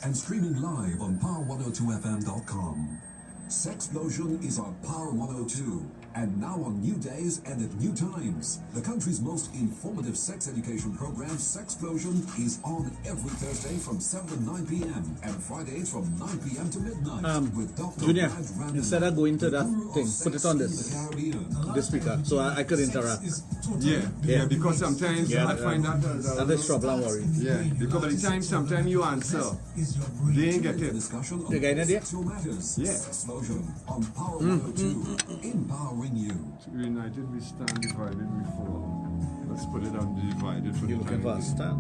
and streaming live on power102fm.com. Sexplosion is on Power 102 and now on new days and at new times. The country's most informative sex education program, Sexplosion, is on every Thursday from 7 to 9 p.m. and Fridays from 9 p.m. to midnight with Dr. Junior, Raj, instead of going to that thing, put it on this speaker so I could interact. Yeah, because sometimes I find that and this trouble, don't worry. yeah, because by the time sometimes you answer, they ain't get it. You got an idea? Yeah. Sexplosion on Power 102, empowering you. United we stand, divided we fall. Let's put it on divided for You're the looking time for a being. stand.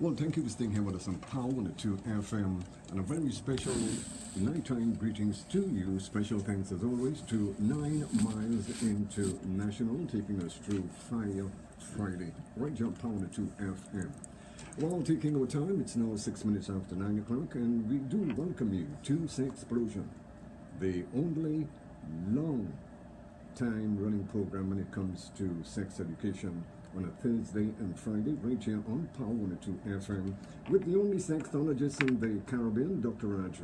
Well, thank you for staying here with us on Power 102 FM, and a very special nighttime greetings to you. Special thanks, as always, to 9 Miles into National, taking us through Fire Friday, right here on Power 102 FM. While taking our time, it's now 6 minutes after 9 o'clock, and we do welcome you to Sexplosion, the only long-time running program when it comes to sex education on a Thursday and Friday, right here on Power 102 FM, with the only sexologist in the Caribbean, Dr. Raj,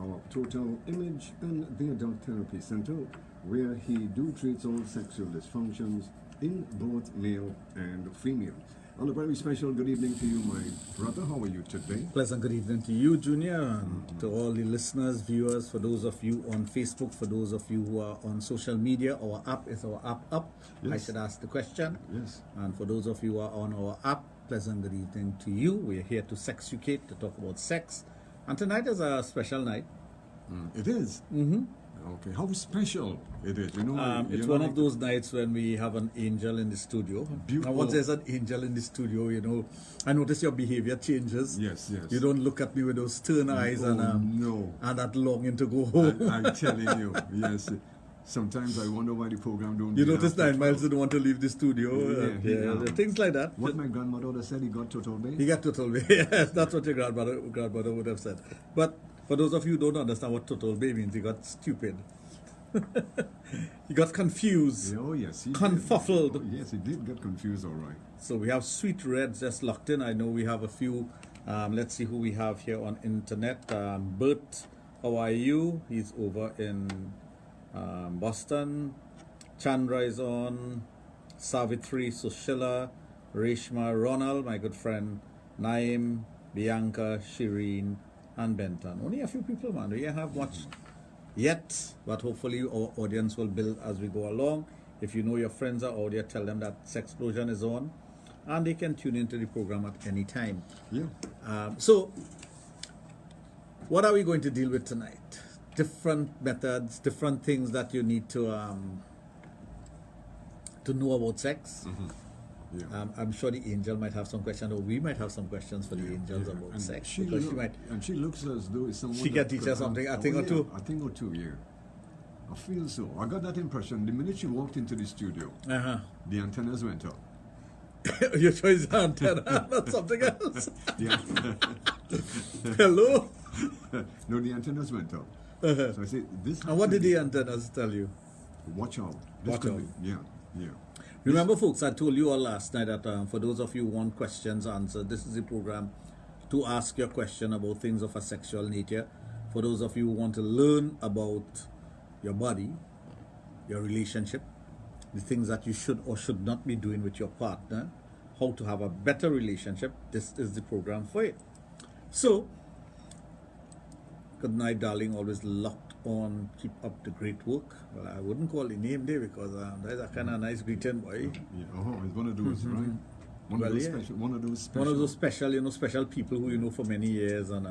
our Total Image and the Adult Therapy Center, where he treats all sexual dysfunctions in both male and female. And a very special good evening to you, my brother. How are you today? Pleasant good evening to you, Junior, and to all the listeners, viewers, for those of you on Facebook, for those of you who are on social media. Our app is our app up. Yes. I should ask the question. Yes. And for those of you who are on our app, pleasant good evening to you. We're here to sexucate, to talk about sex. And tonight is a special night. It is. Mm-hmm. Okay, how special it is, you know. It's one of those nights when we have an angel in the studio. Beautiful. And once there's an angel in the studio, you know, I notice your behavior changes. Yes, yes. You don't look at me with those stern eyes no. and that longing to go home. I'm telling you, yes. Sometimes I wonder why the program don't. You do notice that. 9 Miles didn't want to leave the studio. Yeah. Things like that. What my grandmother would have said, he got total baby. He got total baby. Yes, that's what your grandmother would have said. But for those of you who don't understand what total baby means, he got stupid. He got confused. Oh yes, he Confuffled. did. Oh, yes, he did get confused, all right. So we have Sweet Red just locked in. I know we have a few. Let's see who we have here on internet. Bert, how are you? He's over in Boston. Chandra is on. Savitri, Sushila, Reshma, Ronald, my good friend, Naim, Bianca, Shireen, and Benton. Only a few people, man. We don't have much yet, but hopefully our audience will build as we go along. If you know your friends are out there, tell them that Sexplosion is on, and they can tune into the program at any time. Yeah. So, what are we going to deal with tonight? Different methods, different things that you need to know about sex. Mm-hmm. Yeah. I'm sure the angel might have some questions, or we might have some questions for the angels about and sex. She Because she looks as though it's someone She that can teach could us something, have- a thing or two. A thing or two, yeah. I feel so. I got that impression the minute she walked into the studio. The antennas went up. Your choice antenna, not something else. Yeah. Hello? No, the antennas went up. So I said, this. And what did the antennas tell you? Watch out. This Watch could out. be- yeah. Remember, folks, I told you all last night that for those of you who want questions answered, this is the program to ask your question about things of a sexual nature. For those of you who want to learn about your body, your relationship, the things that you should or should not be doing with your partner, how to have a better relationship, this is the program for it. So, good night, darling, always locked on, keep up the great work. Well, I wouldn't call the name there because that's a kind of nice greeting, boy. Yeah. Oh, it's one of those, right? One Well, of those yeah. special. One of those special. One of those special, special people who you know for many years, and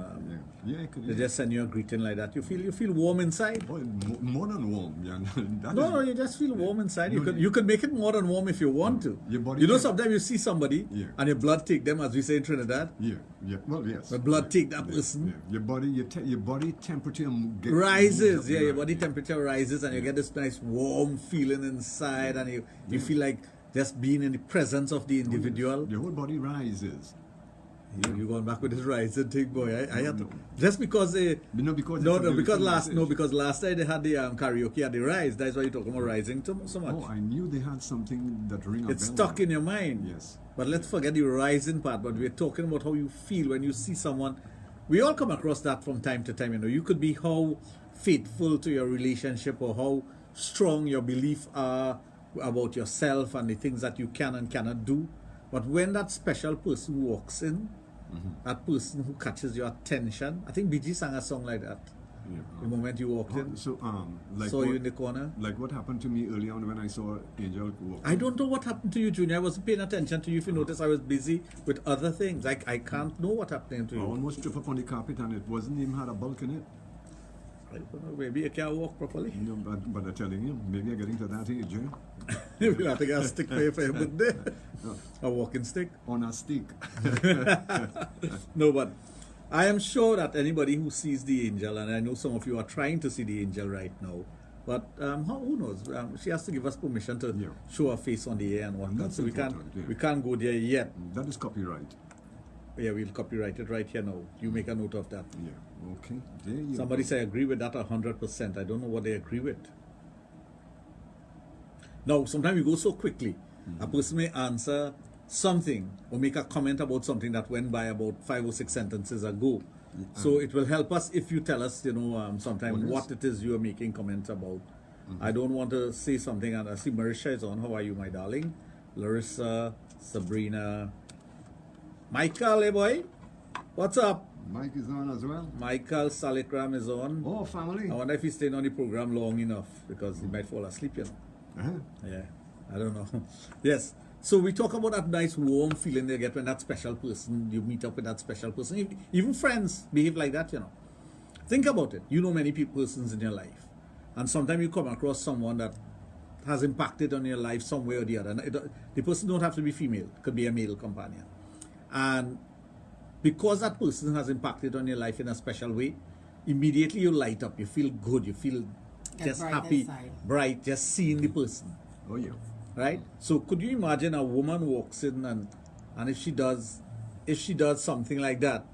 Yeah, it could they be. just send you a greeting like that. You feel warm inside. Boy, more than warm. Yeah, that No, is- no, you just feel warm inside. No, You could make it more than warm if you want to. Your body You know, can- sometimes you see somebody Yeah. and your blood take them, as we say in Trinidad. Yeah, yeah. Well, yes. The blood yeah, take that yeah, person. Yeah. Your body temperature gets Rises, moved up, yeah, your right, body yeah. temperature rises, and you get this nice warm feeling inside, and you feel like just being in the presence of the individual. Your whole body rises. You're going back with this rising thing, boy. I had to, just because No, because no, it's a no, because beautiful last message. because last time they had the karaoke at the Rise. That's why you're talking about rising so much. Oh, I knew they had something that ring a It's bell. stuck in your mind. Yes. But let's forget the rising part. But we're talking about how you feel when you see someone. We all come across that from time to time. You could be how faithful to your relationship or how strong your beliefs are about yourself and the things that you can and cannot do. But when that special person walks in, that person who catches your attention, I think BG sang a song like that. Yeah. The moment you walked in, So, like saw what, you in the corner. like what happened to me early on when I saw Angel walk. I don't know what happened to you, Junior. I wasn't paying attention to you. If you notice, I was busy with other things. Like I can't know what happened to I you. almost tripped up on the carpet and it wasn't even had a bulk in it. I don't know. Maybe I can't walk properly. You know, but I'm telling you, maybe I'm getting to that age, eh? We'll have to get a stick for your birthday. A walking stick. On a stick. No, but I am sure that anybody who sees the angel, and I know some of you are trying to see the angel right now, but who knows? She has to give us permission to Yeah. show her face on the air and whatnot. That's So important, yeah. we can't go there yet. That is copyright. Yeah, we'll copyright it right here now. You make a note of that. Yeah. Okay. There you Somebody go. say agree with that 100%. I don't know what they agree with. Now, sometimes we go so quickly. A person may answer something or make a comment about something that went by about 5 or 6 sentences ago. So it will help us if you tell us, sometimes what it is you are making comments about. I don't want to say something, and I see Marisha is on. How are you, my darling? Larissa, Sabrina, Michael, hey boy, what's up? Mike is on as well. Michael Salikram is on. Oh, family. I wonder if he's staying on the program long enough because he might fall asleep, Uh-huh. Yeah, I don't know. Yes. So we talk about that nice warm feeling they get when that special person, you meet up with that special person. Even friends behave like that, Think about it. You know many persons in your life. And sometimes you come across someone that has impacted on your life some way or the other. And the person don't have to be female. It could be a male companion. And because that person has impacted on your life in a special way, immediately you light up. You feel good. You feel Get just bright happy, inside. bright, just seeing the person. Oh, yeah. Right? So could you imagine a woman walks in and if she does something like that,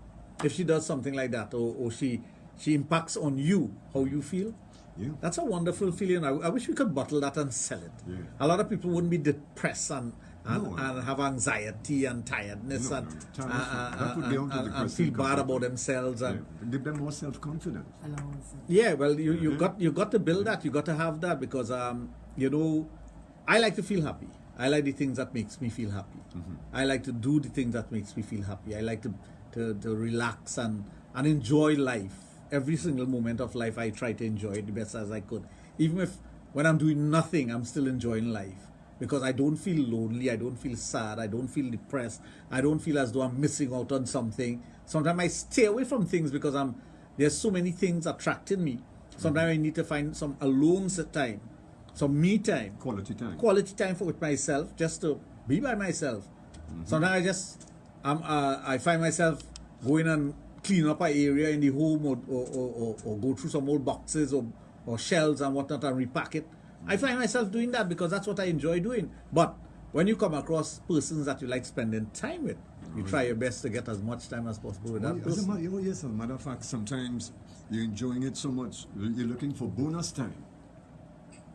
or she impacts on you, how you feel? Yeah. That's a wonderful feeling. I wish we could bottle that and sell it. Yeah. A lot of people wouldn't be depressed and No. have anxiety and tiredness No, and, no. That would be down to the and person feel bad completely. about themselves. And Yeah. Give them more self-confidence. Allowance. yeah, well, you got to build that. You got to have that because I like to feel happy. I like the things that makes me feel happy. I like to do the things that makes me feel happy. I like to relax and enjoy life. Every single moment of life, I try to enjoy it the best as I could. Even if when I'm doing nothing, I'm still enjoying life because I don't feel lonely. I don't feel sad. I don't feel depressed. I don't feel as though I'm missing out on something. Sometimes I stay away from things because there's so many things attracting me. Sometimes I need to find some alone time, some me time, Quality time. quality time with myself, just to be by myself. Sometimes I find myself going and clean up an area in the home or go through some old boxes or shelves and whatnot and repack it. I find myself doing that because that's what I enjoy doing. But when you come across persons that you like spending time with, you try your best to get as much time as possible with that As person. a matter of fact, sometimes you're enjoying it so much, you're looking for bonus time.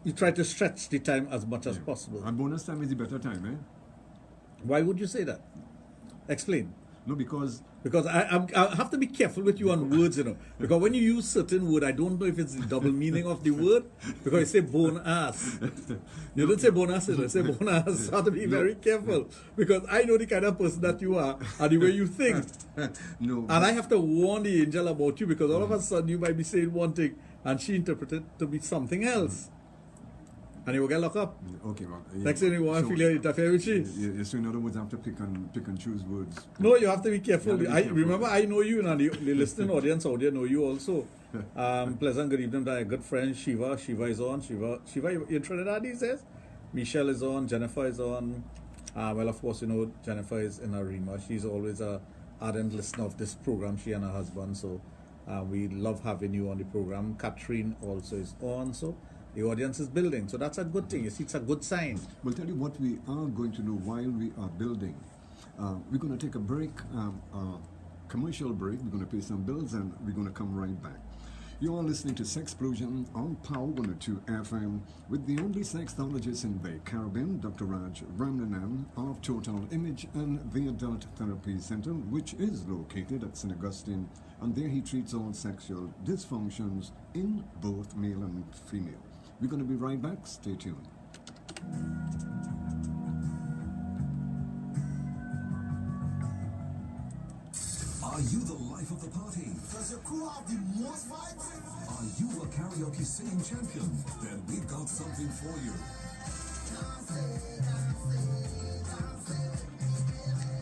You try to stretch the time as much as possible. And bonus time is the better time, eh? Why would you say that? Explain. No, because Because I have to be careful with you on words, Because when you use certain word, I don't know if it's the double meaning of the word. Because you say bone ass. You don't say bone ass, you say bone ass. I have to be very careful. Because I know the kind of person that you are and the way you think. no. And I have to warn the angel about you because all of a sudden you might be saying one thing and she interpreted to be something else. And you will get locked up. Okay, well. Next thing you want to feel you interfere with she. So in other words, I have to pick and choose words. No, you have to be careful. You have to be careful. Remember, I know you, and the listening audience out there know you also. Pleasant good evening to my good friend Shiva. Shiva is on. Shiva, you in Trinidad these days? Michelle is on. Jennifer is on. Well, of course, you know, Jennifer is in Arima. She's always a ardent listener of this program, she and her husband. So we love having you on the program. Catherine also is on. So the audience is building. So that's a good thing. You see, it's a good sign. We'll tell you what we are going to do while we are building. We're going to take a break, a commercial break. We're going to pay some bills and we're going to come right back. You are listening to Sexplosion on Power 102 FM with the only sexologist in the Caribbean, Dr. Raj Ramnanan of Total Image and the Adult Therapy Center, which is located at St. Augustine, and there he treats all sexual dysfunctions in both male and female. We're going to be right back. Stay tuned. Are you the life of the party? Does your crew have the most vibes? Are you a karaoke singing champion? Then we've got something for you.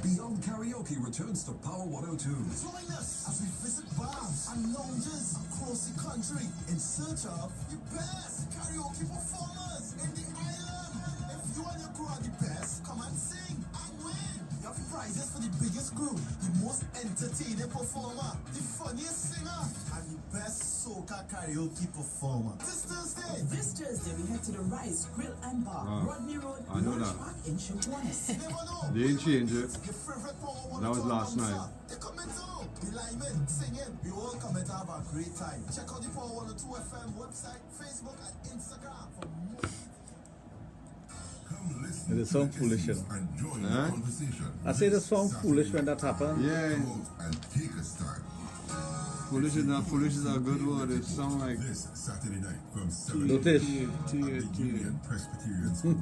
Beyond Karaoke returns to Power 102. Join us as we visit bars and lounges across the country in search of the best karaoke performers in the island. If you and your crew are the best, come and sing and win. You have prizes for the biggest group, the most entertaining performer, the funniest singer, and the best soca karaoke performer. This Thursday, we head to the Rise Grill and Bar, Rodney Road, I know Lodge that. Park in Chaguanas. You never know. They didn't change it. Your favorite Power That was last night. They coming too. The linemen singing. We all coming to have a great time. Check out the Power 102 FM website, Facebook, and Instagram for more. Come listen It is so foolish, you know. and join Huh? the conversation. I say this sounds foolish when that happens. Yeah, Come out and take a stand. foolish is not foolish is a good word. It sounds like This Saturday night from 7 Notice. at the Union Presbyterian School,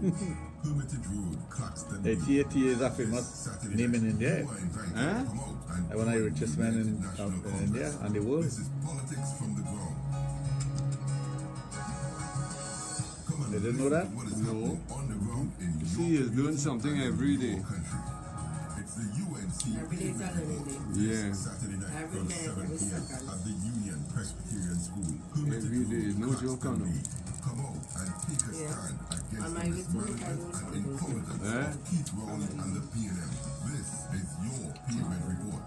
Hermitage Road, Claxton. Hey, T.A.T. is a famous Saturday name in night. India. You are invited Huh? to come out and One of the join richest the men in United National India Congress. and the world. This is politics from the ground. Come and They didn't know listen that? to what is No. happening on the ground in your she is doing something every day. country. It's the UNC Every day, Saturday. Yeah, Saturday night Every from day, 7 every p.m. Saturday. at the Union Presbyterian School. Every day, no joke on them. Come out and take a Yeah. stand against On my the little mismanagement I know and something. incompetence Eh? of Keith Rowland and the PNM. This is your payment report.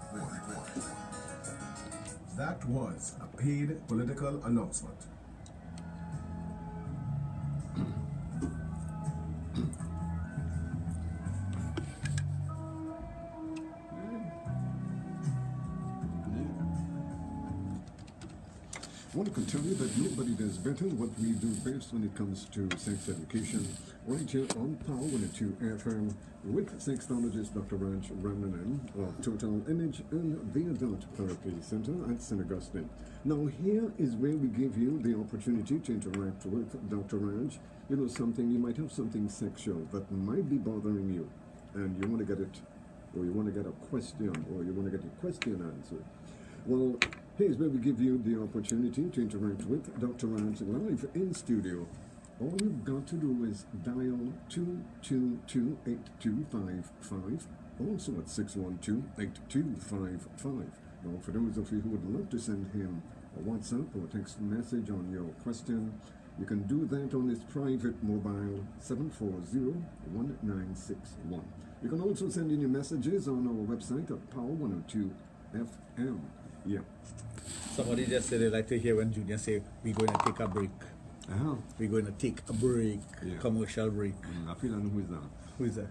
That was a paid political announcement. I want to tell you that nobody does better what we do best when it comes to sex education. Right here on Power 102 FM with sexologist Dr. Raj Ramnanan of Total Image and the Adult Therapy Center at St. Augustine. Now here is where we give you the opportunity to interact with Dr. Raj. You know something, you might have something sexual that might be bothering you and you want to get it, or you want to get a question, or you want to get your question answered. Well, here's where we give you the opportunity to interact with Dr. Raj live in studio. All you've got to do is dial 222-8255, also at 612-8255. Now, for those of you who would love to send him a WhatsApp or text message on your question, you can do that on his private mobile 740-1961. You can also send in your messages on our website at Power 102 FM. Yeah. Somebody just said they like to hear when Junior say, we're going to take a break. Uh-huh. We're going to take a break, Yeah. commercial break. I feel I know who is that. Who is that?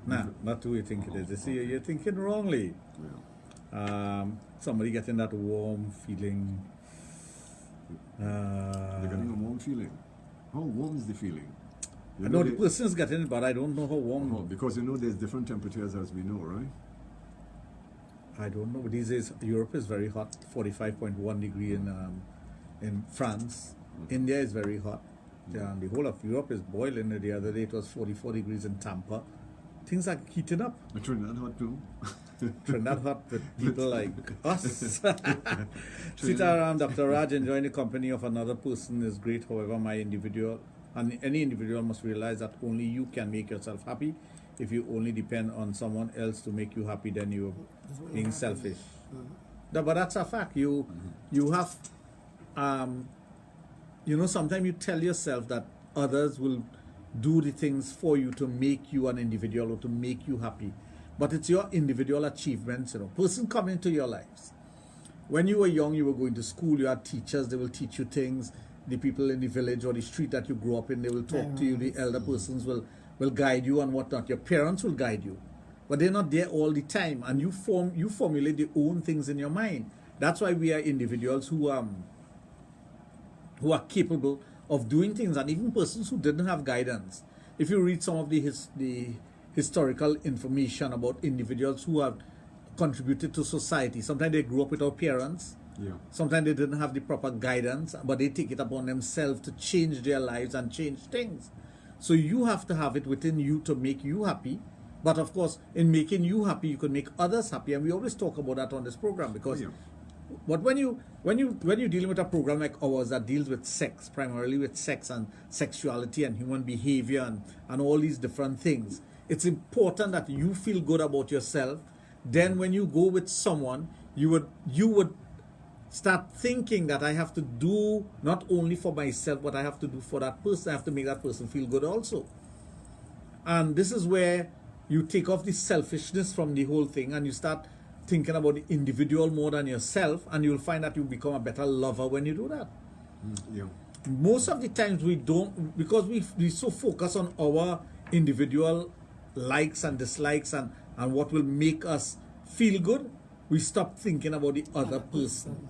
Nah, not who you think it is. You see, you're thinking wrongly. Yeah. Somebody getting that warm feeling. They're getting a warm feeling. How warm is the feeling? I know the person is getting it, but I don't know how warm. Oh, because you know there's different temperatures as we know, right? I don't know. These days, Europe is very hot, 45.1 degree in France. India is very hot. The whole of Europe is boiling. The other day it was 44 degrees in Tampa. Things are heating up. Trinidad hot too. Trinidad hot with people like us. Sitaram, Dr. Raj, enjoying the company of another person is great. However, my individual And any individual must realize that only you can make yourself happy. If you only depend on someone else to make you happy, then you're being selfish. But that's a fact. You have, sometimes you tell yourself that others will do the things for you to make you an individual or to make you happy. But it's your individual achievements, person come into your lives. When you were young, you were going to school, you had teachers, they will teach you things. The people in the village or the street that you grew up in, they will talk to you. The elder persons will guide you and whatnot. Your parents will guide you. But they're not there all the time. And you formulate your own things in your mind. That's why we are individuals who are capable of doing things, and even persons who didn't have guidance. If you read some of the historical information about individuals who have contributed to society, sometimes they grew up without parents. Yeah. Sometimes they didn't have the proper guidance, but they take it upon themselves to change their lives and change things. So you have to have it within you to make you happy. But of course, in making you happy, you can make others happy, and we always talk about that on this program because. But when you're dealing with a program like ours that deals with sex, primarily with sex and sexuality and human behavior and all these different things, it's important that you feel good about yourself. Then when you go with someone, you would start thinking that I have to do not only for myself, but I have to do for that person. I have to make that person feel good also. And this is where you take off the selfishness from the whole thing and you start thinking about the individual more than yourself, and you'll find that you become a better lover when you do that. Most of the times we don't, because we so focus on our individual likes and dislikes and what will make us feel good, we stop thinking about the other person.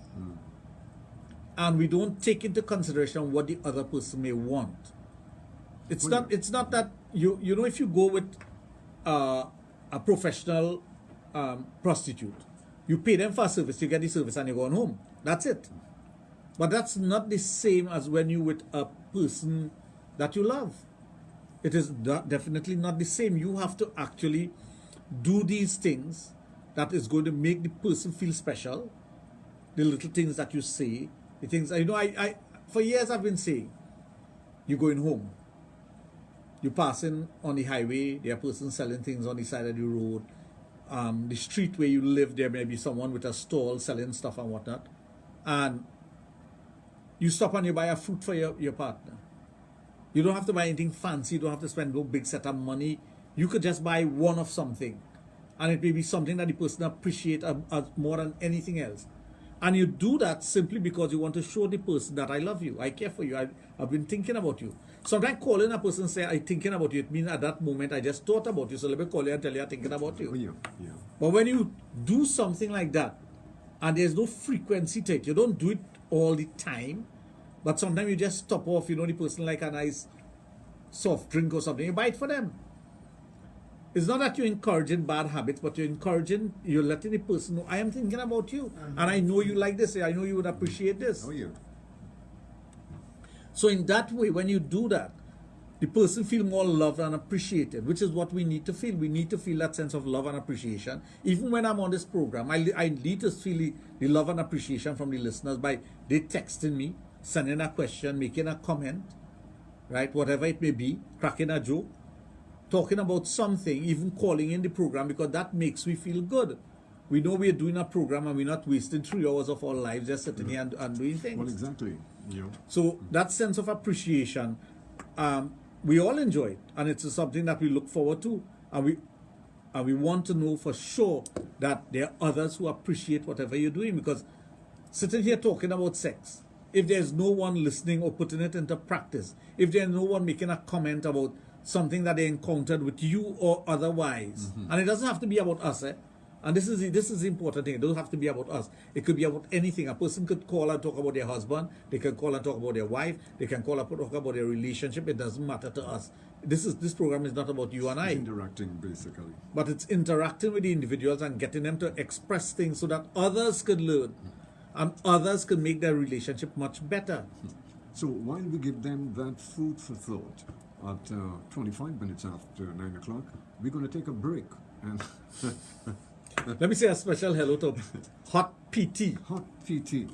And we don't take into consideration what the other person may want. It's not that if you go with a professional prostitute, you pay them for a service, you get the service and you're going home. That's it. But that's not the same as when you're with a person that you love. It is definitely not the same. You have to actually do these things that is going to make the person feel special. The little things that you say, the things, I for years I've been saying, you're going home, you're passing on the highway, there are persons selling things on the side of the road. The street where you live, there may be someone with a stall selling stuff and whatnot, and you stop and you buy a fruit for your partner. You don't have to buy anything fancy, you don't have to spend no big set of money. You could just buy one of something, and it may be something that the person appreciates more than anything else. And you do that simply because you want to show the person that I love you, I care for you, I've been thinking about you. Sometimes calling a person and say, I'm thinking about you, it means at that moment I just thought about you, so let me call you and tell you I'm thinking about you. But when you do something like that, and there's no frequency to it, you don't do it all the time, but sometimes you just stop off, the person like a nice soft drink or something, you buy it for them. It's not that you're encouraging bad habits, but you're letting the person know, I am thinking about you. And I know you like this. I know you would appreciate this. So in that way, when you do that, the person feels more loved and appreciated, which is what we need to feel. We need to feel that sense of love and appreciation. Even when I'm on this program, I need to feel the love and appreciation from the listeners by they texting me, sending a question, making a comment, right? Whatever it may be, cracking a joke, talking about something, even calling in the program, because that makes me feel good. We know we're doing a program and we're not wasting 3 hours of our lives just sitting here and doing things. Well, exactly. So that sense of appreciation, we all enjoy it, and it's something that we look forward to, and we want to know for sure that there are others who appreciate whatever you're doing, because sitting here talking about sex, if there's no one listening or putting it into practice, if there's no one making a comment about something that they encountered with you or otherwise, and it doesn't have to be about us, and this is the important thing. It doesn't have to be about us. It could be about anything. A person could call and talk about their husband. They can call and talk about their wife. They can call and talk about their relationship. It doesn't matter to us. This program is not about you and I. It's interacting, basically. But it's interacting with the individuals and getting them to express things so that others could learn and others could make their relationship much better. So while we give them that food for thought, at 25 minutes after 9 o'clock, we're going to take a break. And let me say a special hello to Hot PT. Hot PT.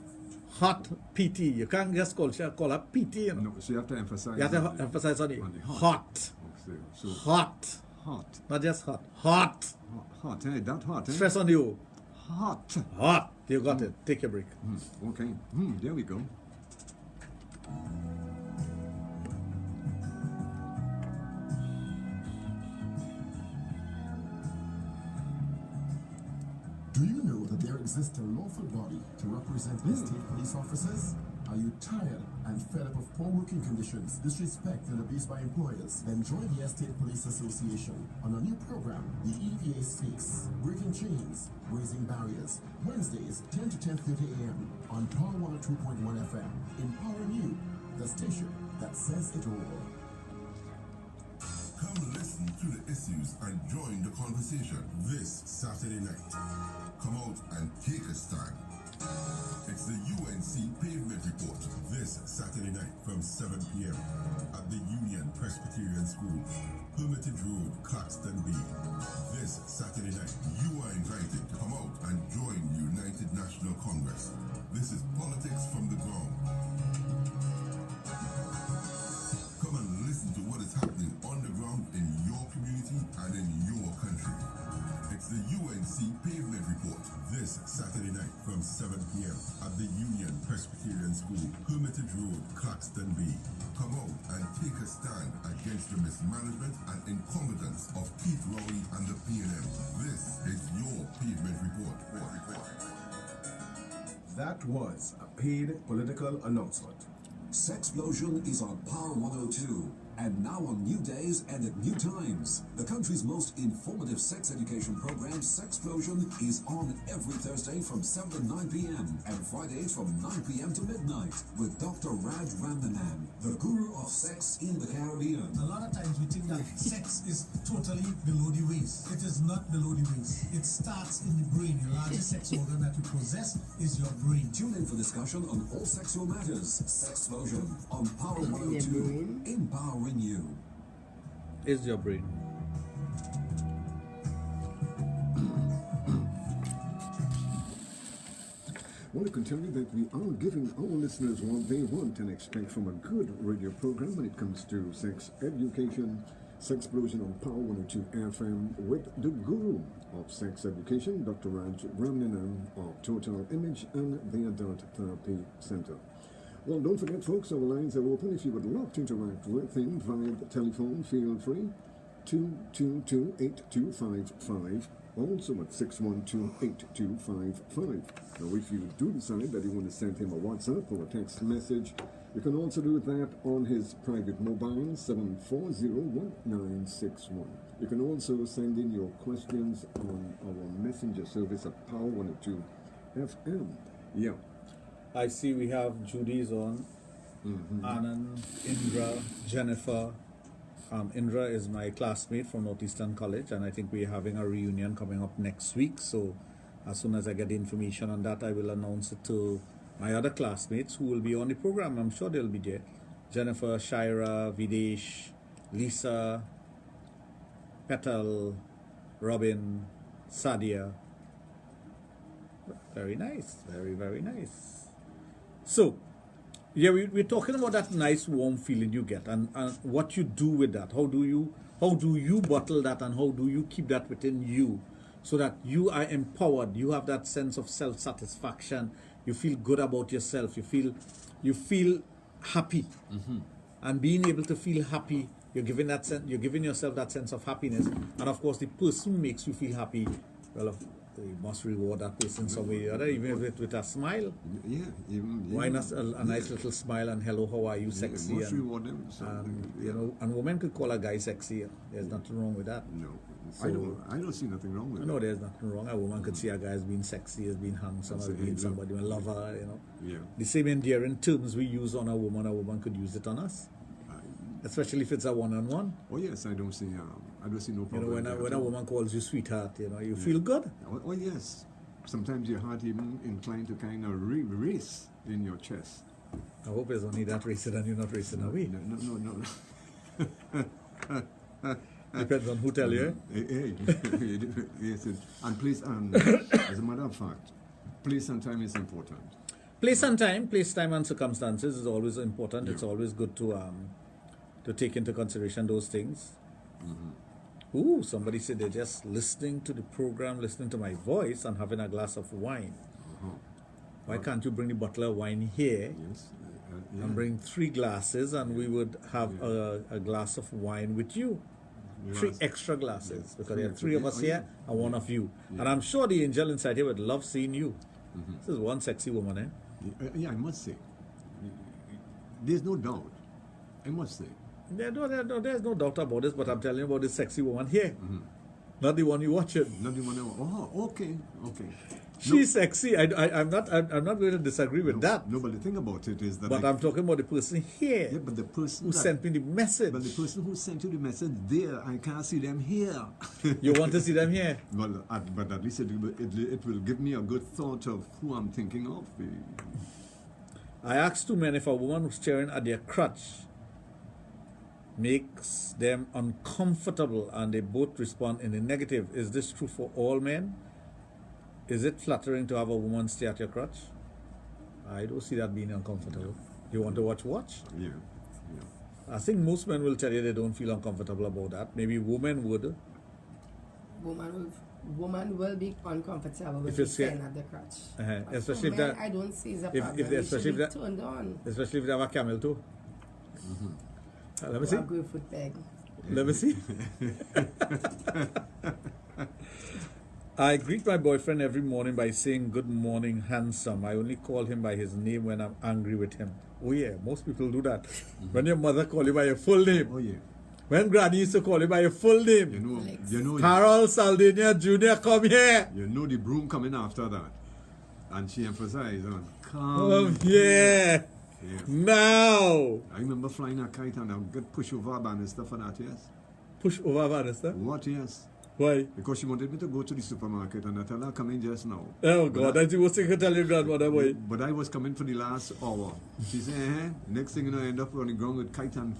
hot PT. You can't just call her PT, you know. No, so you have to emphasize. You have to emphasize on the hot. Okay, so Hot. hot. Not just hot. Hot. Hot, eh? That hot, eh? Stress on the O. Hot. Hot. You got it. Take your break. Okay. There we go. Do you know that there exists a lawful body to represent estate police officers? Are you tired and fed up of poor working conditions, disrespect, and abuse by employers? Then join the Estate Police Association on a new program, the EPA Speaks, Breaking Chains, Raising Barriers, Wednesdays, 10 to 10:30 a.m. on Power 102.1 FM, empowering you, the station that says it all. Come listen to the issues and join the conversation this Saturday night. Come out and take a stand. It's the UNC Pavement Report this Saturday night from 7 p.m. at the Union Presbyterian School, Hermitage Road, Claxton Bay. This Saturday night, you are invited to come out and join the United National Congress. This is politics from the ground. Come and listen to what is happening on the ground in your community and in your country. It's the UNC Pavement Report this Saturday night from 7 p.m. at the Union Presbyterian School, Hermitage Road, Claxton Bay. Come out and take a stand against the mismanagement and incompetence of Keith Rowley and the PNM. This is your Pavement Report. That was a paid political announcement. Sexplosion is on Power 102 and now on new days and at new times. The country's most informative sex education program, Sexplosion, is on every Thursday from 7 to 9 p.m. and Fridays from 9 p.m. to midnight with Dr. Raj, the guru of sex in the Caribbean. A lot of times we think that sex is totally below the waist. It is not below the waist. It starts in the brain. The largest sex organ that you possess is your brain. Tune in for discussion on all sexual matters. Sexplosion on Power 102, empowering you. Is your brain. I want to continue that we are giving our listeners what they want and expect from a good radio program when it comes to sex education. Sexplosion on Power 102 FM with the guru of sex education, Dr. Raj of Total Image and the Adult Therapy Center. Well, don't forget, folks, our lines are open. If you would love to interact with him via the telephone, feel free. 222-8255. Also at 612-8255. Now, if you do decide that you want to send him a WhatsApp or a text message, you can also do that on his private mobile, 740-1961. You can also send in your questions on our messenger service at Power 102 FM. Yeah. I see we have Judy's on, Anand, Indra, Jennifer. Indra is my classmate from Northeastern College, and I think we're having a reunion coming up next week. So as soon as I get the information on that, I will announce it to my other classmates who will be on the program. I'm sure they'll be there. Jennifer, Shaira, Videsh, Lisa, Petal, Robin, Sadia. Very nice. Very, very nice. So, yeah, we're talking about that nice warm feeling you get and what you do with that. How do you bottle that, and how do you keep that within you so that you are empowered, you have that sense of self-satisfaction, you feel good about yourself, you feel happy. And being able to feel happy, you're giving yourself that sense of happiness, and of course the person who makes you feel happy, well, you must reward that person some way or other, even with a smile. Yeah, why not a nice little smile and hello, how are you, sexy? Must reward them. So, you know, and women could call a guy sexy. There's nothing wrong with that. No, So, I don't see nothing wrong with it. No, there's nothing wrong. A woman could see a guy as being sexy, as being handsome, as being somebody, a lover, you know. Yeah. The same endearing terms we use on a woman could use it on us. Especially if it's a one-on-one. Oh yes, I don't see no problem. You know, when a woman calls you sweetheart, you know, you feel good. Oh yes. Sometimes your heart even inclined to kind of race in your chest. I hope it's only that racing and you're not racing away. No. Depends on who tell you. Yes, and please, as a matter of fact, place and time is important. Place and time, and circumstances is always important. It's always good to take into consideration those things. Ooh, somebody said they're just listening to the program, listening to my voice, and having a glass of wine. Why can't you bring the bottle of wine here? Yes. And bring 3 glasses, and we would have a glass of wine with you. 3 extra glasses, because there are 3 of us here and 1 of you. And I'm sure the angel inside here would love seeing you. This is one sexy woman, eh? Yeah, I must say. There's no doubt. I must say. There's no doubt about this, but I'm telling you about this sexy woman here. Not the one you watching. Not the one. Oh, okay. She's sexy. I'm not going to disagree with that. No, but the thing about it is that. But I'm talking about the person here. Yeah, but the person who sent me the message. But the person who sent you the message there, I can't see them here. You want to see them here? Well, but at least it will give me a good thought of who I'm thinking of. I asked 2 men if a woman who's staring at their crutch makes them uncomfortable, and they both respond in the negative. Is this true for all men? Is it flattering to have a woman stay at your crutch? I don't see that being uncomfortable. You want to watch? Yeah. I think most men will tell you they don't feel uncomfortable about that. Maybe women would. Woman will be uncomfortable with you staying at the crutch. Especially if I don't see the problem. Especially if that turned on. Especially if they have a camel too. Let me see. A good foot peg. Let me see. I greet my boyfriend every morning by saying good morning, handsome. I only call him by his name when I'm angry with him. Oh yeah, most people do that. When your mother call you by your full name. Oh yeah. When Granny used to call you by your full name. You know. Harold Saldania Jr., come here. You know the broom coming after that. And she emphasized on come here. Yeah. Now. I remember flying a kite and I would get pushed over a banister for that, yes. Push over a banister? What, yes. Why? Because she wanted me to go to the supermarket and I tell her, come in just now. Oh God, that's the worst thing you can tell your grandmother, boy. But I was coming for the last hour. She said, next thing you know, I end up on the ground with kite and...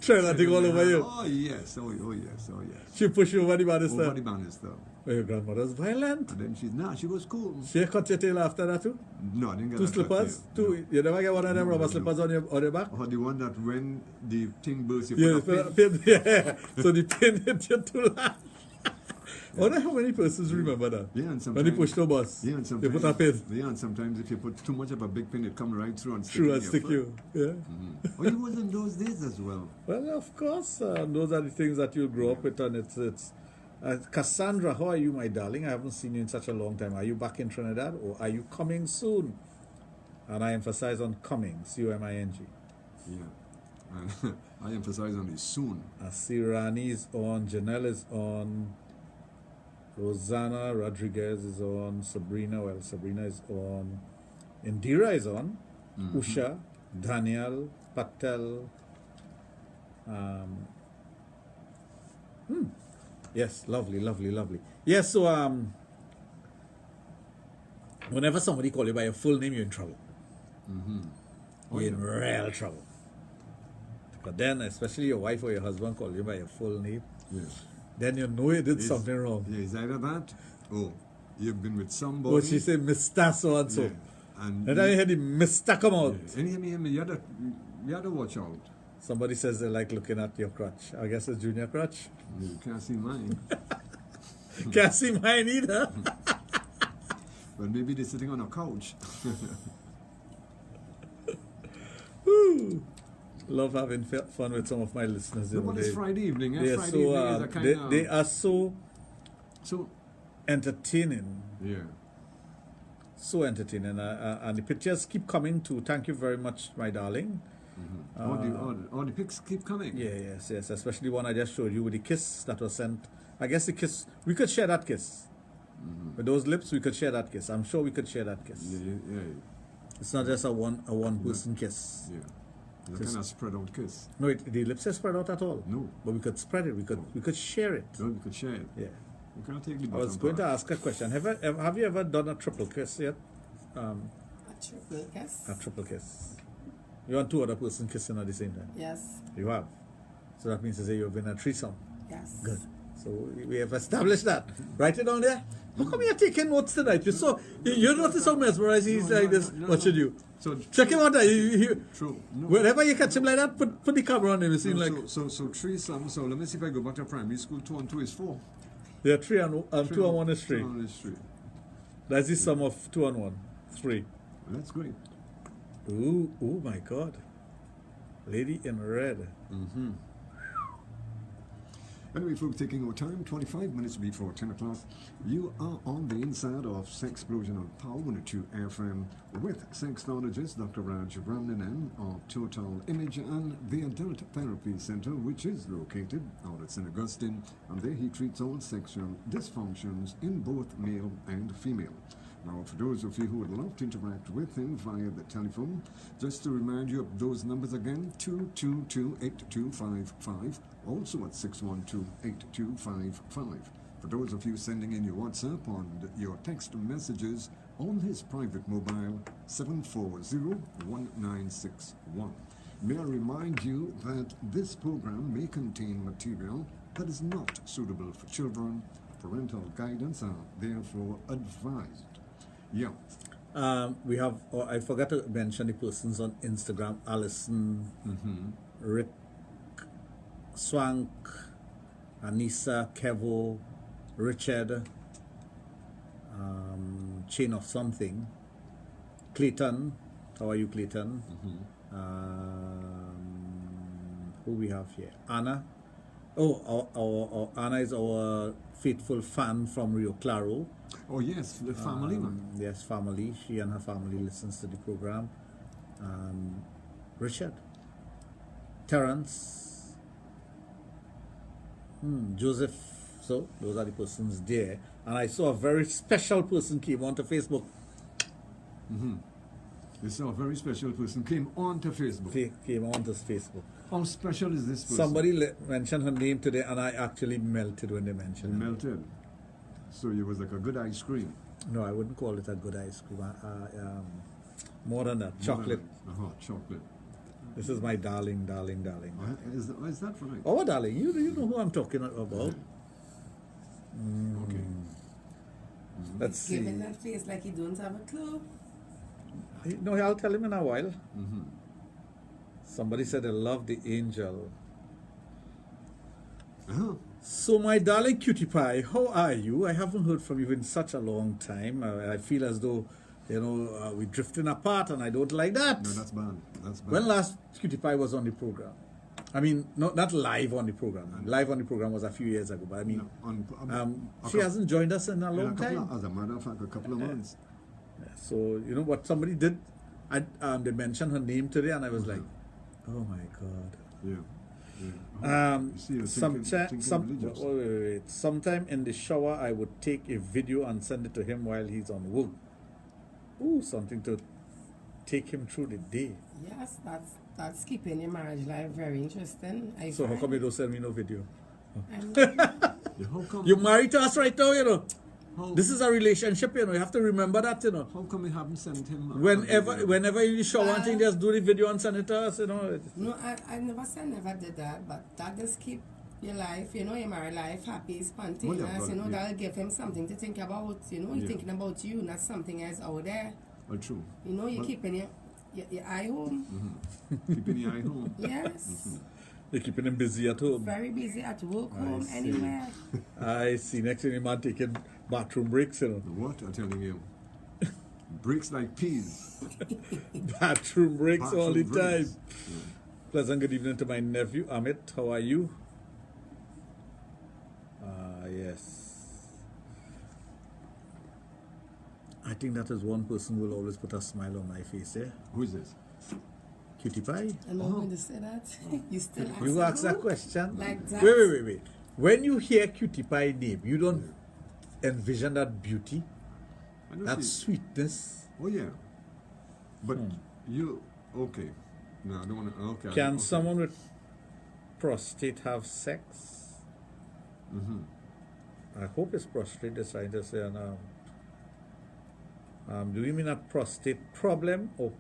Try that thing all over you. Oh yes, oh yes. She pushed you over the banister? Over the banister. Oh, your grandmother's violent. And then she was cool. She cut your tail after that too? No, I didn't get 2 slippers? No. 2? You never get one of them rubber slippers on your back? Or the one that when the thing bursts, you put a pin. Yeah, so the pin hit you too large. I wonder how many persons remember that? Yeah, and sometimes... When they push the bus, yeah, and they put a pin. Yeah, and sometimes if you put too much of a big pin, it comes right through and stick you. Yeah. Oh, it was in those days as well. Well, of course. Those are the things that you grow up with, and it's Cassandra, how are you, my darling? I haven't seen you in such a long time. Are you back in Trinidad, or are you coming soon? And I emphasize on coming, C-O-M-I-N-G. Yeah. And I emphasize on the soon. I see Rani is on, Janelle is on, Rosanna Rodriguez is on, Sabrina is on, Indira is on, Usha, Daniel, Patel, yes, lovely. Yes, so whenever somebody calls you by your full name, you're in trouble. You're in real trouble. But then, especially your wife or your husband call you by your full name, then you know you did something wrong. Yeah, is either that, or you've been with somebody. Or she said, Mr. So-and-so. Yeah. And then you hear the Mr. come out. Yeah. And you had to watch out. Somebody says they like looking at your crutch. I guess it's junior crutch. You can't see mine. Can't see mine either. But maybe they're sitting on a couch. Love having fun with some of my listeners. No, but it's Friday evening. Friday evening is a kind of... They are so entertaining. Yeah. So entertaining. And the pictures keep coming too. Thank you very much, my darling. All the pics keep coming. Yeah, yes. Especially one I just showed you with the kiss that was sent. I guess the kiss, we could share that kiss. With those lips, we could share that kiss. I'm sure we could share that kiss. Yeah. It's not just a one person kiss. Yeah. It's a kind of spread out kiss. No, the lips are spread out at all. No. But we could spread it. We could share it. No, we could share it. Yeah. We can't take the I was going to ask a question. Have you ever done a triple kiss yet? A triple kiss? A triple kiss. You want 2 other persons kissing at the same time? Yes. You have. So that means to say you've been a threesome. Yes. Good. So we have established that. Write it down there. How come you're taking notes tonight? You notice how mesmerized he's like this. What should you? So check him out there. True. No. Whenever you catch him like that, put the camera on him. You see like so three sums. So let me see if I go back to primary school. 2 and 2 is 4. Yeah, 2 and 1 is 3. 2 and 1 is 3. That's the sum of 2 and 1. 3. That's great. Ooh, oh my God. Lady in red. Mm-hmm. Anyway, folks, taking our time, 25 minutes before 10 o'clock. You are on the inside of Sexplosion on Power 102 FM with Sexologist Dr. Raj of Total Image and the Adult Therapy Center, which is located out at St. Augustine, and there he treats all sexual dysfunctions in both male and female. Now, for those of you who would love to interact with him via the telephone, just to remind you of those numbers again, 222-8255, also at 612-8255. For those of you sending in your WhatsApp and your text messages on his private mobile, 740-1961. May I remind you that this program may contain material that is not suitable for children. Parental guidance are therefore advised. Yeah. We have, I forgot to mention the persons on Instagram, Allison, Rick, Swank, Anissa, Kevo, Richard, Chain of Something, Clayton. How are you, Clayton? Who we have here? Anna. Oh, our Anna is our faithful fan from Rio Claro. Oh yes, the family one. Yes, family. She and her family listens to the program. Richard, Terence, Joseph. So those are the persons there. And I saw a very special person came onto Facebook. You saw a very special person came onto Facebook. Came onto Facebook. How special is this person? Somebody mentioned her name today, and I actually melted when they mentioned her. Melted. So it was like a good ice cream. No, I wouldn't call it a good ice cream. More than that, chocolate. Chocolate. This is my darling, darling, darling. Is that right? Oh, darling, you know who I'm talking about. Okay. Let's see. Giving that face like he don't have a clue. No, I'll tell him in a while. Somebody said they love the angel. So, my darling cutie pie, how are you? I haven't heard from you in such a long time. I feel as though, we're drifting apart, and I don't like that. No, that's bad. That's bad. When last cutie pie was on the program? I mean, not live on the program. Live on the program was a few years ago, but I mean, she hasn't joined us in a long time. As a matter of fact, a couple of months. So, you know what somebody did? They mentioned her name today, and I was like, oh my God. Sometime in the shower, I would take a video and send it to him while he's on work. Ooh, something to take him through the day. Yes, that's keeping your marriage life very interesting. So how come you don't send me no video? How come? You're married to us right now, How, this is a relationship, you have to remember that, How come you haven't sent him? Whenever you show one thing, just do the video and send it to us, No, I never did that, but that just keep your life, your married life happy, spontaneous, that'll give him something to think about, you're thinking about you, not something else out there. Well, true. You're keeping your eye home. Keeping your eye home. Yes. You're keeping him busy at home. Very busy at work, home, anywhere. I see. Next thing, the man taking bathroom breaks, What I'm telling you. Breaks like peas. Bathroom breaks all the time. Yeah. Pleasant good evening to my nephew, Amit. How are you? Yes. I think that is one person who will always put a smile on my face, Who is this? Cutie pie. I'm not going to say that. You still ask You ask that question? Like that. Wait. When you hear cutie pie name, you don't envision that beauty, that sweetness. Oh yeah. But you okay. No, I don't want to okay. Can someone with prostate have sex? I hope it's prostate, they're trying to say. Do you mean a prostate problem or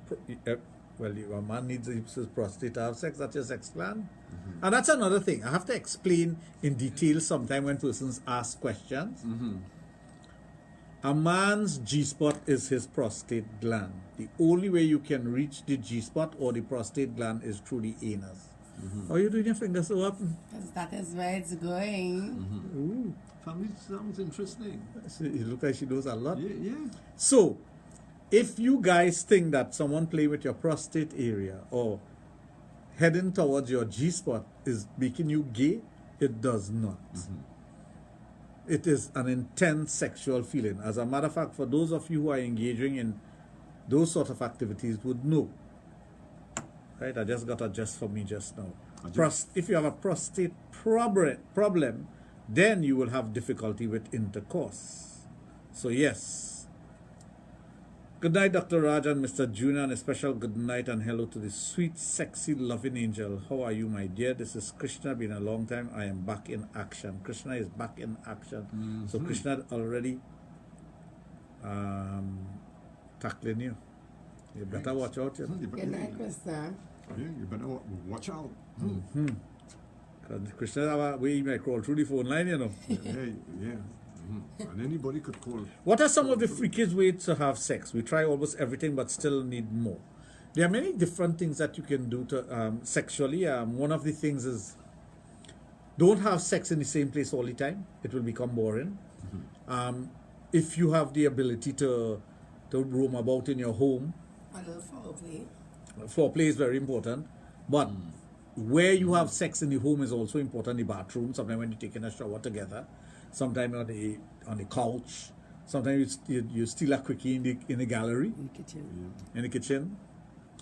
well, a man needs his prostate to have sex? That's your sex gland. And that's another thing. I have to explain in detail sometime when persons ask questions. A man's G-spot is his prostate gland. The only way you can reach the G-spot or the prostate gland is through the anus. How are you doing your fingers so up? Because that is where it's going. Ooh, family sounds interesting. It looks like she knows a lot. Yeah. So, if you guys think that someone playing with your prostate area or heading towards your G-spot is making you gay, it does not. It is an intense sexual feeling. As a matter of fact, for those of you who are engaging in those sort of activities would know. Right, I just got a just for me just now. If you have a prostate problem, then you will have difficulty with intercourse. So yes. Good night, Dr. Raj and Mr. Junior, and a special good night and hello to the sweet, sexy, loving angel. How are you, my dear? This is Krishna. Been a long time. I am back in action. Krishna is back in action. So Krishna already tackling you. You better watch out. You know? Good night, Krista. Yeah, you better watch out. Krishna, we might crawl through the phone line, you know. And anybody could call. What are some of the freakiest ways to have sex? We try almost everything but still need more. There are many different things that you can do to sexually. One of the things is don't have sex in the same place all the time. It will become boring. If you have the ability to roam about in your home, A little foreplay. Foreplay is very important, but where you have sex in the home is also important. The bathroom, sometimes when you're taking a shower together, sometimes on the couch, sometimes you steal a quickie in the gallery, in the kitchen.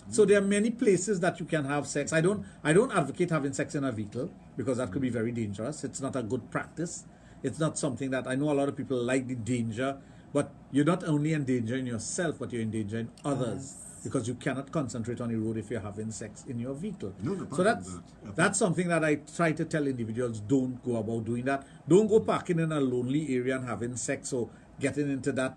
So there are many places that you can have sex. I don't advocate having sex in a vehicle because that could be very dangerous. It's not a good practice. It's not something that I know a lot of people like the danger, but you're not only endangering yourself, but you're endangering others. Because you cannot concentrate on the road if you're having sex in your vehicle. So that's something that I try to tell individuals, don't go about doing that. Don't go parking in a lonely area and having sex or getting into that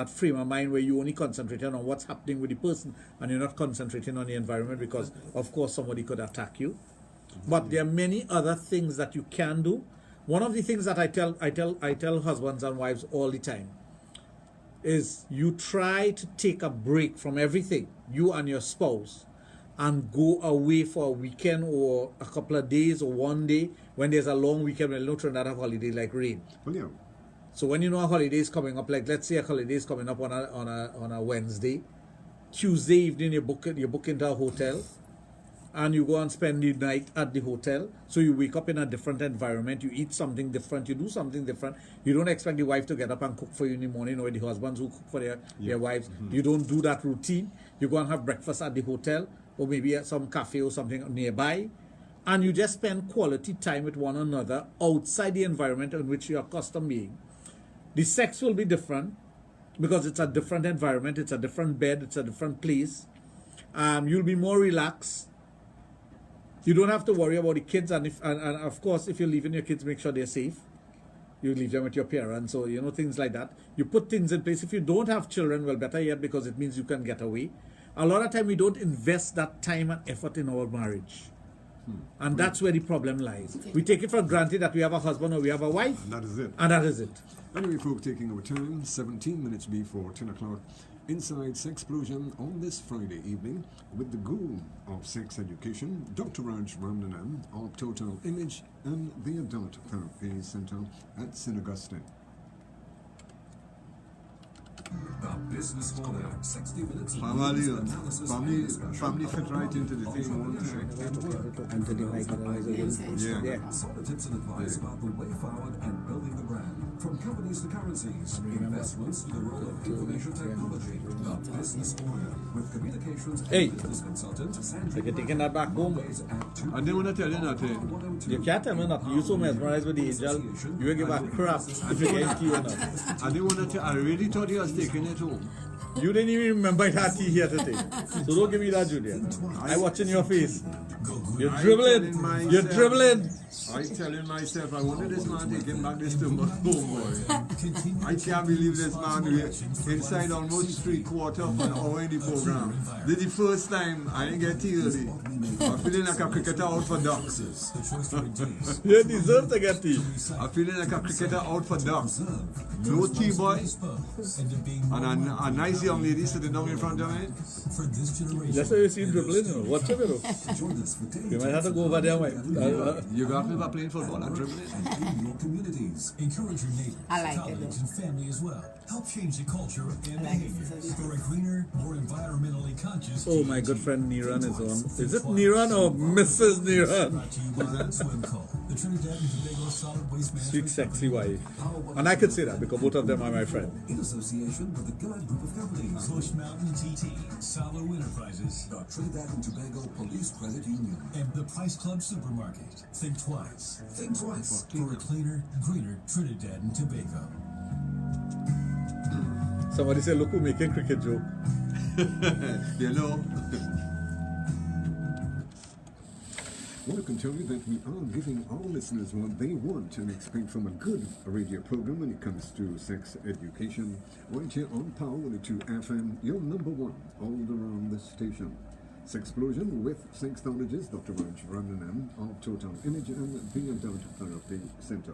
frame of mind where you only concentrate on what's happening with the person and you're not concentrating on the environment because, of course, somebody could attack you. But there are many other things that you can do. One of the things that I tell husbands and wives all the time is you try to take a break from everything, you and your spouse, and go away for a weekend or a couple of days or one day when there's a long weekend when you don't have holiday like rain. Well, yeah. So when you know a holiday is coming up, like let's say a holiday is coming up on a Wednesday, Tuesday evening you book into a hotel, and you go and spend the night at the hotel. So you wake up in a different environment, you eat something different, you do something different. You don't expect the wife to get up and cook for you in the morning, or the husbands who cook for their wives. You don't do that routine. You go and have breakfast at the hotel, or maybe at some cafe or something nearby, and you just spend quality time with one another outside the environment in which you are accustomed being. The sex will be different because it's a different environment, it's a different bed, it's a different place. You'll be more relaxed. You don't have to worry about the kids, and of course, if you're leaving your kids, make sure they're safe. You leave them with your parents, or things like that. You put things in place. If you don't have children, well, better yet, because it means you can get away. A lot of time we don't invest that time and effort in our marriage, and that's where the problem lies. We take it for granted that we have a husband or we have a wife, And that is it. and that is it. Anyway, folks, taking our time, 17 minutes before 10 o'clock, inside Sexplosion on this Friday evening with the guru of sex education, Dr. Raj Ramnanan of Total Image and the Adult Therapy Center at St. Augustine. The Business Corner, 60 minutes of Family, news, analysis, and family fit right into the thing one time. Yeah. Solid tips and advice about the way forward and building the brand. From companies to currencies, investments to the role of information technology. The Business Corner with communications and business consultant Sandy. You're taking that back home. I didn't want to tell you nothing. You can't tell me that. You're so mesmerized with the angel. You will give a crap if you get tea or not. I didn't want to tell. I really thought he was taking it home. You didn't even remember it had tea here today. So don't give me that, Julia. I'm watching your face. You're dribbling. You're dribbling. I telling myself, I wanted this man taking back this to my homeboy. I can't believe this man inside almost 3/4 of an hour in the program. This is the first time I ain't get tea early. I'm feeling like a cricketer out for ducks. You deserve to get tea. I'm feeling like a cricketer out for ducks. No tea, boy. And a nice young lady sitting down in front of me. That's how you see him dribbling, you know. Watch him, you know. You might have to go over there, mate. You got me by playing football and dribbling. in your communities. Encourage your neighbors, I like it, colleagues, though. and family as well. Help change the culture and I like behavior it. for a greener, more environmentally conscious. Oh, my good friend Niran is on. Is it Niran or Mrs. Niran? Brought to you by Swimco, the Trinidad and Tobago Solid Waste Management. Sweet, sexy wife. And I could say that because both of them are my friend. In association with the Guide Group of Companies, Bush Mountain TT, Salo Enterprises, the Trinidad and Tobago Police Credit Union. and the Price Club Supermarket. Think twice Think twice. for a cleaner, greener Trinidad and Tobago. Somebody said, look who making cricket joke. You know. Well, I can tell you that we are giving our listeners what they want and expect from a good radio program when it comes to sex education. Right here on Power 102 FM, your number one all around the station. Sexplosion with sexologist Dr. Raj of Total Image and the Adult Therapy Center.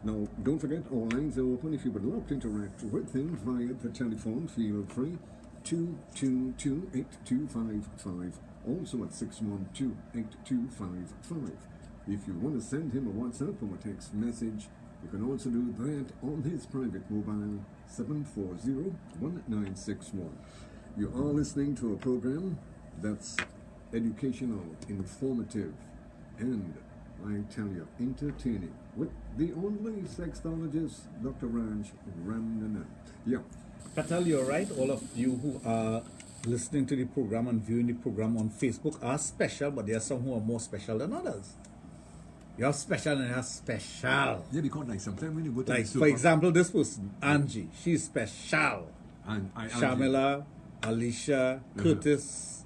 Now, don't forget, all lines are open. If you would love to interact with him via the telephone, feel free. 222-8255. Also at 612-8255. If you want to send him a WhatsApp or a text message, you can also do that on his private mobile, 740-1961. You are listening to a program that's educational, informative, and I tell you, entertaining, with the only sexologist, Dr. Raj Ramnanan. Yeah. Patel, you're right. All of you who are listening to the program and viewing the program on Facebook are special, but there are some who are more special than others. You're special and you're special. Yeah, because like sometimes when you go to Like, the super, for example, this person, Angie, she's special. and Shamila, Alicia, Curtis,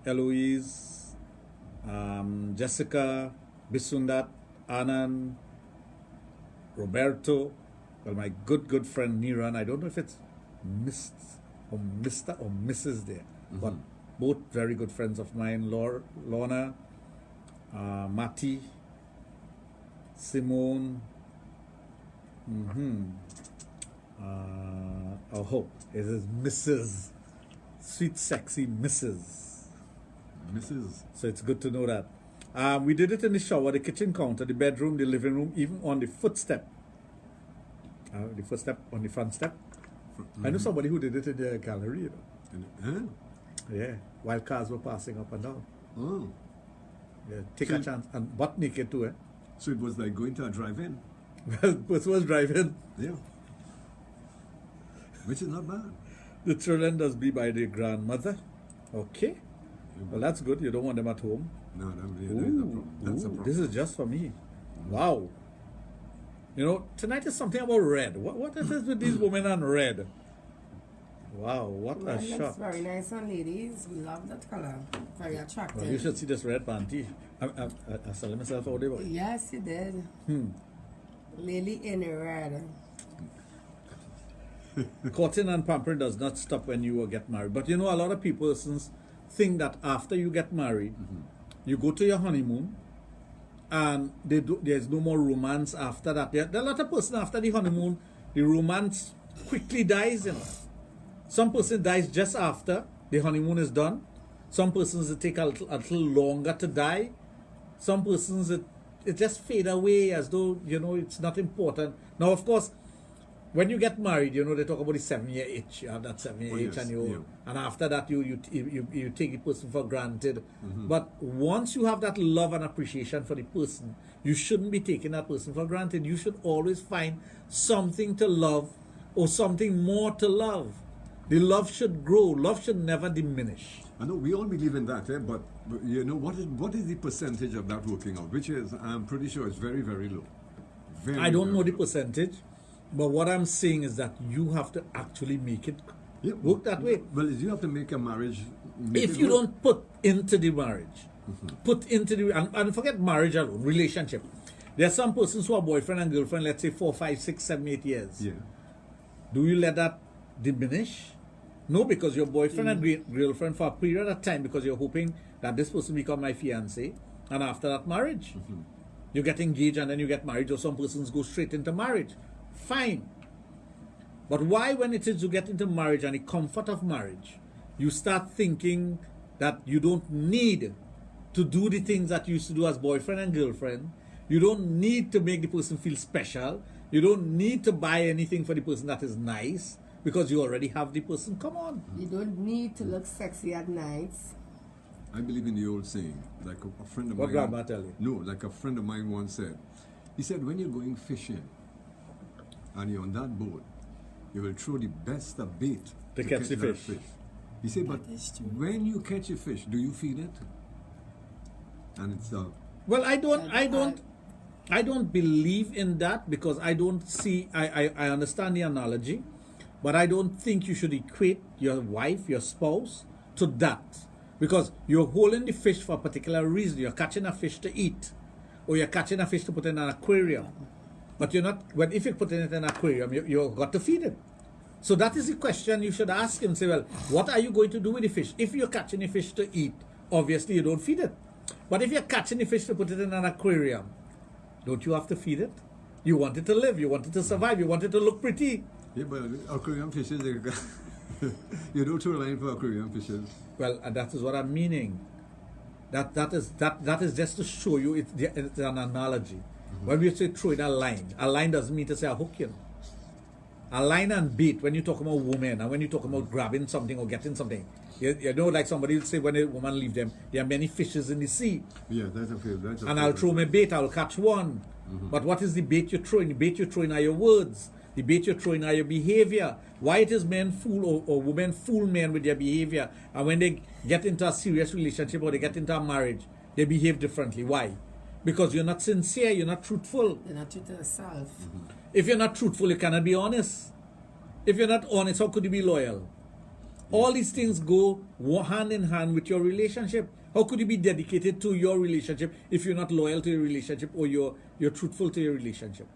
Eloise, Jessica, Bisundat, Anand, Roberto, well, my good friend Niran. I don't know if it's Mr. or Mrs. there, but both very good friends of mine, Lorna, Mati, Simone, I hope it is Mrs. Sweet, sexy Mrs. So it's good to know that. We did it in the shower, the kitchen counter, the bedroom, the living room, even on the footstep. The footstep on the front step. I know somebody who did it in the gallery, you know. Yeah, while cars were passing up and down. Oh. Yeah, take a chance. And butt naked too, eh? So it was like going to a drive-in. Well, person was driving. Yeah. Which is not bad. The children does be by their grandmother. Okay. Well, that's good. You don't want them at home. No, that is a problem. That's a problem. This is just for me. Wow. You know, tonight is something about red. What is this with these women and red? Wow, what a Well, shot. looks very nice on ladies. We love that color. Very attractive. Well, you should see this red panty. I selling myself out there. Yes, you did. Lily in red. Courting and pampering does not stop when you get married. But you know, a lot of people think that after you get married, you go to your honeymoon, and there's no more romance after that. There are a lot of person after the honeymoon, the romance quickly dies, you know. Some person dies just after the honeymoon is done. Some persons it take a little longer to die. Some persons it just fade away as though, you know, it's not important. Now, of course, when you get married, you know, they talk about the 7-year itch. You have that 7-year itch, yes, and after that, you take the person for granted. But once you have that love and appreciation for the person, you shouldn't be taking that person for granted. You should always find something to love or something more to love. The love should grow. Love should never diminish. I know we all believe in that, but you know, what is the percentage of that working out? Which is, I'm pretty sure it's very, very low. I don't know the percentage, but what I'm saying is that you have to actually make it work that way. Well, you have to make a marriage. If you don't put into the marriage put into the, and forget marriage alone, relationship. There are some persons who are boyfriend and girlfriend, let's say 4, 5, 6, 7, 8 years. Yeah. Do you let that diminish? No, because your boyfriend and girlfriend for a period of time, because you're hoping that this person become my fiancé, and after that marriage. You get engaged and then you get married, or some persons go straight into marriage. Fine. But why, when it is you get into marriage and the comfort of marriage, you start thinking that you don't need to do the things that you used to do as boyfriend and girlfriend? You don't need to make the person feel special. You don't need to buy anything for the person that is nice, because you already have the person. Come on. You don't need to look sexy at nights. I believe in the old saying, like a friend of What mine. grandma tell you? No, like a friend of mine once said. He said, when you're going fishing and you're on that boat, you will throw the best of bait To catch the that fish. He said, but That is true. when you catch a fish, do you feed it? And it's Well, I don't believe in that, because I don't see, I understand the analogy, but I don't think you should equate your wife, your spouse, to that. Because you're holding the fish for a particular reason. You're catching a fish to eat, or you're catching a fish to put in an aquarium. But you're not, well, if you're putting it in an aquarium, you've got to feed it. So that is the question you should ask him. Say, well, what are you going to do with the fish? If you're catching a fish to eat, obviously you don't feed it. But if you're catching a fish to put it in an aquarium, don't you have to feed it? You want it to live, you want it to survive, you want it to look pretty. yeah, but aquarium fishes, you don't throw a line for aquarium fishes. Well, and that is what I'm meaning. That is just to show you it's an analogy. When we say throwing a line doesn't mean to say a hook, you know. A line and bait, when you talk about women and when you talk about grabbing something or getting something, you know, like somebody will say when a woman leave them, there are many fishes in the sea. Yeah, that's okay. That's And I'll throw my bait, I'll catch one. But what is the bait you're throwing? The bait you're throwing are your words. The bait you're throwing are your behavior. Why it is men fool or women fool men with their behavior, and when they get into a serious relationship or they get into a marriage, they behave differently. Why? Because you're not sincere, you're not truthful. You're not true to yourself. If you're not truthful, you cannot be honest. If you're not honest, how could you be loyal? All these things go hand in hand with your relationship. How could you be dedicated to your relationship if you're not loyal to your relationship or you're truthful to your relationship?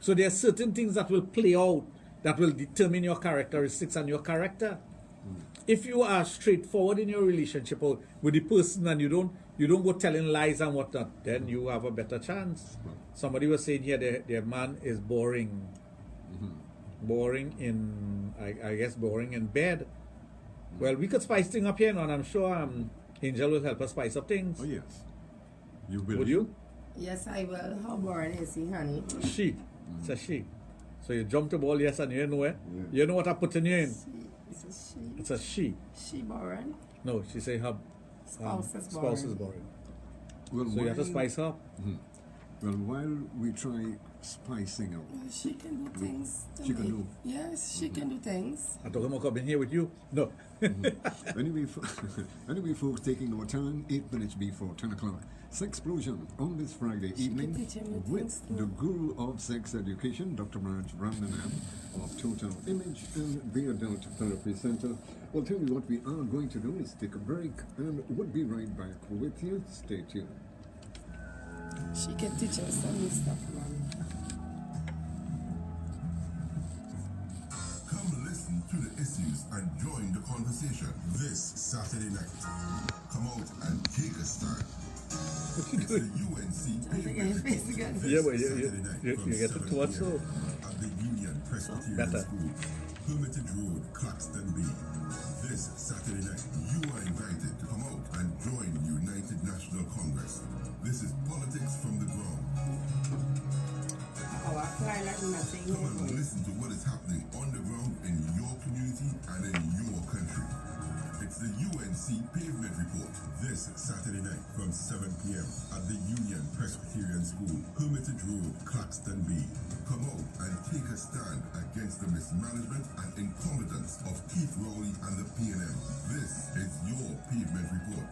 So there are certain things that will play out that will determine your characteristics and your character. If you are straightforward in your relationship or with the person and you don't go telling lies and whatnot, then you have a better chance. Somebody was saying here their man is boring. Boring in, I guess, boring in bed. Well, we could spice things up here now, and I'm sure Angel will help us spice up things. Oh, yes. You will. Would you? Yes, I will. How boring is he, honey? She. It's a she. So you jump the ball, yes, and you know it. Yeah. You know what I'm putting you in. It's a she. It's a she. She boring. No, she say her Spouse is spouse is boring. Well, So you have to spice up. Well, while we try spicing up, She can do things. She can do. Yes, she can do things. I told him I've been here with you. No. anyway, anyway, folks, taking our time, 8 minutes before 10 o'clock. Sexplosion on this Friday evening teach him the with things too. the guru of sex education, Dr. Raj of Total Image and the Adult Therapy Center. Well, tell you what we are going to do is take a break and we'll be right back with you. Stay tuned. She can teach us some new stuff, man. Come listen to the issues and join the conversation this Saturday night. Come out and take a stand. It's the UNC pavement face again. Yeah, but Saturday night from you get to 7 watch p.m. so. at the Union Presbyterian Better. School, Hermitage Road, Claxton Bay. This Saturday night, you are invited to come out and join United National Congress. This is politics from the ground. Oh, I fly like nothing. Come and listen to what is happening on the ground in your community and in your country. It's the UNC Pavement Report this Saturday night from 7 p.m. at the Union Presbyterian School, Hermitage Road, Claxton Bay. Come out and take a stand against the mismanagement and incompetence of Keith Rowley and the PNM. This is your Pavement Report.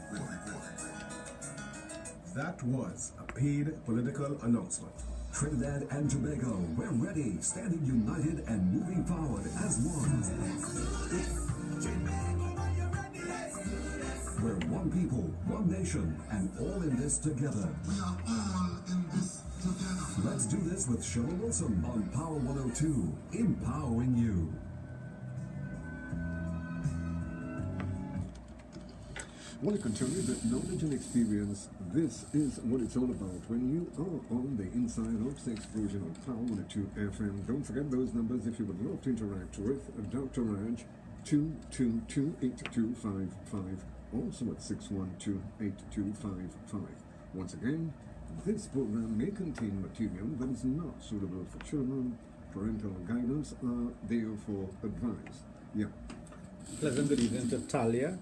That was a paid political announcement. Trinidad and Tobago, we're ready, standing united and moving forward as one. We're one one people, one nation, and all in this together. We are all in this together. Let's do this with Cheryl Wilson on Power 102, empowering you. Well, I can tell you that knowledge and experience, this is what it's all about. When you are on the inside of Sexplosion on Power 102 FM, don't forget those numbers if you would love to interact with Dr. Raj, 222-8255, also at 612-8255. Once again, this program may contain material that is not suitable for children. Parental guidance are there for advice. Yeah. Pleasant good evening to Talia.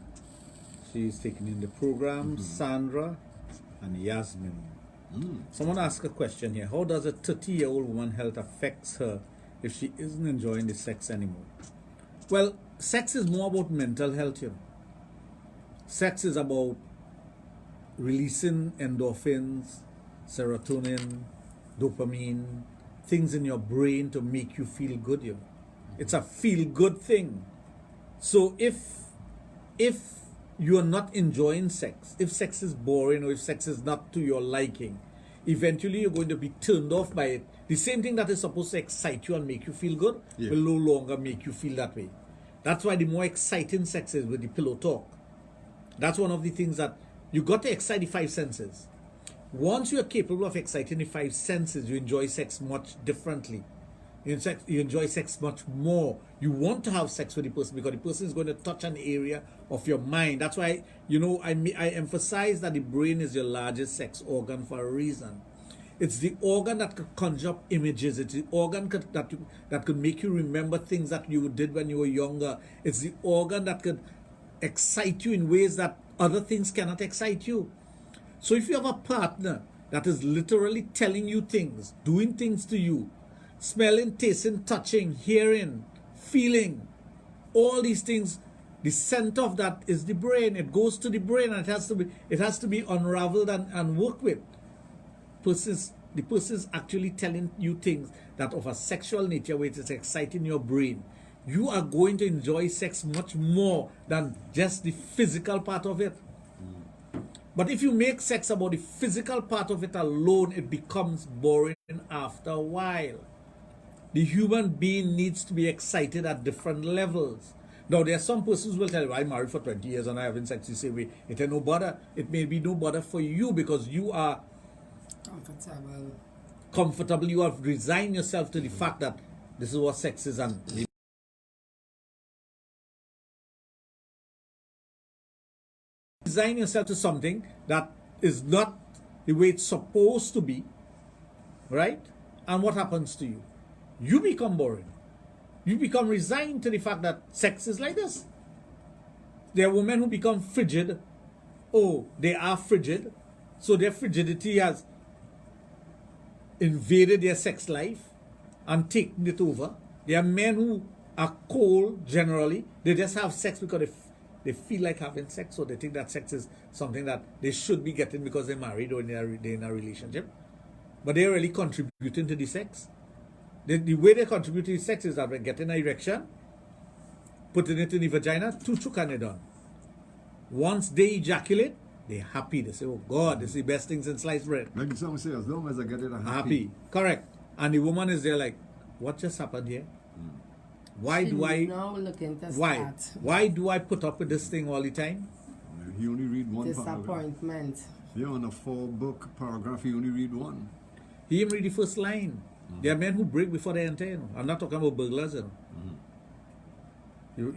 She's taking in the program, Sandra and Yasmin. Someone asked a question here. How does a 30-year-old woman's health affects her if she isn't enjoying the sex anymore? Well, sex is more about mental health, you know. Sex is about releasing endorphins, serotonin, dopamine, things in your brain to make you feel good, you know. It's a feel-good thing. So if you are not enjoying sex, if sex is boring or if sex is not to your liking, eventually you're going to be turned off by it. The same thing that is supposed to excite you and make you feel good will no longer make you feel that way. That's why the more exciting sex is with the pillow talk. That's one of the things that you got to excite the five senses. Once you are capable of exciting the five senses, you enjoy sex much differently. You enjoy sex much more. You want to have sex with the person because the person is going to touch an area of your mind. That's why, you know, I emphasize that the brain is your largest sex organ for a reason. It's the organ that could conjure up images. It's the organ that could make you remember things that you did when you were younger. It's the organ that could excite you in ways that other things cannot excite you. So if you have a partner that is literally telling you things, doing things to you, smelling, tasting, touching, hearing, feeling, all these things, the center of that is the brain. It goes to the brain and it has to be unraveled and worked with. The person is actually telling you things that of a sexual nature where it is exciting your brain. You are going to enjoy sex much more than just the physical part of it. But if you make sex about the physical part of it alone, it becomes boring after a while. The human being needs to be excited at different levels. Now, there are some persons who will tell you, I'm married for 20 years and I haven't sex. You say, wait, it ain't no bother. It may be no bother for you because you are comfortable. You have resigned yourself to the fact that this is what sex is, and resign yourself to something that is not the way it's supposed to be, right? And what happens to you? You become boring. You become resigned to the fact that sex is like this. There are women who become frigid. Oh, they are frigid. So their frigidity has invaded their sex life and taken it over. There are men who are cold generally. They just have sex because they feel like having sex, so they think that sex is something that they should be getting because they're married or they're in a relationship. But they're really contributing to the sex. The way they contribute to the sex is that by getting an erection, putting it in the vagina, chuk and they're done. Once they ejaculate, they're happy. They say, oh God, this is the best thing since sliced bread. Like some say, as long as I get it, I'm happy. Correct. And the woman is there like, what just happened here? Why do I put up with this thing all the time? He only read one disappointment. Yeah, on a 4-book paragraph, he only read one. He even read the first line. There are men who break before they enter. You know. I'm not talking about burglars. You know.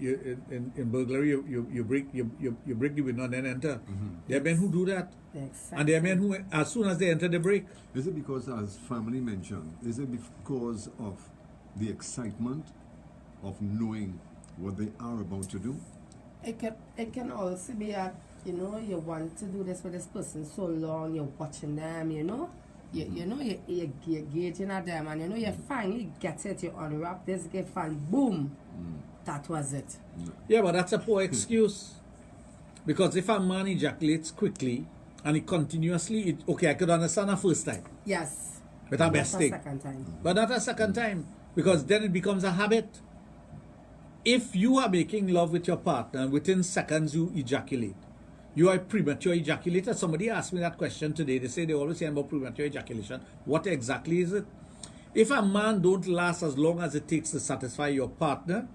In burglary, you break the window and then enter. There are men who do that. Exactly. And there are men who, as soon as they enter, they break. Is it because, as family mentioned, is it because of the excitement of knowing what they are about to do? It can also be that, you know, you want to do this with this person so long, you're watching them, you know. You're gauging at them, and you know, you finally get it, you unwrap this gift and boom, that was it. Yeah, but that's a poor excuse. Because if a man ejaculates quickly and he continuously, okay, I could understand a first time. Yes. But a mistake. Second time. But not a second time, because then it becomes a habit. If you are making love with your partner and within seconds you ejaculate, you are a premature ejaculator. Somebody asked me that question today. They say they always say about premature ejaculation. What exactly is it? If a man don't last as long as it takes to satisfy your partner,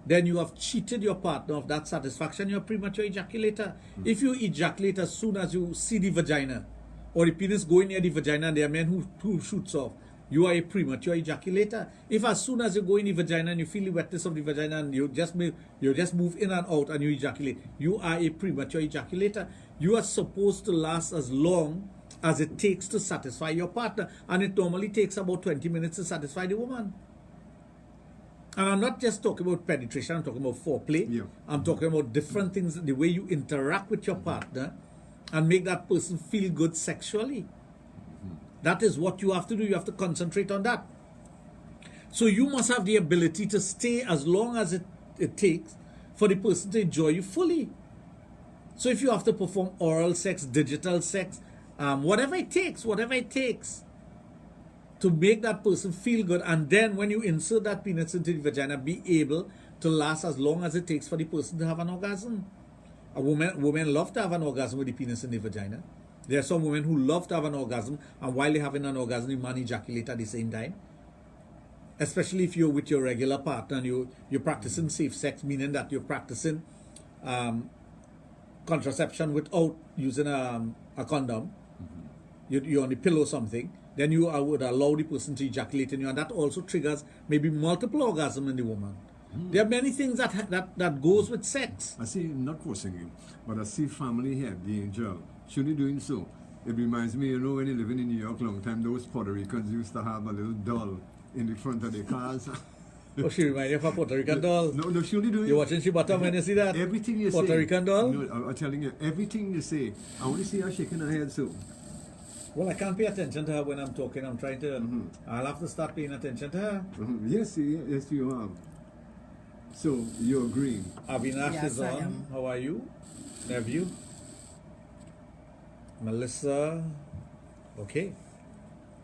then you have cheated your partner of that satisfaction. You're a premature ejaculator. If you ejaculate as soon as you see the vagina, or the penis going near the vagina, and there are men who shoots off, you are a premature ejaculator. If as soon as you go in the vagina and you feel the wetness of the vagina and you just move in and out and you ejaculate, you are a premature ejaculator. You are supposed to last as long as it takes to satisfy your partner, and it normally takes about 20 minutes to satisfy the woman. And I'm not just talking about penetration, I'm talking about foreplay. Yeah. I'm talking about different things, the way you interact with your partner and make that person feel good sexually. That is what you have to do. You have to concentrate on that. So you must have the ability to stay as long as it takes for the person to enjoy you fully. So if you have to perform oral sex, digital sex, whatever it takes to make that person feel good, and then when you insert that penis into the vagina, be able to last as long as it takes for the person to have an orgasm. Women love to have an orgasm with the penis in the vagina. There are some women who love to have an orgasm, and while they're having an orgasm, the man ejaculate at the same time. Especially if you're with your regular partner and you're practicing safe sex, meaning that you're practicing contraception without using a condom. You're on the pillow or something, then you would allow the person to ejaculate in you, and that also triggers maybe multiple orgasm in the woman. There are many things that goes with sex. I see, not forcing it, but I see family here, the angel, should be doing so. It reminds me, when you're living in New York long time, those Puerto Ricans used to have a little doll in the front of their cars. Oh, she reminds you of a Puerto Rican doll? No, she only doing. You're watching Shibata when you see that? Everything you say. Puerto Rican doll? No, I'm telling you, everything you say. I only see her shaking her head so. Well, I can't pay attention to her when I'm talking. I'm trying to, I'll have to start paying attention to her. Yes, you have. So, you're agreeing? Avinash Yes, is I on. am. How are you? Nephew? Melissa? Okay.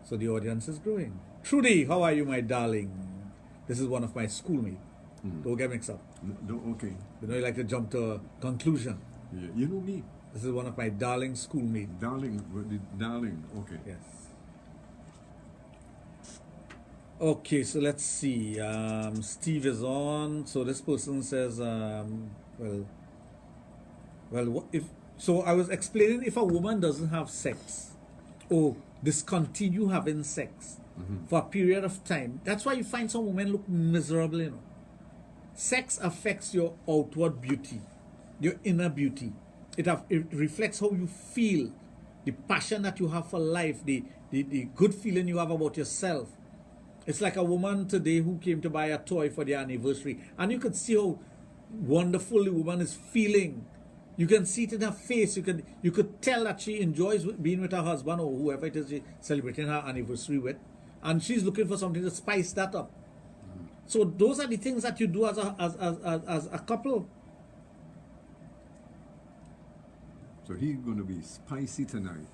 So the audience is growing. Trudy, how are you, my darling? This is one of my schoolmates. Don't get mixed up. No, okay. You like to jump to a conclusion. Yeah, you know me. This is one of my darling schoolmates. Darling, okay. Yes. Okay, so let's see. Steve is on. So this person says, so I was explaining, if a woman doesn't have sex or discontinue having sex for a period of time, that's why you find some women look miserable, Sex affects your outward beauty, your inner beauty. It reflects how you feel, the passion that you have for life, the good feeling you have about yourself. It's like a woman today who came to buy a toy for their anniversary, and you could see how wonderful the woman is feeling. You can see it in her face. You could tell that she enjoys being with her husband or whoever it is she's celebrating her anniversary with, and she's looking for something to spice that up. So those are the things that you do as a couple. So he's going to be spicy tonight.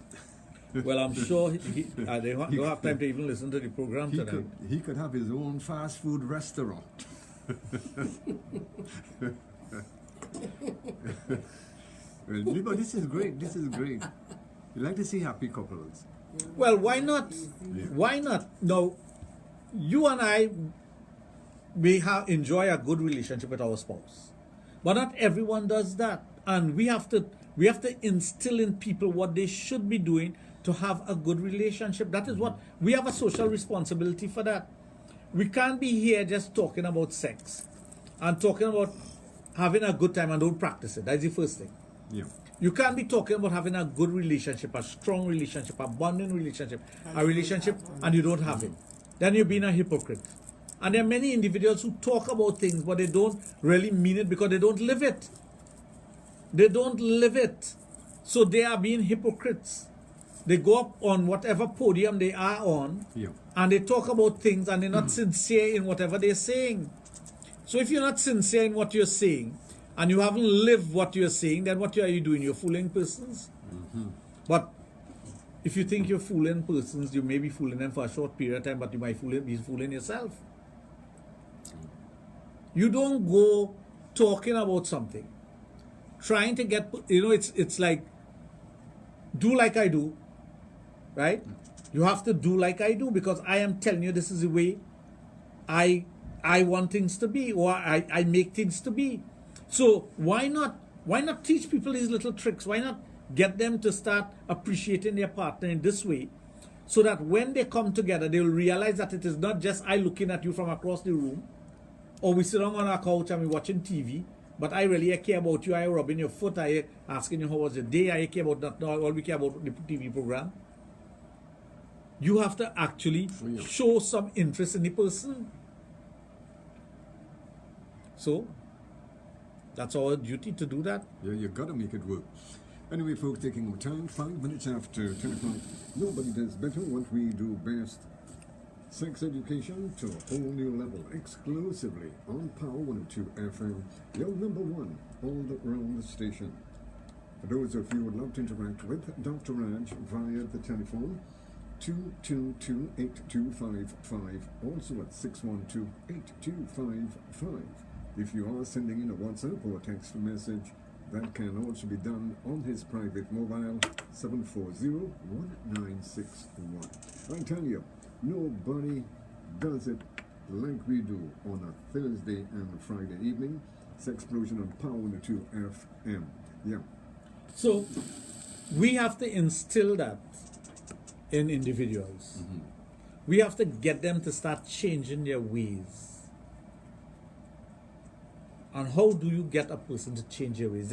Well, I'm sure they don't have time to even listen to the program tonight. He could have his own fast food restaurant. Well, but this is great. This is great. You like to see happy couples. Well, why not? Yeah. Why not? No, you and I, we enjoy a good relationship with our spouse, but not everyone does that, and we have to instill in people what they should be doing to have a good relationship. That is what we have a social responsibility for that. We can't be here just talking about sex and talking about having a good time and don't practice it. That's the first thing. Yeah. You can't be talking about having a good relationship, a strong relationship, a bonding relationship, a relationship, and you don't have it. Then you're being a hypocrite. And there are many individuals who talk about things, but they don't really mean it because they don't live it. They don't live it. So they are being hypocrites. They go up on whatever podium they are on, and they talk about things, and they're not sincere in whatever they're saying. So if you're not sincere in what you're saying, and you haven't lived what you're saying, then what are you doing? You're fooling persons. But if you think you're fooling persons, you may be fooling them for a short period of time, but you might be fooling yourself. You don't go talking about something trying to get, it's like, do like I do, right? You have to do like I do because I am telling you this is the way I want things to be, or I make things to be. So why not teach people these little tricks? Why not get them to start appreciating their partner in this way, so that when they come together, they will realize that it is not just I looking at you from across the room, or we sit down on our couch and we're watching TV, but I really care about you. I rubbing your foot. I asking you how was your day. I care about that. All we care about the TV program. You have to actually show some interest in the person. So that's our duty to do that. Yeah, you got to make it work. Anyway, folks, taking our time, 5 minutes after 10 o'clock. Nobody does better what we do best. Sex education to a whole new level, exclusively on Power 102 FM, your number one all around the station. For those of you who would love to interact with Dr. Raj via the telephone, 222-8255, also at 612-8255. If you are sending in a WhatsApp or a text message, that can also be done on his private mobile, 740-1961. I tell you, nobody does it like we do on a Thursday and a Friday evening. Sexplosion on Power 102 FM. Yeah. So we have to instill that in individuals. We have to get them to start changing their ways. And how do you get a person to change their ways?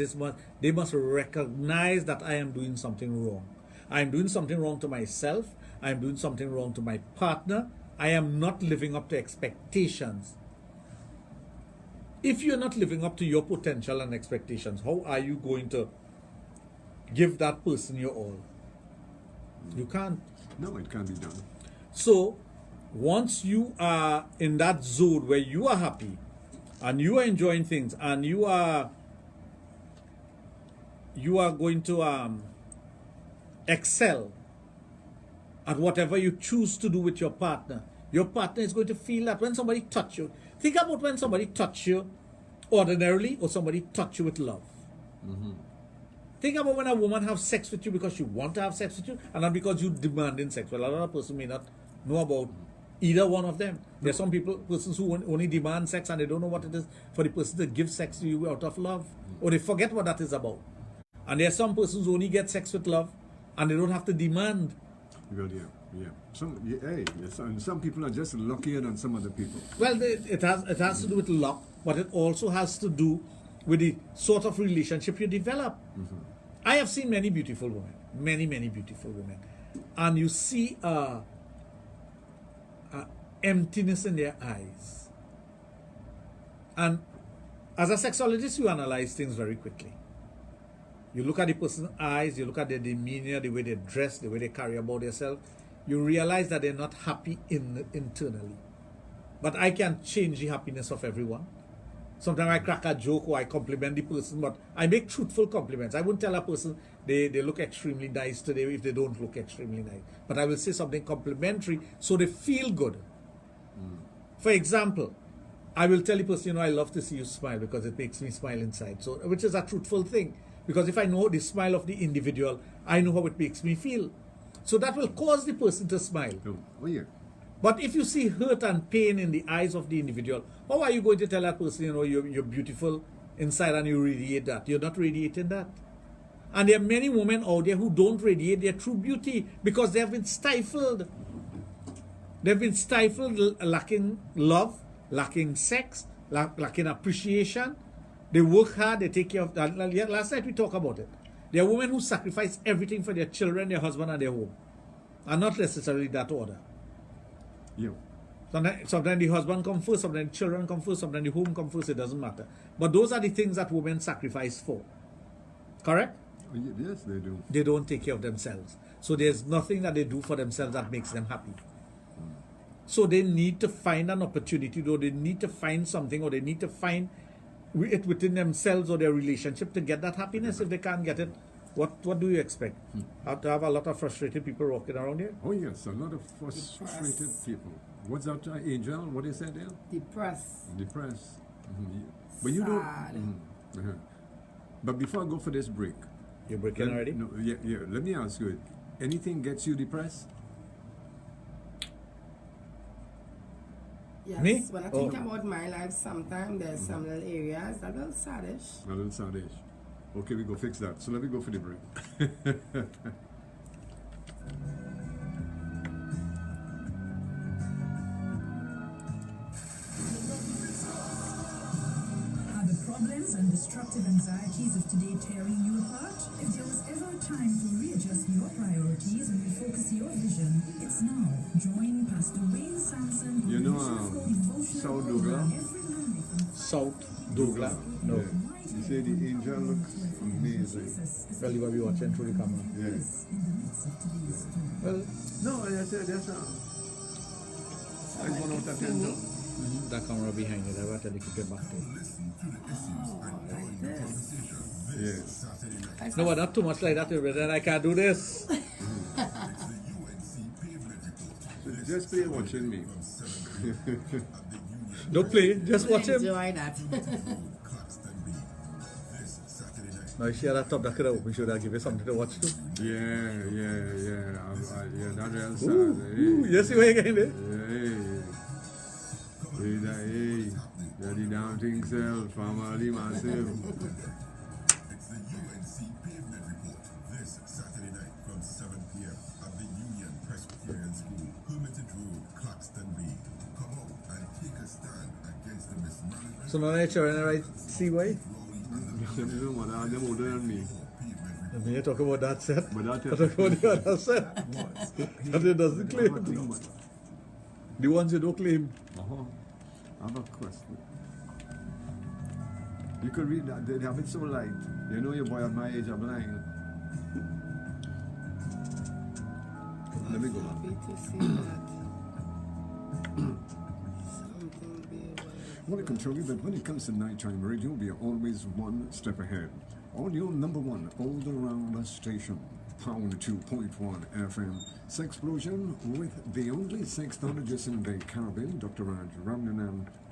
They must recognize that I am doing something wrong. I am doing something wrong to myself. I am doing something wrong to my partner. I am not living up to expectations. If you're not living up to your potential and expectations, how are you going to give that person your all? You can't. No, it can't be done. So, once you are in that zone where you are happy and you are enjoying things and you are going to excel at whatever you choose to do with your partner is going to feel that when somebody touch you. Think about when somebody touch you ordinarily or somebody touch you with love. Think about when a woman has sex with you because she wants to have sex with you and not because you demanding sex. Well, a lot of person may not know about either one of them. There are some persons who only demand sex and they don't know what it is for the person to give sex to you out of love, or they forget what that is about. And there are some persons who only get sex with love and they don't have to demand. Well, yeah. Some people are just luckier than some other people. Well, it has to do with luck, but it also has to do with the sort of relationship you develop. I have seen many beautiful women, many beautiful women, and you see emptiness in their eyes. And as a sexologist, you analyze things very quickly. You look at the person's eyes, you look at their demeanor, the way they dress, the way they carry about themselves. You realize that they're not happy internally. But I can't change the happiness of everyone. Sometimes I crack a joke or I compliment the person, but I make truthful compliments. I won't tell a person they look extremely nice today if they don't look extremely nice. But I will say something complimentary so they feel good. For example, I will tell the person, I love to see you smile because it makes me smile inside. So, which is a truthful thing. Because if I know the smile of the individual, I know how it makes me feel. So that will cause the person to smile. Oh, yeah. But if you see hurt and pain in the eyes of the individual, how are you going to tell that person, you're beautiful inside and you radiate that? You're not radiating that. And there are many women out there who don't radiate their true beauty because they have been stifled. They've been stifled, lacking love, lacking sex, lacking appreciation. They work hard, they take care of that. Last night we talked about it. There are women who sacrifice everything for their children, their husband, and their home. And not necessarily that order. Yeah. Sometimes the husband comes first, sometimes the children come first, sometimes the home comes first, it doesn't matter. But those are the things that women sacrifice for. Correct? Yes, they do. They don't take care of themselves. So there's nothing that they do for themselves that makes them happy. So they need to find an opportunity, or they need to find something, or they need to find it within themselves or their relationship to get that happiness. If they can't get it, what do you expect? Have to have a lot of frustrated people walking around here? Oh yes, a lot of frustrated people. What's that, Angel? What is that there? Depressed. Depressed. But you don't. But before I go for this break, You're breaking already? No, yeah. Let me ask you, anything gets you depressed? Yes. Me? When I think about my life, sometimes there's some little areas that are a little saddish. A little saddish. Okay, we go fix that. So let me go for the break. Are the problems and destructive anxieties of today tearing you apart? If there was ever a time to readjust your priorities and refocus your vision, it's now. Join Pastor Wayne Sampson. You know, South Douglas? South Douglas? No. Yeah. You say the angel looks amazing. Well, you will be watching through the camera. Yes. Well, No, I said that's I want to attend to. that camera behind you, I will tell you to get back to it. Listen to the issues and join the conversation. This Yes. Saturday night. No, but not too much like that, then I can't do this. It's the UNC Pavement Report. Just play watching me. From 7 p.m. at the Union Don't play, just watch him. Enjoy that. Claxton B. This Saturday night. Now, you see that top that could have opened, should I give you something to watch too? Yeah. That real sad. Ooh, you see what you're getting there? Hey, daddy down thing self, family myself. It's the UNC Pavement Report. This Saturday night from 7 p.m. at the Union Presbyterian School, Hermitage Road, Claxton B. Come out and take a stand against the mismanagement. So now you're in the right seaway? You know what, them older than me. And when you talk about that set, But that I talk about the other set. That it doesn't claim. The ones you don't claim. I have a question. You could read that, they have it so light. You know your boy at my age are blind. Let me go. Happy to see that. Something big. I want to control you, but when it comes to nighttime radio, we are always one step ahead. On your number one all-around station, Pound 2.1 FM, Sexplosion, with the only sexologist in the Caribbean, Dr. Raj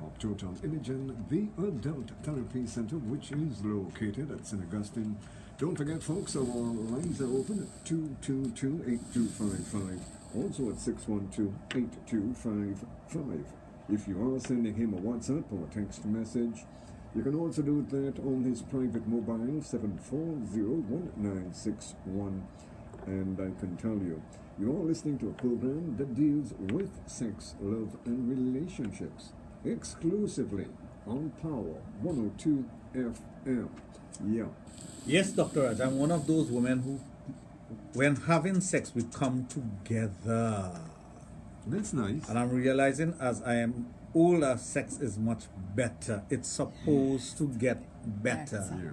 of Total Imaging, the Adult Therapy Center, which is located at St. Augustine. Don't forget, folks, our lines are open at 222-8255, also at 612-8255. If you are sending him a WhatsApp or a text message, you can also do that on his private mobile, 7401961. And I can tell you, you're listening to a program that deals with sex, love, and relationships exclusively on Power 102 FM. Yeah. Yes, Dr. Raj, I'm one of those women who, when having sex, we come together. That's nice. And I'm realizing as I am older, sex is much better. It's supposed to get better, Yeah.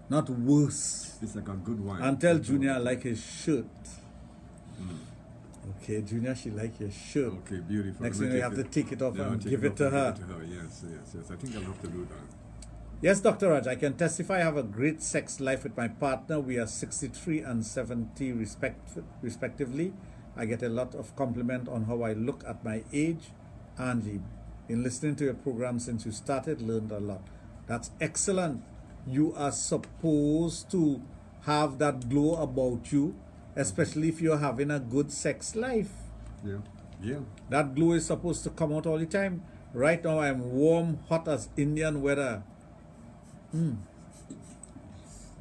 not worse. It's like a good wine. And tell Junior I like his shirt. Okay, Junior, she like your shirt. Okay, beautiful. Next thing you have to take it off Yeah, and take give it to off her. and give it to her. Yes. I think I'll have to do that. Yes, Dr. Raj, I can testify I have a great sex life with my partner. We are 63 and 70 respectively. I get a lot of compliment on how I look at my age. Angie, in listening to your program since you started, learned a lot. That's excellent. You are supposed to have that glow about you, especially if you're having a good sex life. Yeah. That glow is supposed to come out all the time. Right now I'm warm, hot as Indian weather.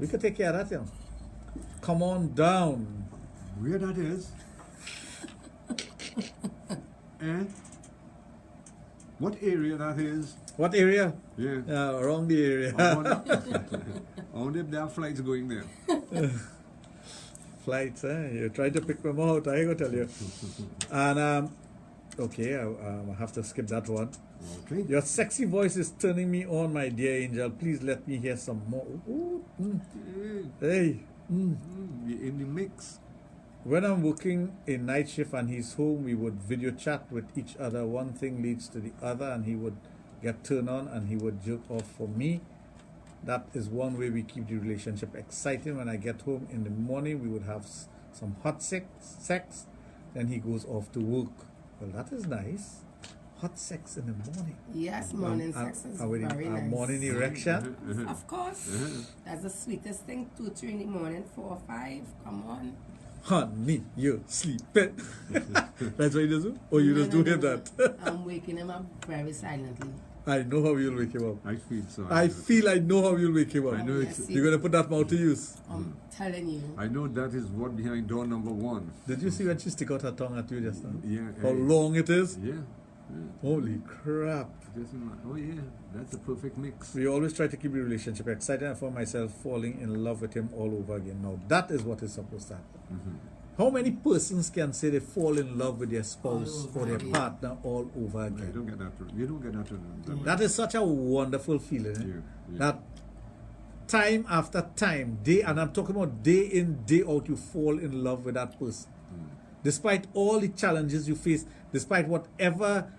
We could take care of that, you know. Come on down. Where that is? What area that is? What area? Yeah. Around the area. I wonder if there are flights going there. Flights, eh? You're trying to pick them out, I gotta tell you. And, okay, I have to skip that one. Okay. Your sexy voice is turning me on, my dear angel. Please let me hear some more. Ooh, Hey. In the mix. When I'm working a night shift and he's home, we would video chat with each other. One thing leads to the other, and he would get turned on and he would jerk off for me. That is one way we keep the relationship exciting. When I get home in the morning, we would have some hot sex. Then he goes off to work. Well, that is nice. hot sex in the morning. Yes, morning sex is with very nice. morning erection. Of course. That's the sweetest thing. 2, 3 in the morning, 4, 5. Come on. Honey, you're sleeping. That's what you just do? Or you just do him that? I'm waking him up very silently. I know how you'll wake him up. I feel so. I know how you'll wake him up. I know You're going to put that mouth to use. I'm telling you. I know that is what behind door number 1. Did you see when she stick out her tongue at you just now? Yeah. How long it is? Yeah. Holy crap. Oh yeah, that's a perfect mix. We always try to keep the relationship exciting, and for myself falling in love with him all over again. Now that is what is supposed to happen. How many persons can say they fall in love with their spouse or their partner all over again? You don't get that. That is such a wonderful feeling. Yeah. That time after time, and I'm talking about day in, day out, you fall in love with that person. Despite all the challenges you face, despite whatever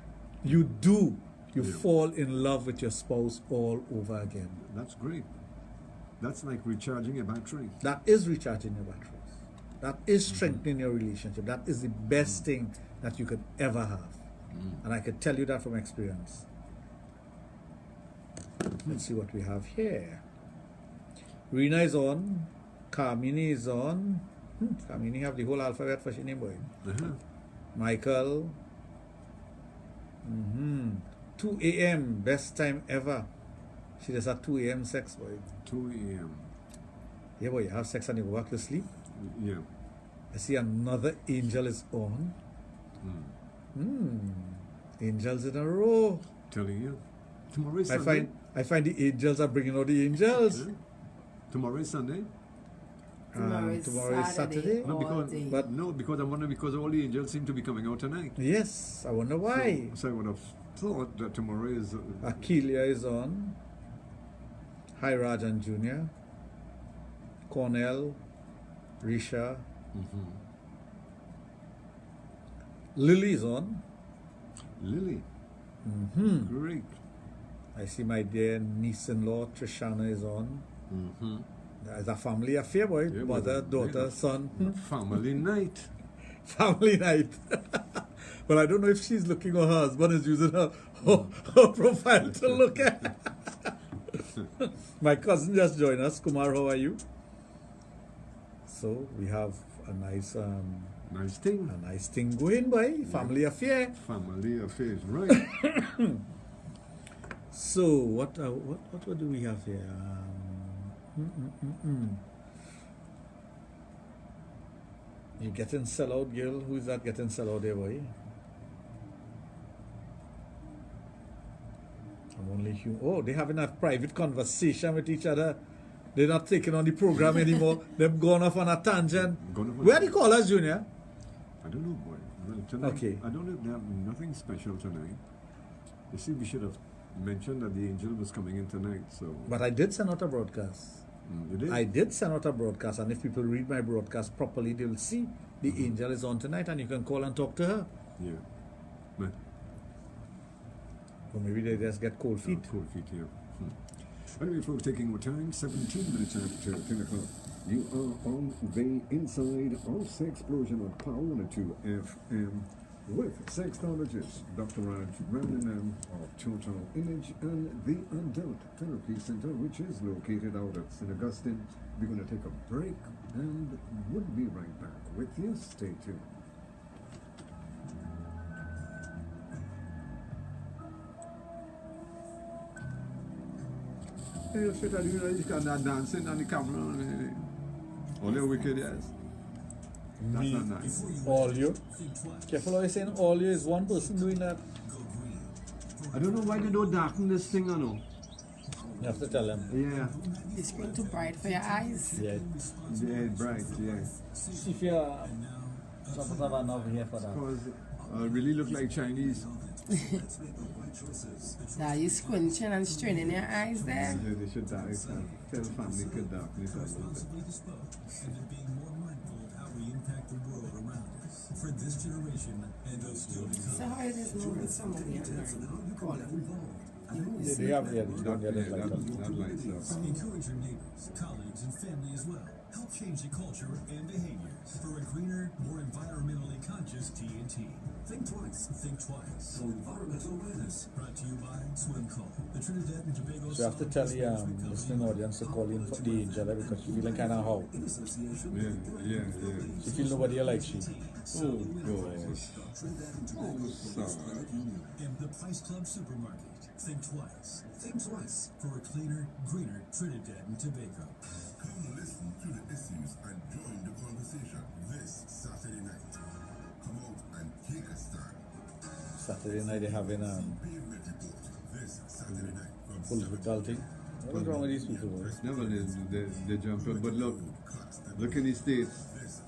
you do, you fall in love with your spouse all over again. That's great. That's like recharging a battery. That is recharging your batteries. That is strengthening your relationship. That is the best thing that you could ever have. And I can tell you that from experience. Let's see what we have here. Rena is on. Carmini is on. Carmini have the whole alphabet for she name boy. Michael. 2 a.m. Best time ever. She does a 2 a.m. sex boy. 2 a.m. Yeah boy, you have sex and you go back to sleep. Yeah. I see another angel is on. Angels in a row. Telling you. Tomorrow is Sunday. I find the angels are bringing out the angels. Tomorrow is Sunday. Tomorrow is Saturday. Because I wonder because all the angels seem to be coming out tonight. Yes, I wonder why. So I would have thought that tomorrow is. Akeelia is on. Hi Raj and Junior. Cornell. Risha. Lily is on. Lily. Great. I see my dear niece-in-law Trishana is on. It's a family affair, boy. Yeah, mother, daughter, son. Family night. Family night. But I don't know if she's looking or her husband is using her profile to look at. My cousin just joined us. Kumar, how are you? So we have a nice thing going, boy. Family affair. Family affairs, right? So what do we have here? You getting sell out, girl? Who is that getting sell out there, boy? I'm only human. Oh, they're having a private conversation with each other. They're not taking on the program anymore. They've gone off on a tangent. Where are the callers, Junior? I don't know, boy. Well, tonight, okay. I don't know if they have nothing special tonight. You see, we should have mentioned that the angel was coming in tonight. So, but I did send out a broadcast. You did? I did send out a broadcast, and if people read my broadcast properly, they will see the angel is on tonight, and you can call and talk to her. Yeah. But, or maybe they just get cold feet. Cold feet, yeah. Anyway, folks, taking our time, 17 minutes after 10 o'clock. You are on the inside of Sexplosion on Power 102 FM with sexologist Dr. Raj of Total Image and the Adult Therapy Center, which is located out at St. Augustine. We're going to take a break and we'll be right back with you. Stay tuned. You should have you dancing on the camera. All your wicked ass. That's not nice. All you. Careful how you're saying all you is one person doing that. I don't know why they don't darken this thing or no. You have to tell them. Yeah. It's going too bright for your eyes. Yeah. Yeah, bright, yeah. See if you're supposed to have an over here for that. Because I really look like Chinese. Now you squinching and straining your eyes there. Yeah, they should die. Tell family could darken it a little bit. For this generation and of students. So how is this moving somebody on corner? They have the don't get it like that. Encourage your neighbors, colleagues, and family as well. Help change the culture and behaviors for a greener, more environmentally conscious TNT. Think twice. Think twice. For environmental awareness. Brought to you by Swimco, the Trinidad and Tobago. So you have to tell the listening audience to call in for the angel because she's feeling kind of how. In association Yeah. She feel nobody like she. Oh, gosh. Oh, sorry. In the Price Club Supermarket. Think twice. Think twice. For a cleaner, greener Trinidad and Tobago. Come listen to the issues and join the conversation this Saturday night. Come out and take a stand. Saturday night they're having Pavement report this Saturday night from political thing. What's wrong with these people? No, but they jump up. But look in the States.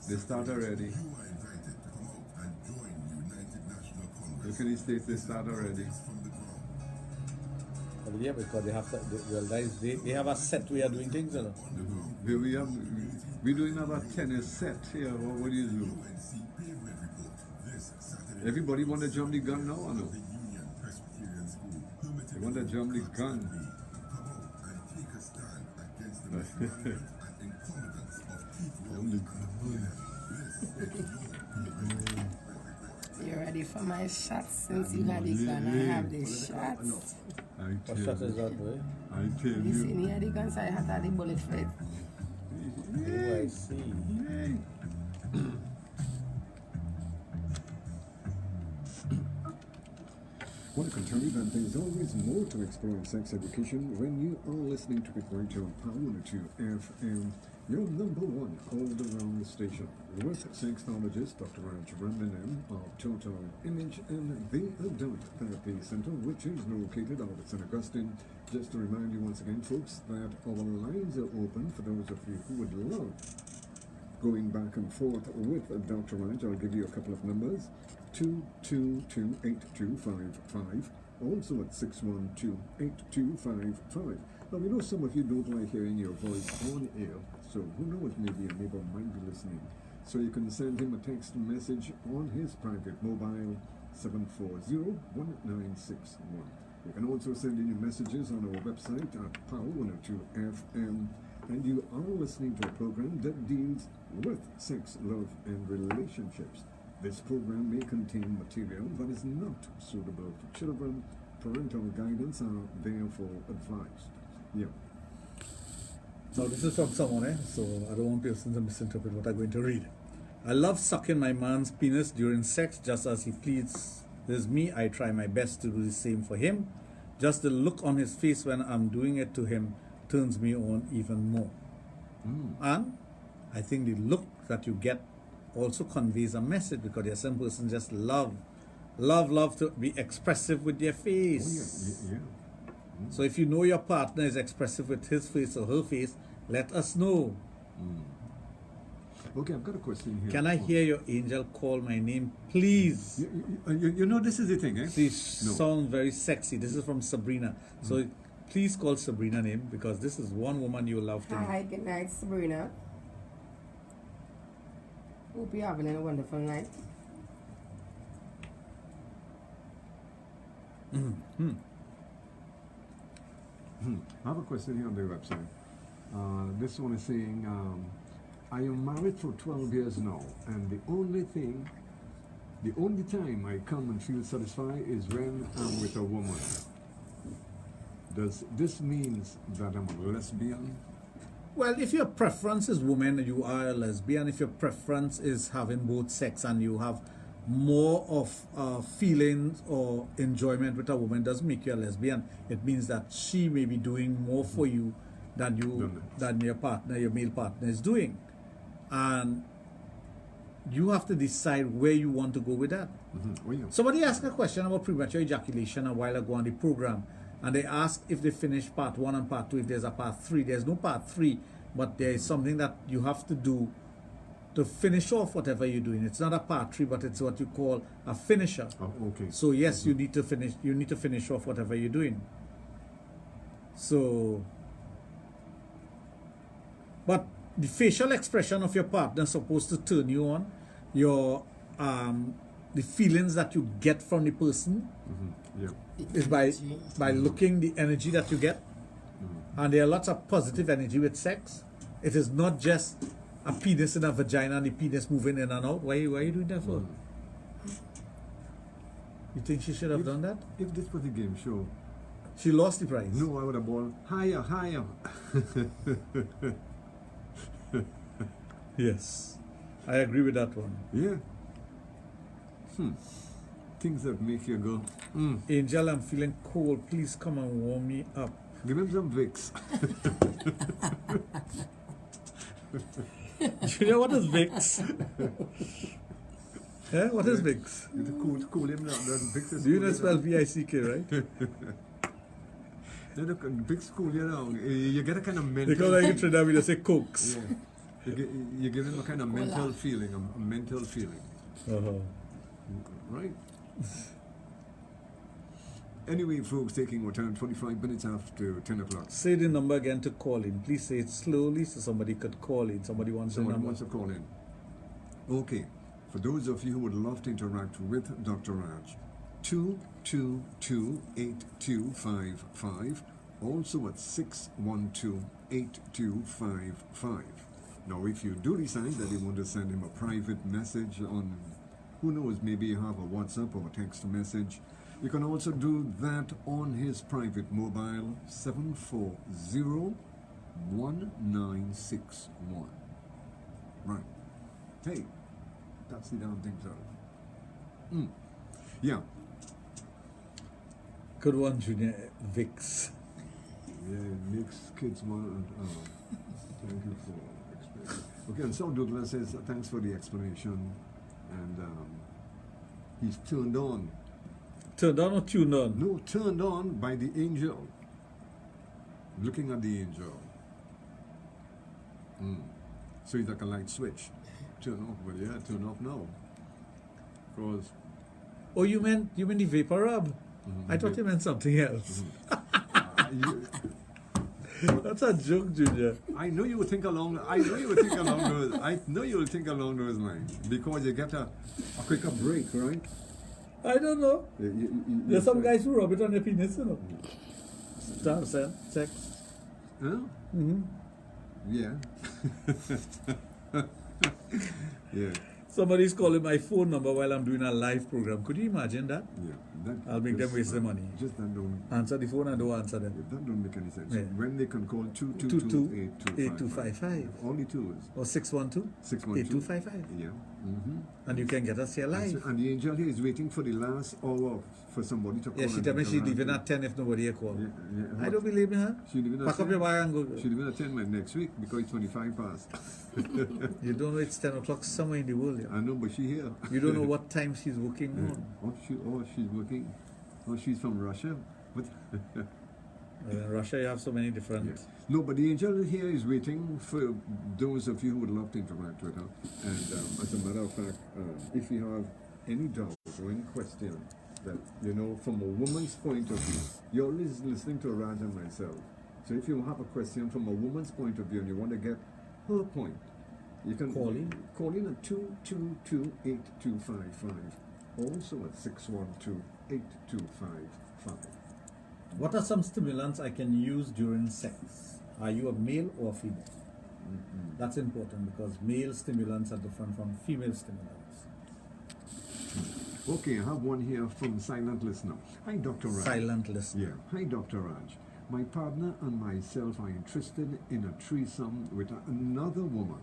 They start already. You are invited to come out and join United National Congress. Look in the States. They start already. From the ground. Yeah, because they have to, they have a set way of doing things, you know. We doing about tennis set here. What do you do? UNC pavement report this Saturday. Everybody want to jump the gun now or no? The Union Presbyterian School. They want to jump the gun. Come out and take a stand against the mismanagement and incompetence of Keith Rowley. This is your You ready for my shots? Since you had the gun, I have the shots. What shot is that, boy? I tell You see me had the gun, so I had the bullet for it. Oh, I see. Want to tell you that there's always more to explore in sex education when you are listening to it right here on Power 102 FM, your number one all-around station, with sexologist Dr. Raj of Total Image and the Adult Therapy Center, which is located out at St. Augustine. Just to remind you once again, folks, that our lines are open for those of you who would love going back and forth with Dr. Raj. I'll give you a couple of numbers. 222-8255, also at 612-8255. Now, we know some of you don't like hearing your voice on air, so who knows, maybe a neighbor might be listening. So you can send him a text message on his private mobile, 740-1961. You can also send in your messages on our website at Power 102 FM, and you are listening to a program that deals with sex, love, and relationships. This program may contain material that is not suitable for children. Parental guidance are therefore advised. Yeah. Now this is from someone, so I don't want persons to misinterpret what I'm going to read. I love sucking my man's penis during sex just as he pleases me. I try my best to do the same for him. Just the look on his face when I'm doing it to him turns me on even more. And I think the look that you get also conveys a message, because there are some persons just love to be expressive with their face. Oh, yeah. So if you know your partner is expressive with his face or her face, let us know. Okay, I've got a question here. Can I hear your angel call my name, please? You know, this is the thing, eh? Please sound very sexy. This is from Sabrina. So please call Sabrina name, because this is one woman you love to Hi, good night, Sabrina. Hope you're having a wonderful night. I have a question here on the website. This one is saying, I am married for 12 years now, and the only time I come and feel satisfied is when I'm with a woman. Does this mean that I'm a lesbian? Well, if your preference is women, you are a lesbian. If your preference is having both sex and you have more of feelings or enjoyment with a woman, doesn't make you a lesbian. It means that she may be doing more for you than your partner, your male partner, is doing. And you have to decide where you want to go with that. Oh, yeah. Somebody asked a question about premature ejaculation a while ago on the program. And they asked if they finished part 1 and part 2, if there's a part 3. There's no part 3, but there is something that you have to do to finish off whatever you're doing. It's not a part 3, but it's what you call a finisher. Oh, okay. So yes, you need to finish off whatever you're doing. So, but the facial expression of your partner is supposed to turn you on. Your the feelings that you get from the person is by looking the energy that you get. And there are lots of positive energy with sex. It is not just a penis in a vagina and the penis moving in and out. Why are you doing that for? You think she should have done that? If this was a game show, she lost the prize. No, I would have balled higher, higher. Yes, I agree with that one. Yeah. Things that make you go, Angel, I'm feeling cold. Please come and warm me up. Give him some Vicks. Junior, what is Vicks? Yeah, what is Vicks? Cool him down. Vicks is Do you cool know spell V-I-C-K, right? Vicks cool you down. You get a kind of mental... Because like in Trinidad, we just say Cokes. Yeah. You give him a kind of mental feeling, a mental feeling. Right? Anyway, folks, taking our time, 25 minutes after 10 o'clock. Say the number again to call in. Please say it slowly so somebody could call in. Somebody wants the number. Wants to call in. Okay. For those of you who would love to interact with Dr. Raj, 222-8255, also at 612-8255. Now, if you do decide that you want to send him a private message on, who knows, maybe you have a WhatsApp or a text message, you can also do that on his private mobile, 740-1961. Right. Hey, that's the damn thing, sir. Yeah. Good one, Junior. Vicks. Yeah, makes kids want. Thank you for explaining. Okay, and so Douglas says thanks for the explanation, and he's turned on. Turned on or tuned on? No, turned on by the angel. Looking at the angel. So it's like a light switch. Turn off, well, yeah, turn off now. Because. Oh, you meant the vapor rub? I thought you meant something else. That's a joke, Junior. I know you will think along. I know you will think along those. I know you will think along those lines because you get a quicker break, right? I don't know. There's some guys who rub it on their penis, you know. Sex. Huh? Yeah. Yeah. Somebody's calling my phone number while I'm doing a live program. Could you imagine that? Yeah. I'll make them waste their money. Just that don't answer the phone and don't answer them. That don't make any sense. Yeah. When they can call 222-8255. Only twos. Or 612-8255. Yeah. And you can get us here live. And the angel here is waiting for the last hour for somebody to call. Yeah, she tell me she's leaving at 10 if nobody here call. I don't believe me, huh? Pack up your bag and go. She's leaving at 10 next week because it's 25 past. You don't know it's 10 o'clock somewhere in the world. Yeah? I know, but she's here. You don't know what time she's working on. She's working. Oh, she's from Russia. But in Russia, you have so many different. Yeah. No, but the angel here is waiting for those of you who would love to interact with her. And as a matter of fact, if you have any doubt or any question that, you know, from a woman's point of view, you're always listening to Raj and myself. So if you have a question from a woman's point of view and you want to get her point, you can call in at 222-8255. Also at 612-8255. What are some stimulants I can use during sex? Are you a male or a female? That's important because male stimulants are different from female stimulants. Okay, I have one here from Silent Listener. Hi, Dr. Raj. Silent Listener. Yeah. Hi, Dr. Raj. My partner and myself are interested in a threesome with another woman.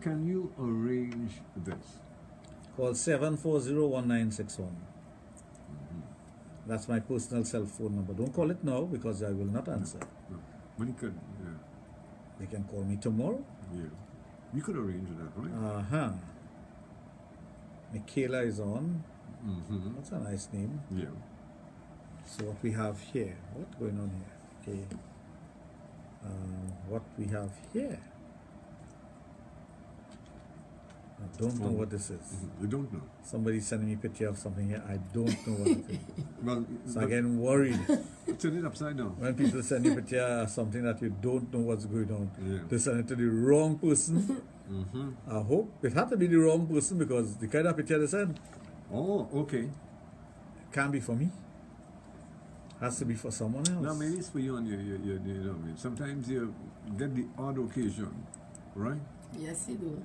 Can you arrange this? Call 740-1961. That's my personal cell phone number. Don't call it now because I will not answer. No. When you could, yeah. They can call me tomorrow. Yeah. You could arrange that, right? Michaela is on. That's a nice name. Yeah. So what we have here? What's going on here? Okay. What we have here? I don't know what this is. You don't know? Somebody's sending me a picture of something here. I don't know what it is. Well, so I'm getting worried. Turn it upside down. When people send you a picture of something that you don't know what's going on, yeah. They send it to the wrong person. I hope it had to be the wrong person because the kind of picture they send. Oh, okay. It can't be for me. Has to be for someone else. No, maybe it's for you and you know what I mean. Sometimes you get the odd occasion, right? Yes, you do.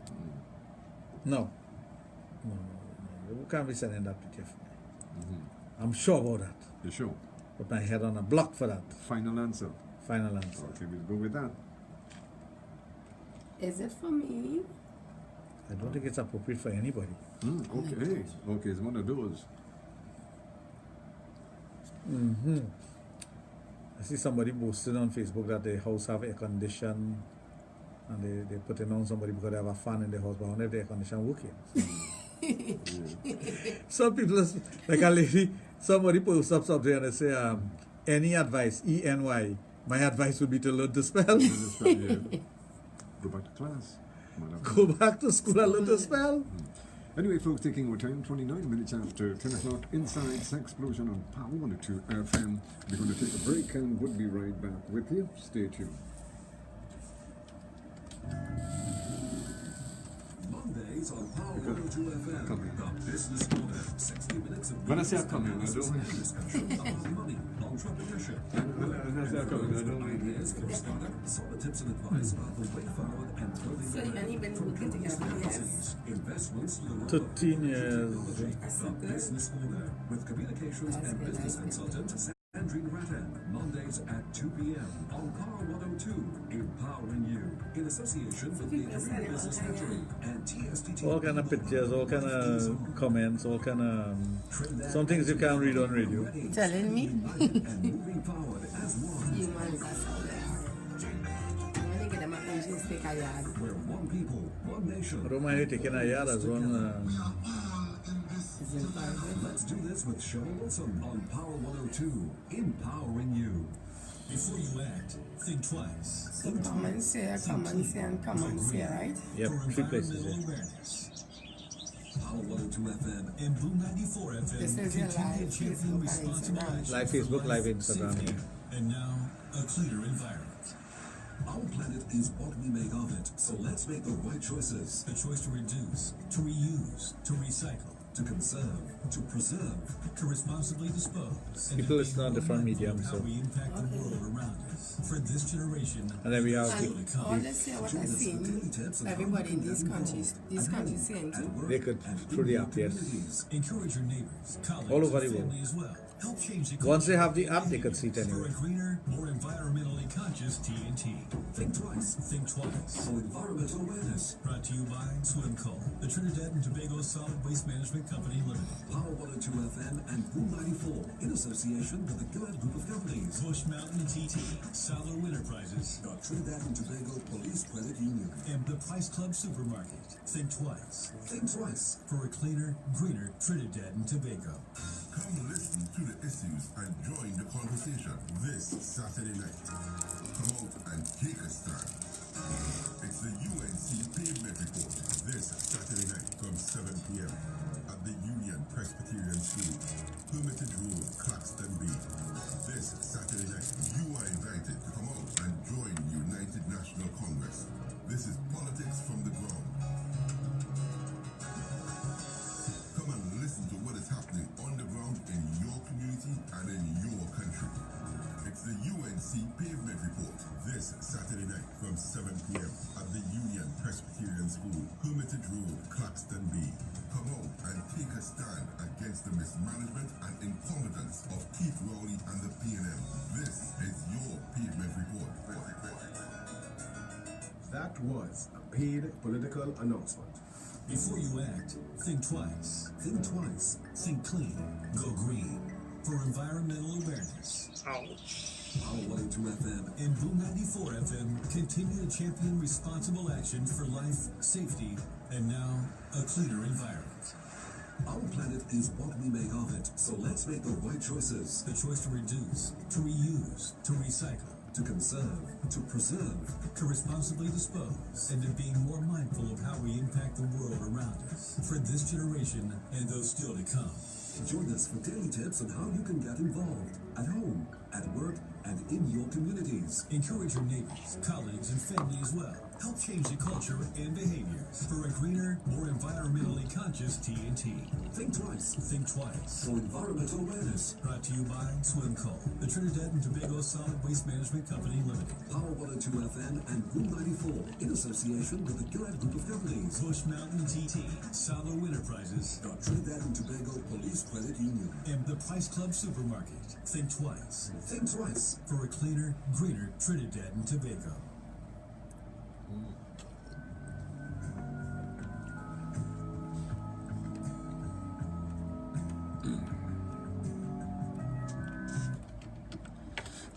No. You can't be sending that picture for me. I'm sure about that. You sure? Put my head on a block for that. Final answer. Final answer. Okay, we'll go with that. Is it for me? I don't think it's appropriate for anybody. Okay. Okay, it's one of those. I see somebody posted on Facebook that the house have air condition, and they put it on somebody because they have a fan in the house, but I wonder if the air condition working. Some people, like a lady, somebody posts up something and they say, any advice, ENY, my advice would be to learn to spell. Go back to class. Go back to school and learn to spell. Anyway, folks, taking our time, 29 minutes after 10 o'clock, inside Sexplosion on Power 102 FM. We're going to take a break and we'll be right back with you. Stay tuned. Mondays on Power 102 FM. The Business Corner. 60 minutes of When I say I come in, I don't discussion about money, entrepreneurship, ideas for a startup, solid tips and advice about the way forward and building So you ain't been working together, yes? investments to the world. 13 years. The Business Corner with communications and business consultant Sandrine Rattan, Mondays at 2 p.m. on Power 102, empowering you in association with the Career Business Factory and TSTT. All kind of pictures, all kind of comments, all kind of some things you can't read on radio. Telling me? And moving forward as one. You man, that's how they are. When you get them at engines, take a yard. We're one people, one nation. I don't mind you taking a yard as one. Let's do this with Cheryl Wilson on Power 102, empowering you. Before you act, think twice. So come and say, right? Yep, 3 places. Yeah. Awareness. Power 102 FM And Boom 94 FM This is your continue live champion Facebook and responsible Instagram. action Live for Facebook, live life, Instagram, safety, yeah. and now a cleaner environment. Our planet is what we make of it, so let's make the right choices. The choice to reduce, to reuse, to recycle, To conserve, to preserve, to responsibly dispose. People to listen on be different mindful of mediums, how so. we impact the world around us. For this generation, And then we have still to come. All this here, what I seen, everybody in these countries saying too. They could through the app, yes. Encourage your neighbors, colleagues, All over and the world. family as well. Help change the Once they culture have the app, they could see it for anyway. a greener, more environmentally conscious TNT. think twice. Think twice. For environmental awareness, Brought to you by Swimco, the Trinidad and Tobago Solid Waste Management Company Limited. Power 102 FM and Boom 94 in association with the Gillard Group of Companies. Bush Mountain TT, Salo Enterprises, The Trinidad and Tobago Police Credit Union. and the Price Club Supermarket. Think twice. Think twice. For a cleaner, greener Trinidad and Tobago. Come listen to the issues and join the conversation this Saturday night. Come out and take a stand. It's the UNC Pavement Report this Saturday night from 7 p.m. at the Union Presbyterian School, Hermitage Road, Claxton B. This Saturday night, you are invited to come out and join United National Congress. This is politics from the ground. Come and listen to what is happening on the ground in your community and in your country. It's the UNC Pavement Report this Saturday night from 7 p.m. at the Union Presbyterian School, Hermitage Road, Claxton B. Come out and take a stand against the mismanagement and incompetence of Keith Rowley and the PNM. This is your Pavement Report. That was a paid political announcement. Before you act, think twice. Think twice. Think clean. Go green. For environmental awareness. Power 102 FM And Boom 94 FM continue to champion responsible action for life, safety, and now a cleaner environment. Our planet is what we make of it, so let's make the right choices. The choice to reduce, to reuse, to recycle, To conserve, to preserve, to responsibly dispose, and to being more mindful of how we impact the world around us. For this generation and those still to come. Join us for daily tips on how you can get involved at home, at work, and in your communities. Encourage your neighbors, colleagues, and family as well. Help change the culture and behaviors for a greener, more environmentally conscious TNT. Think twice. Think twice. For environmental awareness. Brought to you by Swimco, the Trinidad and Tobago Solid Waste Management Company Limited. Power 102 FM and Room 94 in association with the Gillette Group of Companies. Bush Mountain TT, Salo Enterprises, The Trinidad and Tobago Police Credit Union. and the Price Club Supermarket. Think twice. Think twice. For a cleaner, greener Trinidad and Tobago.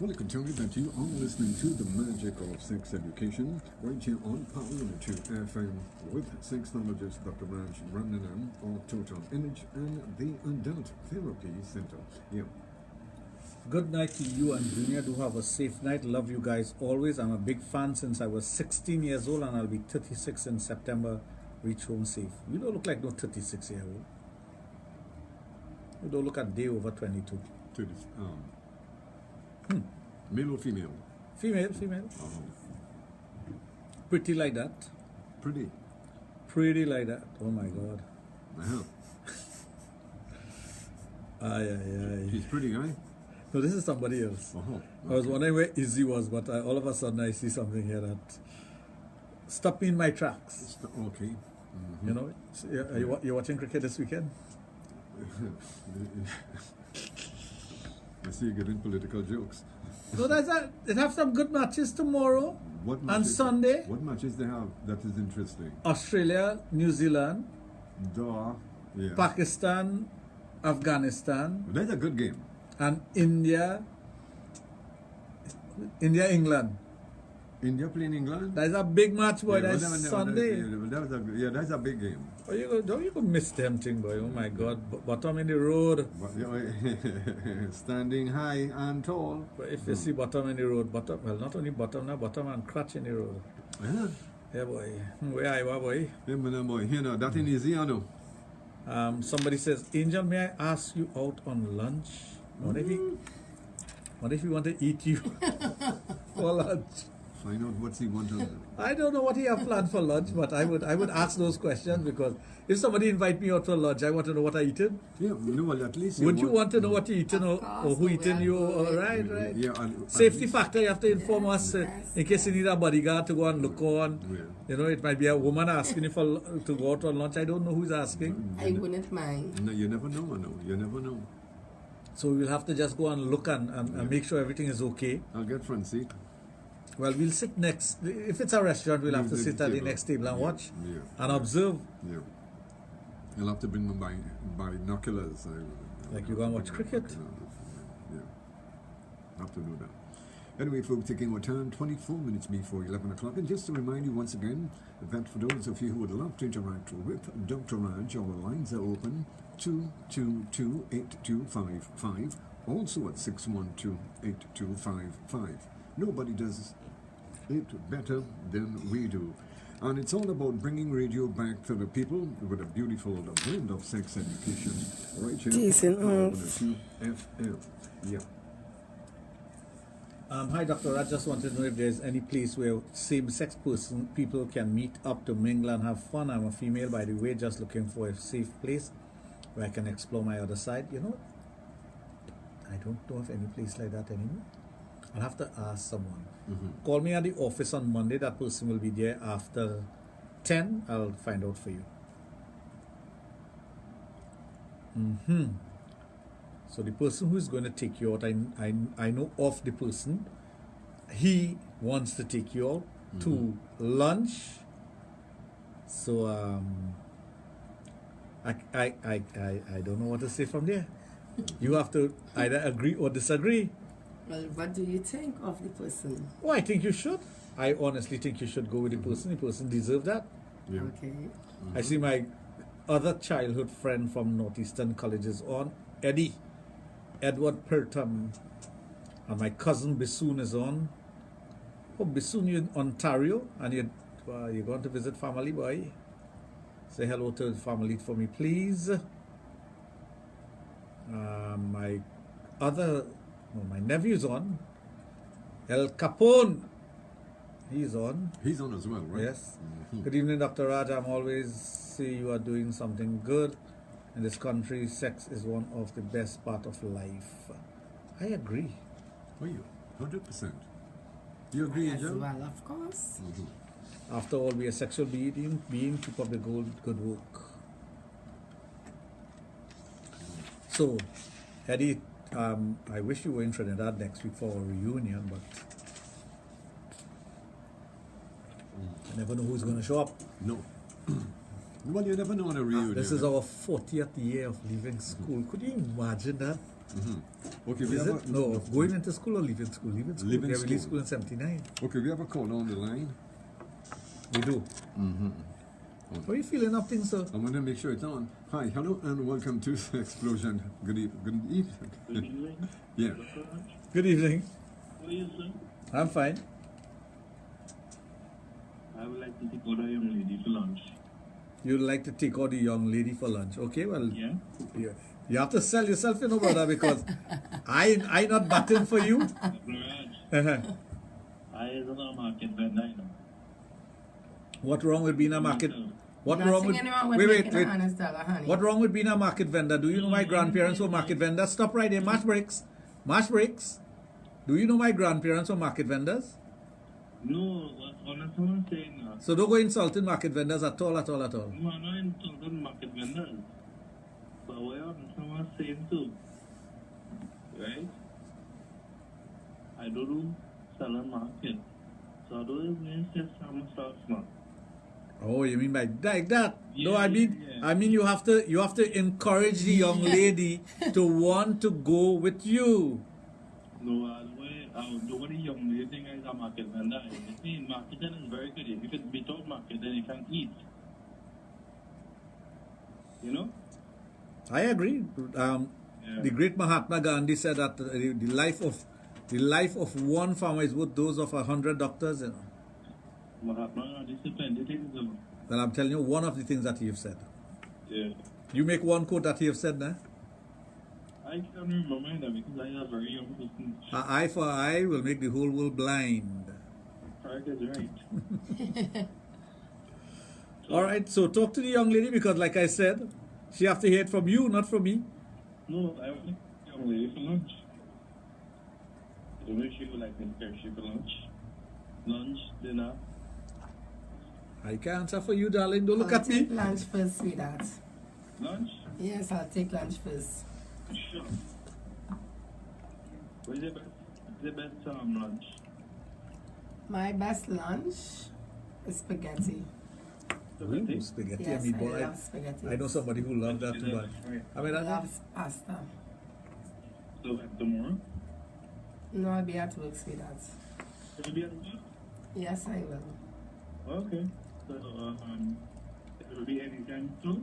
Well, I can tell you that you are listening to the magic of sex education right here on Power 102 FM with sexologist Dr. Raj of Total Image and the Adult Therapy Center. Yeah. Good night to you and Junior. Do have a safe night. Love you guys always. I'm a big fan since I was 16 years old and I'll be 36 in September. Reach home safe. You don't look like no 36-year-old. You don't look a day over 22. To this, male or female? Female. Pretty like that. Pretty like that. Oh my God. Aye. She's pretty, eh? No, this is somebody else. I was wondering where Izzy was, but all of a sudden I see something here that stopped me in my tracks. Okay. Mm-hmm. You know, are you watching cricket this weekend? I see you getting political jokes. So they have some good matches tomorrow and Sunday. What matches they have that is interesting? Australia, New Zealand, yeah. Pakistan, Afghanistan. That's a good game. And India, England. India playing England? That's a big match, boy. Yeah, that's Sunday. That's a big game. Oh, you go miss them thing, boy. Oh my God. Bottom in the road. Standing high and tall. But if you see bottom in the road, not only bottom now, bottom and crutch in the road. Yeah, boy. Where are you, boy? Yeah, boy. You know, that ain't easy, I know. Somebody says, Angel, may I ask you out on lunch? What if he want to eat you for lunch? Find out what he wants to. I don't know what he have planned for lunch, but I would ask those questions because if somebody invite me out for lunch, I want to know what I eaten. Yeah, well, at least. Would you want to know what you eaten or who eaten you? Right. Yeah. Safety factor, you have to inform us in case you need a bodyguard to go and look on. Yeah. You know, it might be a woman asking you to go out on lunch. I don't know who's asking. I wouldn't mind. No, you never know. You never know. So we'll have to just go and look and make sure everything is okay. I'll get front seat. Well, we'll sit next. If it's a restaurant, we'll have to sit at the next table and watch and observe. Yeah. You'll have to bring my binoculars. Like you go and watch cricket. Yeah. Have to do that. Anyway, folks, taking our time, 24 minutes before 11 o'clock. And just to remind you once again that for those of you who would love to interact with Dr. Raj, our lines are open 222-8255, also at 612-8255. Nobody does it better than we do. And it's all about bringing radio back to the people with a beautiful blend of sex education right here on FM. Yeah. Hi, Dr. Raj. Just wanted to know if there's any place where same-sex people can meet up to mingle and have fun. I'm a female, by the way, just looking for a safe place where I can explore my other side. You know, I don't know of any place like that anymore. I'll have to ask someone. Call me at the office on Monday. That person will be there after 10. I'll find out for you. So the person who is going to take you out, I know of the person. He wants to take you out to lunch. So I don't know what to say from there. You have to either agree or disagree. Well, what do you think of the person? Oh, I think you should. I honestly think you should go with the person. The person deserves that. Yeah. Okay. I see my other childhood friend from Northeastern Colleges on, Edward Pertham, and my cousin Bissoon is on. Oh, Bissoon, you're in Ontario, and you're going to visit family, boy. Say hello to the family for me, please. My nephew's on. El Capone. He's on. He's on as well, right? Yes. Good evening, Dr. Raj. I'm always see you are doing something good. In this country, sex is one of the best part of life. I agree. Oh, you 100%. You agree, As Angel? well, of course. After all, we are sexual being keep up the good work. So, Eddie, I wish you were in Trinidad next week for a reunion, but I never know who's going to show up. No. Well, you never know on a reunion. This is our 40th year of leaving school. Could you imagine that? Okay, we Is have it? No, going into school or leaving school? Leaving school. Leaving We have released school. school in 79. Okay, we have a caller on the line. We do. How are you feeling up things, sir? I want to make sure it's on. Hi, hello, and welcome to Explosion. Good evening. Good evening. Yeah. Dr. Raj. Good evening. How are you, sir? I'm fine. I would like to take order young lady for lunch. You'd like to take out the young lady for lunch. Okay, well, Yeah? you have to sell yourself, you know, brother, because I not batting for you. Dr. Raj, I is on a market vendor, you know. What wrong with being a market? What Nothing wrong with? wrong with Wait, making wait. a honest dollar, honey. What wrong with being a market vendor? Do you know my grandparents were market vendors? Stop right there. March breaks. March breaks. Do you know my grandparents were market vendors? No, what honest I'm saying now. So don't go insulting market vendors at all, at all, at all. No, I'm not insulting market vendors. But what I'm saying too, right? I don't do selling market. So I don't mean to some stuff now. Oh, you mean by like that? No, I Yeah, mean, yeah. I mean you have to encourage the young lady to want to go with you. No, the way young lady think is a market vendor. You see, marketing is very good. If it's without market, then you can't eat. You know? I agree. The great Mahatma Gandhi said that the life of one farmer is worth those of 100 doctors. You know. Mahatma Gandhi said plenty things. Then I'm telling you one of the things that you've said. Yeah. You make one quote that you've said now. I can't remember that because I am a very young person. Eye for eye will make the whole world blind. Correct is right. All right, so talk to the young lady because, like I said, she have to hear it from you, not from me. No, I want a young lady for lunch. So make sure you like me to carry for lunch. Lunch, dinner. I can't answer for you, darling. Don't look I'll at me. take lunch first, sweetheart. Lunch? Yes, I'll take lunch first. Sure. What is the best lunch? My best lunch is spaghetti. Ooh, spaghetti Yes, and I meatball. love spaghetti. I know somebody who loves that too, but I mean, I love pasta. So tomorrow? No, I'll be at work, sweetheart. Will you be at work? Yes, I will. Okay. So, it will be anytime close?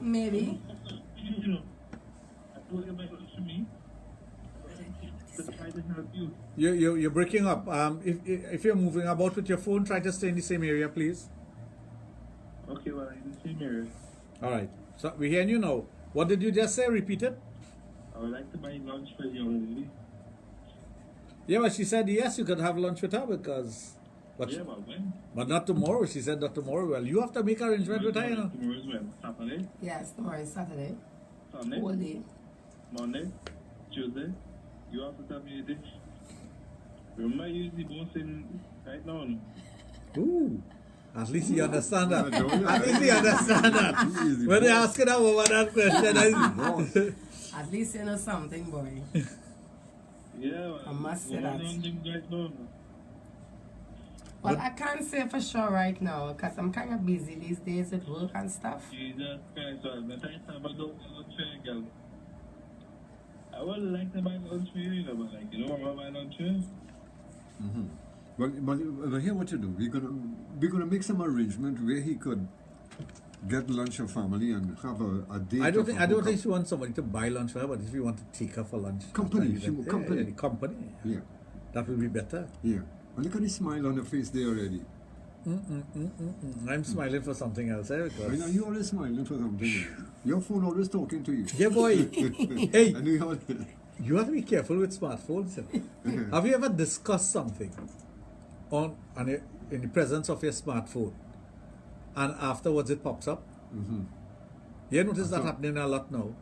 Maybe. You know, I told you about lunch to me. To try to help you. You're breaking up. If you're moving about with your phone, try to stay in the same area, please. Okay, well, in the same area. All right. So we're hearing you now. What did you just say? Repeat it. I would like to buy lunch for the young lady. Yeah, but she said yes, you could have lunch with her because. But, Yeah, but when? but not tomorrow. She said not tomorrow. Well, you have to make arrangement with her, you know. Tomorrow is when? Saturday? Yes, tomorrow is Saturday. Sunday? Whole day. Monday? Tuesday? You have to tell me the day. Remember, you use the boss in right now. No? Ooh. At least you understand that. I don't know. At least you understand that. Easy, When they boss. ask that woman that question, At least you know something, boy. Yeah, I must say what that. I don't think right now. Well, I can't say for sure right now because I'm kind of busy these days with work and stuff. Jesus Christ, but I have a lunch for you, girl. I would like to buy lunch for you, you know, but like, you know what I buy lunch for you? But here what you do. We're gonna make some arrangement where he could get lunch or family and have a date. I don't of a think she wants somebody to buy lunch for her, but if you want to take her for lunch, Company, then- she will company. the company. Yeah, That will be better. yeah. And look at the smile on her face there already. I'm smiling for something else, I know because you always smiling for something. Your phone always talking to you. yeah, boy. Hey, I knew you You have to be careful with smartphones. Have you ever discussed something in the presence of your smartphone, and afterwards it pops up? You notice that happening a lot now.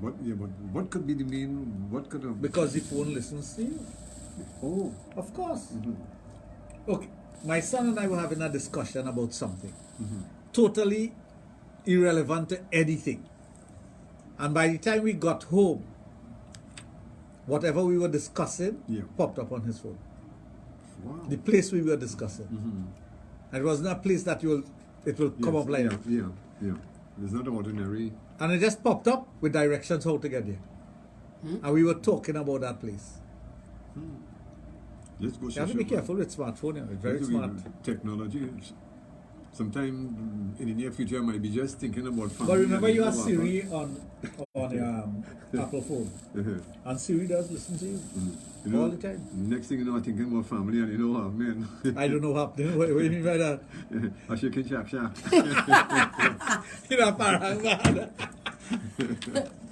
What could be the main? What could have? Because the phone listens to you. Oh, of course. Okay, my son and I were having a discussion about something totally irrelevant to anything, and by the time we got home, whatever we were discussing popped up on his phone. Wow. The place we were discussing. And it wasn't a place that it will come up like that. Yeah. It's not ordinary. And it just popped up with directions how to get there. And we were talking about that place. Let's go. You have to be careful with smartphone. It's very smart. Technology. Sometime in the near future, I might be just thinking about. But remember, you have Siri on your Apple phone, and Siri does listen to you, all the time. Next thing you know, I'm thinking about family, and you know, man. I don't know what happening. What do you mean by that? I should get sharp. You know, parang.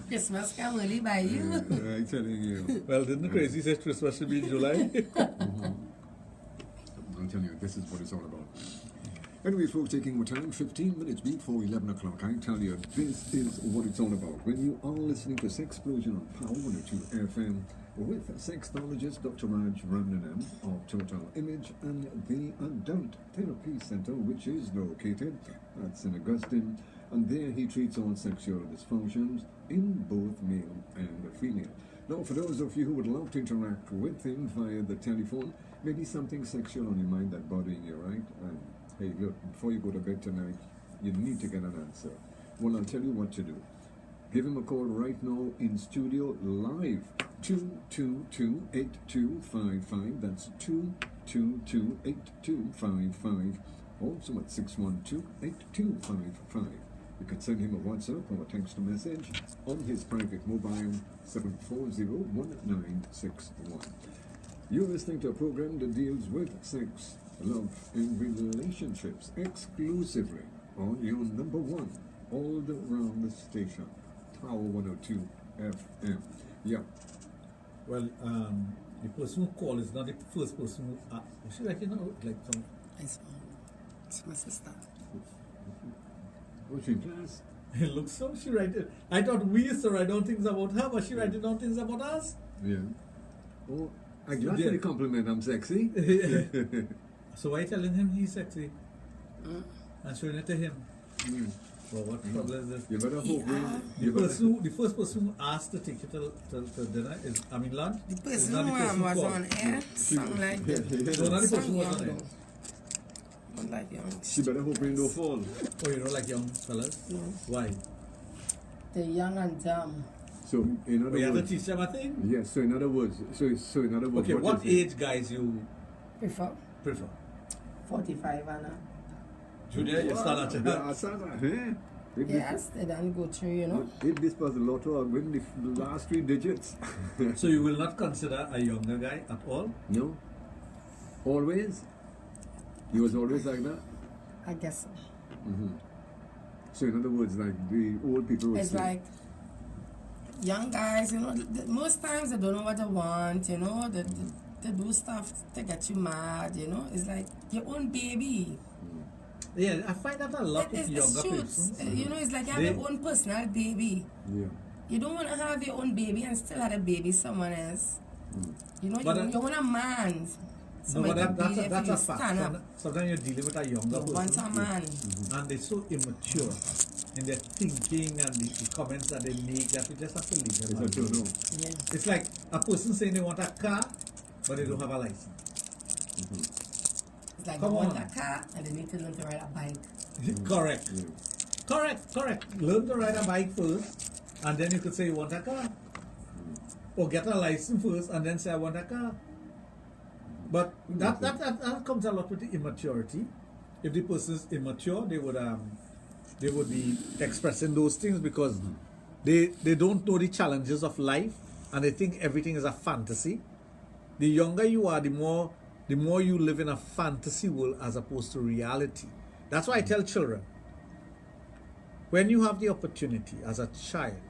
Christmas can really buy you. I'm telling you. Well, didn't the crazy say Christmas should be in July? I'm telling you, this is what it's all about. Anyway, folks, taking our time, 15 minutes before 11 o'clock, I tell you, this is what it's all about. When you are listening to Sexplosion on Power 102 FM with Sexologist Dr. Raj Ramnanam of Total Image and the Adult Therapy Center, which is located at St. Augustine, and there he treats all sexual dysfunctions in both male and female. Now, for those of you who would love to interact with him via the telephone, maybe something sexual on your mind that bothering you, right? Hey, look, before you go to bed tonight, you need to get an answer. Well, I'll tell you what to do. Give him a call right now in studio live, 222-8255. That's 222-8255. Also at 612-8255. You can send him a WhatsApp or a text message on his private mobile, 740-1961. You're listening to a program that deals with sex, love, and relationships exclusively on your number one all around the station, Power 102 FM. Yeah. Well, the person who called is not the first person who should I know like some. It's my sister. What's in class? It looks so. She write it. I thought we used to write down things about her, but she writing down things about us. Yeah. Oh, I'm glad for the compliment. I'm sexy. So why telling him he's sexy? And showing it to him. Well, what problem is this? You better hope the first person who asked to take you to dinner is, lunch? The person who was on air, something like that. So not the person who was on air. Not like young. She better hope rain don't fall. Oh, you don't like young fellas? No. Why? They're young and dumb. So in other words, you have to teach them a thing? Yes, so in other words, okay, what age guys you prefer? 45 Anna. Junior, you start at Yes, they don't go through, you know. If this was the lotto, I'd win the last 3 digits. So you will not consider a younger guy at all? No. Always? He was always like that? I guess so. So in other words, like the old people would it's say, like young guys, you know, most times they don't know what they want, you know, they do stuff to get you mad, you know. It's like your own baby. Yeah, I find that a lot with younger people. You know, it's like you have your own personal baby. Yeah. You don't want to have your own baby and still have a baby someone else. You know, you want a man. No, but that's a fact. Sometimes you're dealing with a younger person. Want a man. And they're so immature in their thinking and the comments that they make that you just have to leave them alone. Yeah. It's like a person saying they want a car, but they don't have a license. It's like they want a car and they need to learn to ride a bike. Correct. Correct. Learn to ride a bike first, and then you could say you want a car. Or get a license first, and then say I want a car. But that comes a lot with the immaturity. If the person is immature, they would be expressing those things because they don't know the challenges of life and they think everything is a fantasy. The younger you are, the more you live in a fantasy world as opposed to reality. That's why I tell children, when you have the opportunity as a child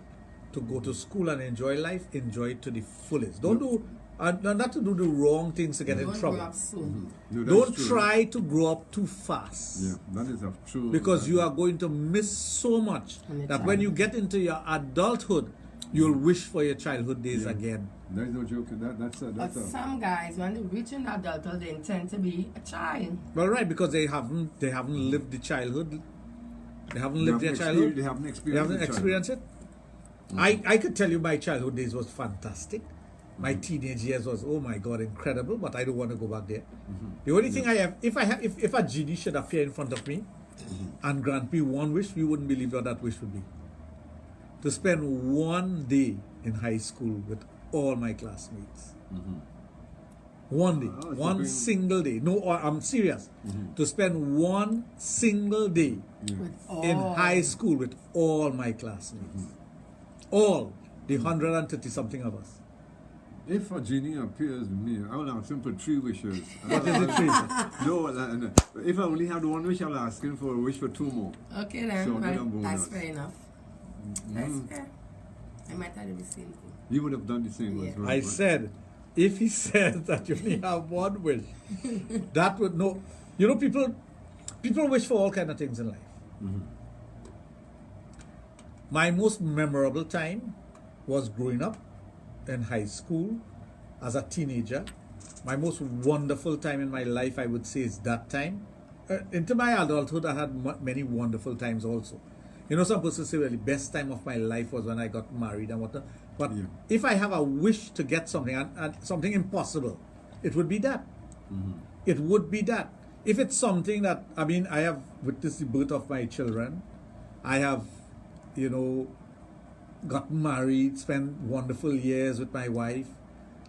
to go to school and enjoy life, enjoy it to the fullest. Don't do, not to do the wrong things to get in trouble. Grow up soon. No, that's Don't true. try to grow up too fast. Yeah, that is a true. Because you are going to miss so much that when you get into your adulthood, you'll wish for your childhood days again. There's no joke in that. That's But some guys, when they reach in adulthood, they intend to be a child. Well, right, because they haven't lived the childhood. They haven't lived their childhood. They haven't experienced it. I could tell you my childhood days was fantastic. My teenage years was, oh my God, incredible. But I don't want to go back there. The only thing I have, if a genie should appear in front of me and grant me one wish, you wouldn't believe what that wish would be. To spend one day in high school with all my classmates. One day, one single day. No, I'm serious. To spend one single day in high school with all my classmates. All the 130 something of us. If a genie appears to me, I will ask him for 3 wishes. What is the 3? No, if I only had one wish, I'll ask him for a wish for 2 more. Okay then, So right. That's fair enough. That's fair. I might have done the same thing. You would have done the same as well. I said, if he says that you only have one wish, that would no. You know, people wish for all kind of things in life. My most memorable time was growing up in high school as a teenager. My most wonderful time in my life, I would say, is that time. Into my adulthood, I had many wonderful times also. You know, some persons say, well, the best time of my life was when I got married and whatnot. But if I have a wish to get something, and something impossible, it would be that. It would be that. If it's something that, I mean, I have witnessed the birth of my children. I have, you know, got married, spent wonderful years with my wife.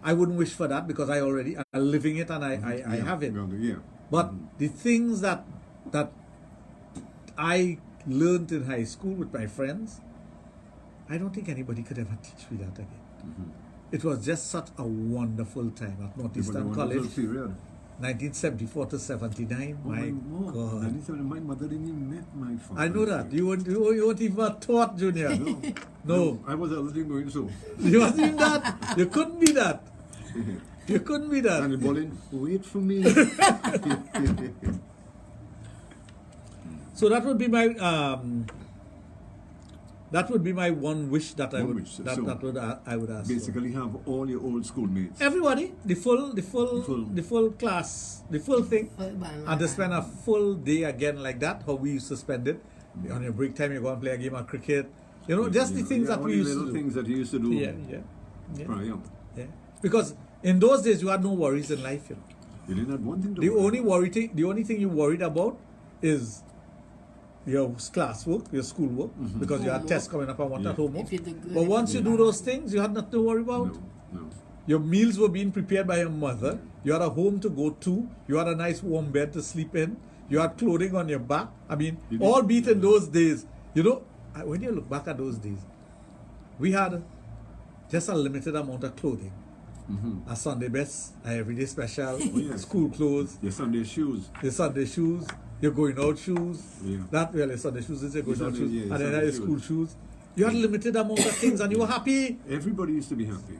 I wouldn't wish for that because I already am living it and I have it. But the things that I learned in high school with my friends, I don't think anybody could ever teach me that again. It was just such a wonderful time at Northeastern College. 1974 to 79. Oh my God. 1979, my mother didn't even met my father. I know that. You weren't even taught, Junior. No. I was a little going so. You wasn't even that. You couldn't be that. You couldn't be that. And the bowling, wait for me. So that would be my one wish that I would I would ask. Basically, have all your old schoolmates. Everybody, the full class, the full thing, and to spend a full day again like that. How we used to spend it. On your break time, you go and play a game of cricket. You know, just the things that we used to do. Things that you used to do. Yeah. Because in those days, you had no worries in life. You know. You didn't have one thing to the only thing you worried about is your classwork, your schoolwork, because you had tests coming up and want that homework. But once you do those things, you had nothing to worry about. No. Your meals were being prepared by your mother. You had a home to go to. You had a nice warm bed to sleep in. You had clothing on your back. I mean, albeit in those days, you know, when you look back at those days, we had just a limited amount of clothing. A Sunday best, a everyday special, school clothes. Your Sunday shoes. Your going out shoes. That really Sunday shoes is your going out shoes. And then your school shoes. You had a limited amount of things and you were happy. Everybody used to be happy.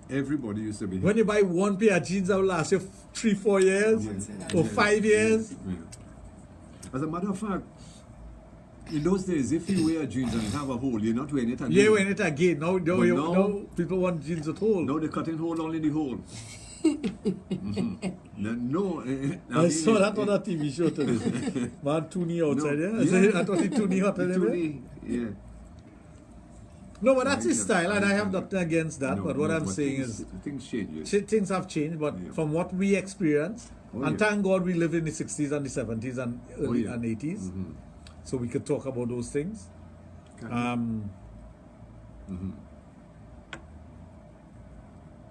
When you buy one pair of jeans that will last you 3-4 years or 5 years. As a matter of fact, in those days, if you wear jeans and have a hole, you're not wearing it again. You're wearing it again. Now people want jeans with hole. Now they're cutting hole only the hole. I saw that on a TV show today. Man, Toonie outside, I thought he Toonie hot yeah. No, but that's his style, and I have nothing against that. But what I'm saying is, things change. Things have changed, but from what we experienced, and thank God we lived in the 60s and the 70s and early and 80s, so we could talk about those things.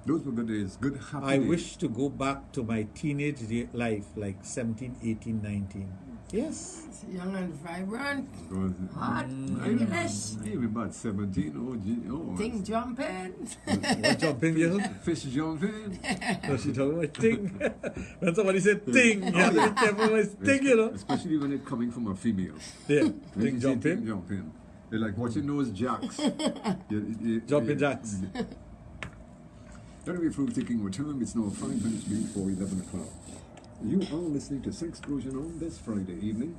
Those were good days, good happy I days. wish to go back to my teenage life, like 17, 18, 19. Yes. It's young and vibrant. Hot. Maybe about 17. Thing jumping. What jumping, you know? Fish jumping. No, she talking about thing. When somebody said thing, you have to be careful with thing, you know. Especially when it's coming from a female. Yeah, thing jumping. They're like watching those jacks. Jumping jacks. Anyway, through taking our time, it's now 5 minutes before 11 o'clock. You are listening to Sexplosion on this Friday evening.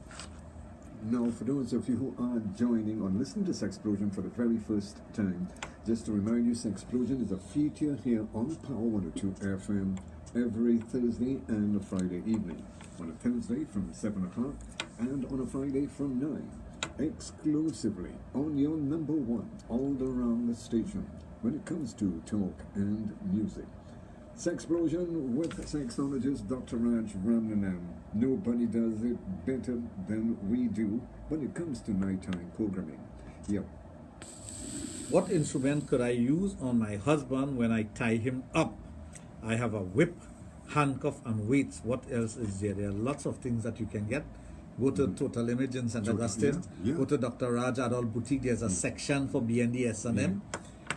Now, for those of you who are joining or listening to Sexplosion for the very first time, just to remind you, Sexplosion is a feature here on Power 102 FM every Thursday and a Friday evening. On a Thursday from 7 o'clock and on a Friday from 9. Exclusively on your number one all around the station when it comes to talk and music. Sexplosion with sexologist Dr. Raj Ramnanam. Nobody does it better than we do when it comes to nighttime programming. Yep. What instrument could I use on my husband when I tie him up? I have a whip, handcuff, and weights. What else is there? There are lots of things that you can get. Go to Total Image in St. Augustine. Go to Dr. Raj Adult Boutique. There's a section for BND S&M.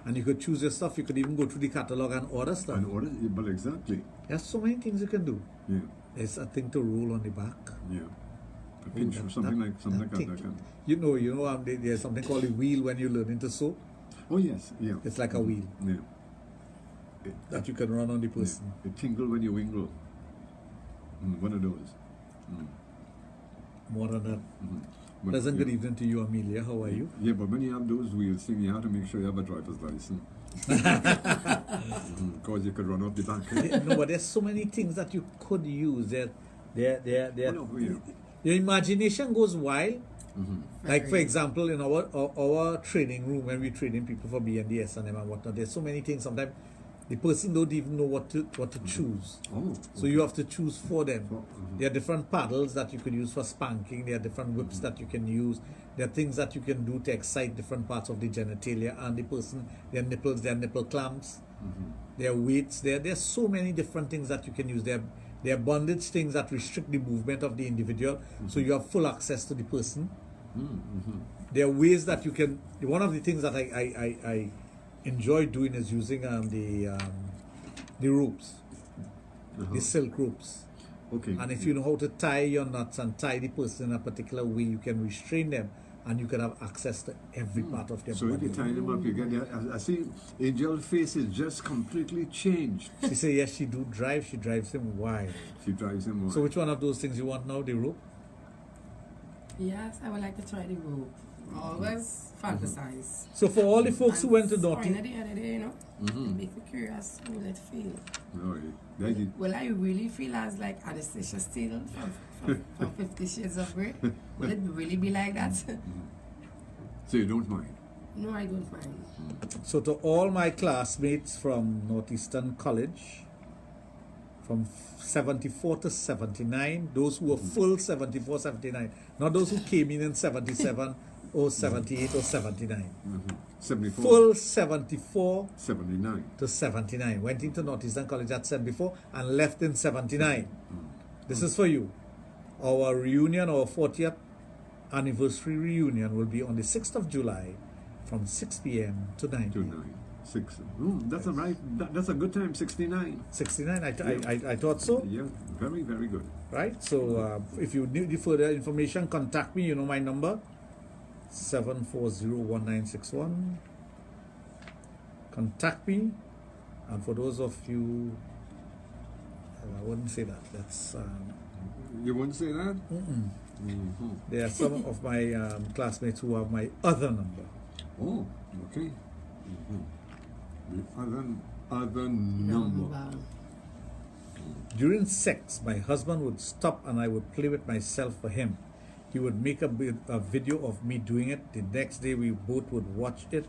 And you could choose your stuff. You could even go through the catalog and order stuff. And order, but exactly. There's so many things you can do. Yeah. There's a thing to roll on the back. Yeah. A pinch or something like that. You know, there's something called a wheel when you're learning to sew. Oh yes, yeah. It's like a wheel. Yeah. That you can run on the person. Yeah. It tingle when you wingle. One of those. More than that. Pleasant good evening to you, Amelia. How are you? Yeah, but when you have those wheels thing, you have to make sure you have a driver's license. Because you could run off the back. No, but there's so many things that you could use. Your imagination goes wild. Like, for example, in our training room, when we're training people for BND, S&M and whatnot, there's so many things. Sometimes the person don't even know what to choose. So you have to choose for them. There are different paddles that you could use for spanking. There are different whips that you can use. There are things that you can do to excite different parts of the genitalia and the person. Their nipples, their nipple clamps. There are weights. There are so many different things that you can use. There are bondage things that restrict the movement of the individual, so you have full access to the person. There are ways that you can. One of the things that I enjoy doing is using the ropes, the silk ropes. Okay. And if you know how to tie your knots and tie the person in a particular way, you can restrain them, and you can have access to every part of their body. So if you tie them up, you get there. I see Angel's face is just completely changed. She says yes, she do drive. She drives him wild. She drives him wild. So which one of those things you want now? The rope? Yes, I would like to try the rope. Always fantasize. So for all the folks who went to Naughty, the other day, you know, it makes me curious how will it feel. Will I really feel as like Anastasia Steele from 50 Shades of Grey? Will it really be like that? So you don't mind? No, I don't mind. So to all my classmates from Northeastern College, from 74 to 79, those who were full 74, 79, not those who came in 77 or 78 or 79. 74. Full 74 79 to 79. Went into Northeastern College at 74 and left in 79. This is for you. Our reunion, our 40th anniversary reunion will be on the 6th of July from 6 p.m. to 9 p.m. That's a right. That's a good time. 69. 69. I thought so. Yeah, very, very good. Right. So if you need further information, contact me. You know my number, 740-1961. Contact me. And for those of you, I wouldn't say that. That's. You wouldn't say that? There are some of my classmates who have my other number. Oh, okay. The other number. During sex, my husband would stop and I would play with myself for him. He would make a video of me doing it. The next day, we both would watch it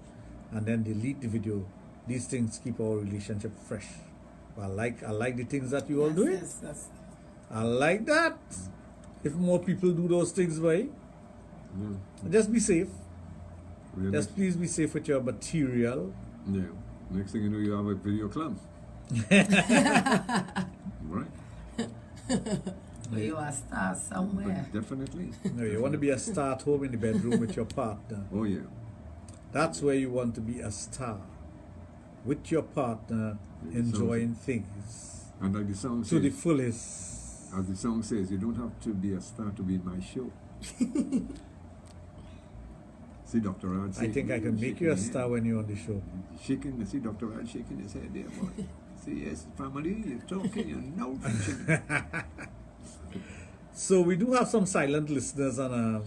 and then delete the video. These things keep our relationship fresh. I like the things that you all do. Yes. I like that. If more people do those things, right? Just be safe. Really? Just please be safe with your material. Yeah. Next thing you know, you have a video club. Right? You are a star somewhere. But definitely. No, you want to be a star at home in the bedroom with your partner. Oh, yeah. That's where you want to be a star. With your partner, enjoying things. And like the song says, to the fullest. As the song says, you don't have to be a star to be in my show. See Dr. Raj. I think I can make you a star when you're on the show. Shaking, see Dr. Raj shaking his head there, boy. See, yes, family, you're talking, you're no preaching. So we do have some silent listeners and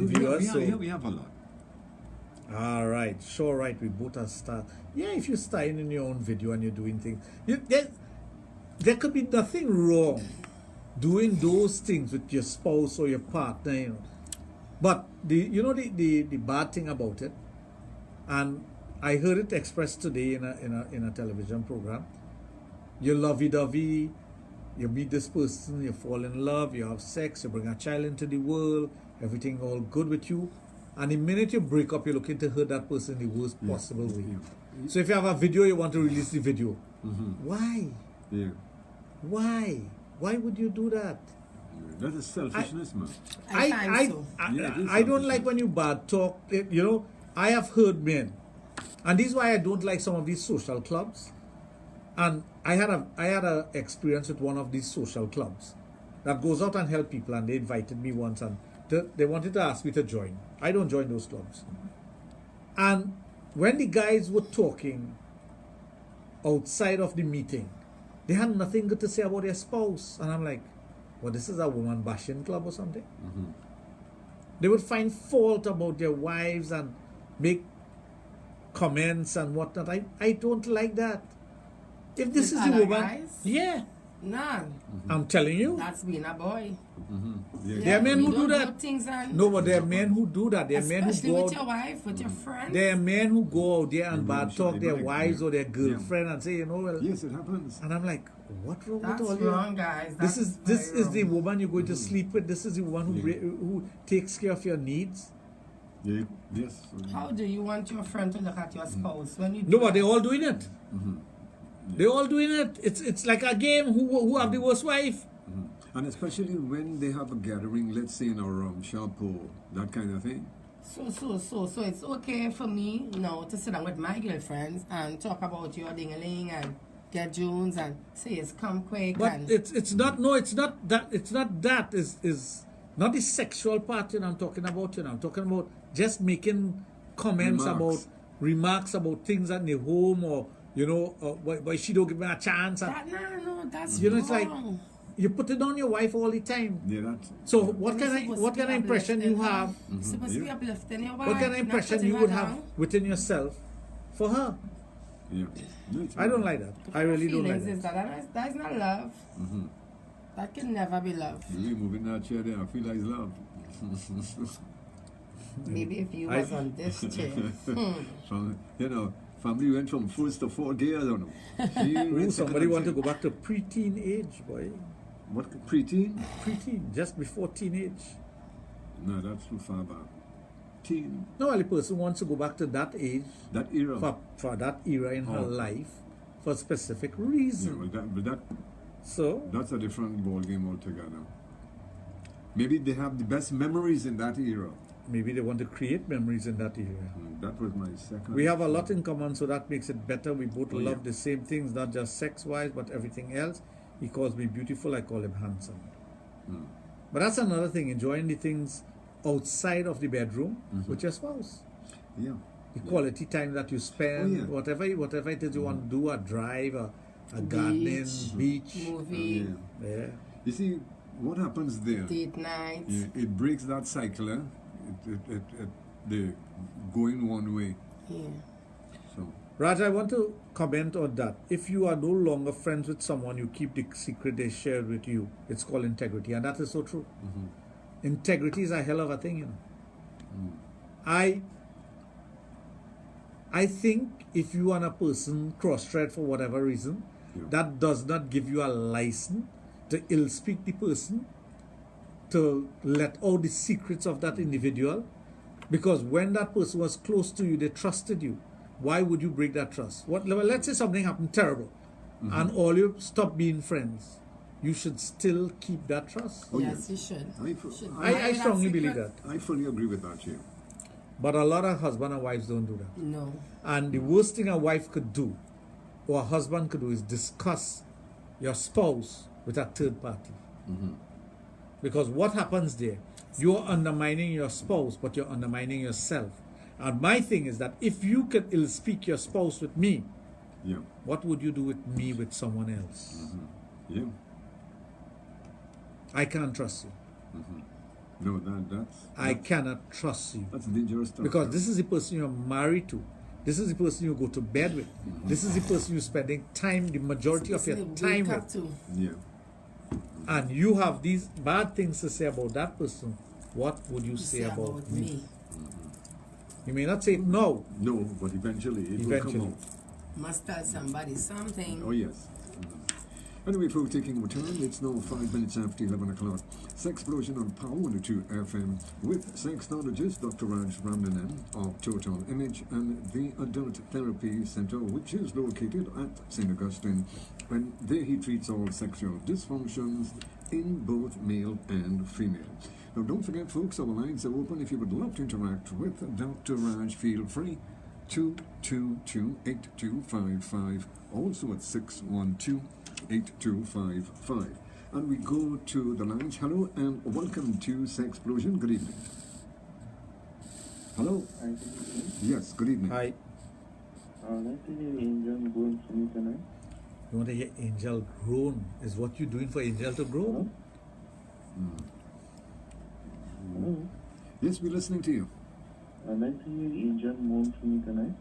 viewers. We have a lot. All right, sure, right. We both are stars. Yeah, if you're starring in your own video and you're doing things, there could be nothing wrong doing those things with your spouse or your partner, you know. But the bad thing about it, and I heard it expressed today in a television program. You're lovey-dovey, you meet this person, you fall in love, you have sex, you bring a child into the world, everything all good with you. And the minute you break up, you're looking to hurt that person in the worst possible way. Yeah. So if you have a video, you want to release the video. Why? Yeah. Why? Why would you do that? That is selfishness, man. I don't like when you bad talk. You know, I have heard men, and this is why I don't like some of these social clubs. And I had a experience with one of these social clubs that goes out and help people, and they invited me once, and they wanted to ask me to join. I don't join those clubs. And when the guys were talking outside of the meeting, they had nothing good to say about their spouse, and I'm like, well, this is a woman bashing club or something. They would find fault about their wives and make comments and whatnot. I don't like that. If this is the woman, guys? yeah, None. I'm telling you, That's being a boy. there are men who do that. No, but there are men who do that. There are men who Especially go with out. your wife, with your friends. There are men who go out there and bad talk their wives or their girlfriend and say, you know, well, yes, it happens. And I'm like, what wrong That's with all wrong, guys. This That's is the woman you're going to sleep with. This is the one who takes care of your needs. Yeah. Yes. How do you want your friend to look at your spouse when you? No, but they're all doing it. They're all doing it. It's like a game. Who have the worst wife? And especially when they have a gathering, let's say in a rum shop or that kind of thing. So it's okay for me now to sit down with my girlfriends and talk about your ding-a-ling and get Jones and say it's come quick. But and it's not that. It's not that. Is not the sexual part. I'm talking about. I'm talking about just making comments remarks about things at the home, or why she don't give me a chance. And, that's it's like you put it on your wife all the time. Yeah, that's. So what kind of impression you have? Supposed to be uplifting your wife. What kind of impression you would have within yourself for her? Yeah. I don't like that. I really don't like that. That's not love. That can never be love. You moving that chair there, I feel like it's love. Maybe if you was on this chair. Family went from first to fourth gear, I don't know. Somebody want to go back to preteen age, boy. What, preteen? Preteen, just before teenage. No, that's too far back. Teen. No, a person wants to go back to that age. That era. For that era in her life, for a specific reason. Yeah, that's a different ball game altogether. Maybe they have the best memories in that era. Maybe they want to create memories in that era. That was my second. We have a lot in common, so that makes it better. We both love the same things, not just sex-wise, but everything else. He calls me beautiful, I call him handsome. But that's another thing, enjoying the things outside of the bedroom with your spouse. Yeah. The quality time that you spend, whatever it is you want to do, a drive, a gardening, beach. Movie. Yeah. You see, what happens there? Date night. Yeah, it breaks that cycle, the going one way. Yeah. So. Raj, I want to comment on that. If you are no longer friends with someone, you keep the secret they shared with you. It's called integrity, and that is so true. Integrity is a hell of a thing, I think if you and a person cross-thread for whatever reason, that does not give you a license to ill-speak the person, to let out the secrets of that individual, because when that person was close to you, they trusted you. Why would you break that trust? Let's say something happened terrible, and all you stop being friends. You should still keep that trust. Yes, you should. I strongly believe that. I fully agree with that, yeah. But a lot of husband and wives don't do that. No. And the worst thing a wife could do, or a husband could do, is discuss your spouse with a third party. Because what happens there, you're undermining your spouse, but you're undermining yourself. And my thing is that if you can ill speak your spouse with me, Yeah. what would you do with me with someone else? Yeah. I can't trust you. No, I cannot trust you. That's dangerous stuff. Because this is the person you're married to. This is the person you go to bed with. This is the person you're spending time, the majority of your time with. Yeah. And you have these bad things to say about that person. What would you say about me? You may not say it now. No, but eventually it will come out. Must tell somebody something. Oh, yes. Anyway, folks, taking our time, it's now 5 minutes after 11 o'clock. Sexplosion on Power 102 FM with sexologist Dr. Raj of Total Image and the Adult Therapy Center, which is located at St. Augustine. And there he treats all sexual dysfunctions in both male and female. Now, don't forget, folks, our lines are open. If you would love to interact with Dr. Raj, feel free. 222-8255, also at 612-8255. And we go to the lounge. Hello and welcome to Sexplosion. Good evening. Hello? Yes, good evening. Hi. I'd like to hear Angel going for me tonight. You want to hear Angel groan? Is what you're doing for Angel to groan? Hello? Yes, we're listening to you. I'd like to hear Angel moan for me tonight.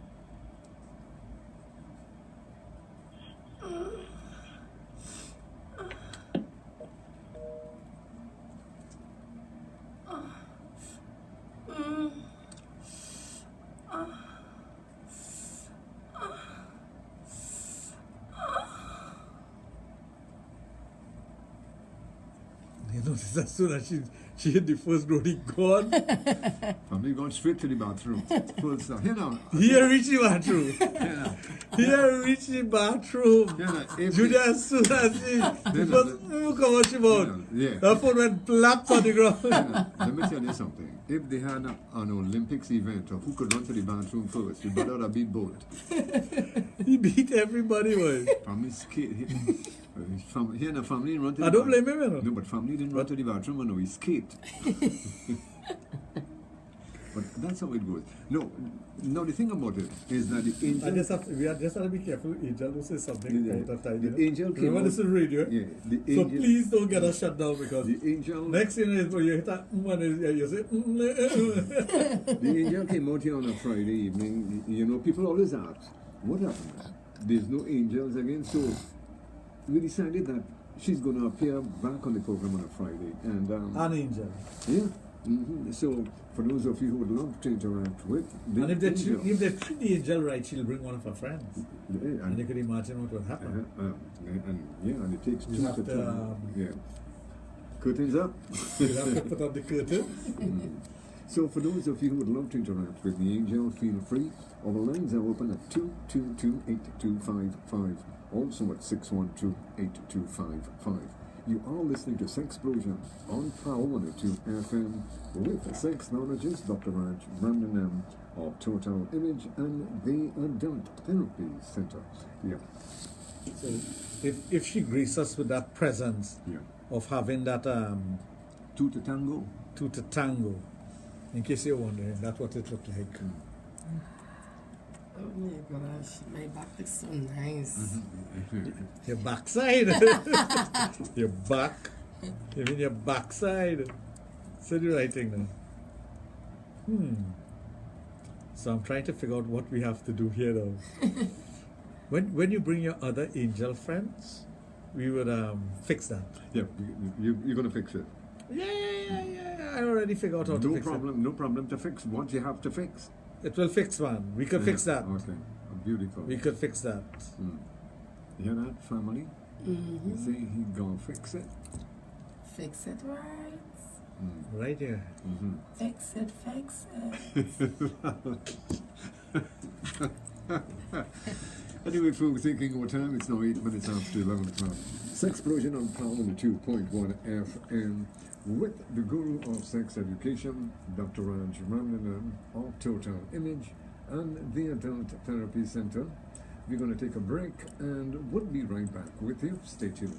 You notice as soon as she hit the first road, he gone. Family gone straight to the bathroom. Full stop. Here now. Here reach the bathroom. Here reach the bathroom. Julia, as soon as she first come out, she moaned. Her phone went flat on the ground. Let me tell you something. If they had an Olympics event of who could run to the bathroom first, the brother would have beat both. He beat everybody, boy. Family skate. Here in the family didn't run to the I don't blame him, you know. No, but family didn't run to the bathroom, and no, he skate. But that's how it goes. No, now the thing about it is that the angel... We just have to be careful. Angel will say something out of time. The angel came Remember, this is radio. Yeah, the so angel, please don't get us shut down because the angel... next thing is when you hit that woman, you say... The angel came out here on a Friday evening. You know, people always ask, what happened? There's no angels again. So we decided that she's going to appear back on the program on a Friday. And an angel. Yeah. So, for those of you who would love to interact with the and if they treat the angel right, she'll bring one of her friends. Yeah, and you can imagine what will happen. And it takes you two have to to, curtains up. You have to put up the curtain. So, for those of you who would love to interact with the angel, feel free. Our lines are open at 222-8255, also at 612-8255. You are listening to Sexplosion on Power 102 FM with sexologist Dr. Raj of Total Image and the Adult Therapy Center. Yeah. So if she graces us with that presence of having that two to tango, in case you're wondering, that's what it looked like. Oh my gosh, my back is so nice. Your backside. Your back. You mean your backside. Say the right thing now. So I'm trying to figure out what we have to do here now. When you bring your other angel friends, we would fix that. Yeah, you're going to fix it. Yeah. I already figured out how to fix it. No problem to fix what you have to fix. It will fix, man. We could fix that. Okay, beautiful. We could fix that. You hear that, family? You say he gonna fix it? Fix it right. Right here. Fix it. Anyway, folks, thinking what time? It's now 8 minutes after 11 o'clock. Sexplosion on Power 2.1 FM. With the guru of sex education, Dr. Raj of Total Image and the Adult Therapy Center. We're going to take a break and we'll be right back with you. Stay tuned.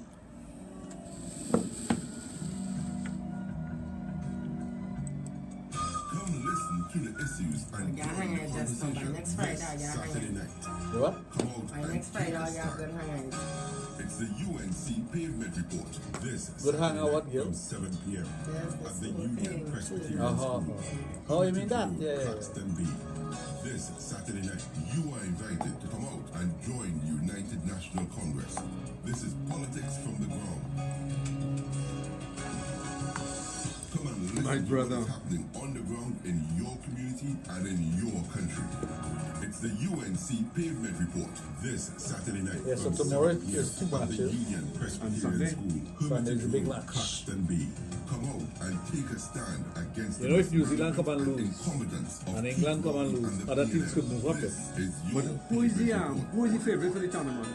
Come listen to the issues and Yeah, join the just come by conversation next Friday, this yeah, Saturday night. What? Come out By and next take Friday, a I'll get stand. good hanging. It's the UNC Pavement Report. This Good Saturday hangout, what, night Gil? from 7 p.m. at the Union Presbyterian Uh-huh. School. Oh, you mean that? 52 Yeah, yeah. Claxton B. This Saturday night, you are invited to come out and join the United National Congress. This is politics from the ground. Come and listen My to brother. what's happening on the ground in your community and in your country. It's the UNC Pavement Report this Saturday night. Yeah, so from tomorrow 7 p.m. is two at the matches. Union Presbyterian Sunday? School, Sunday is a big Road, match. Claxton B. Come out and take a stand against You know, if New Zealand come and lose, incompetence of and England come and people lose, the other teams PLF. could move up This it. is But your who is the Pavement Report. who is the favorite for the tournament?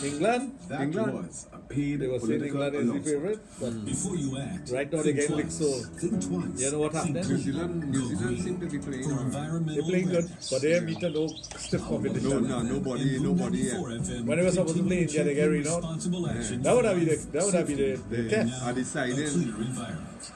England? That England? was a paid They were saying political England is the announcement. favorite, but Before you act, right now they think get licked, so Think twice. you know what Think happened? New Zealand seem to be playing. For environmental They playing good, awareness. but they ain't meeting no stiff competition. Nobody. When they were supposed to play India, they get renowned. Responsible action That would have for been life, the safety, test. now Are a deciding. cleaner environment.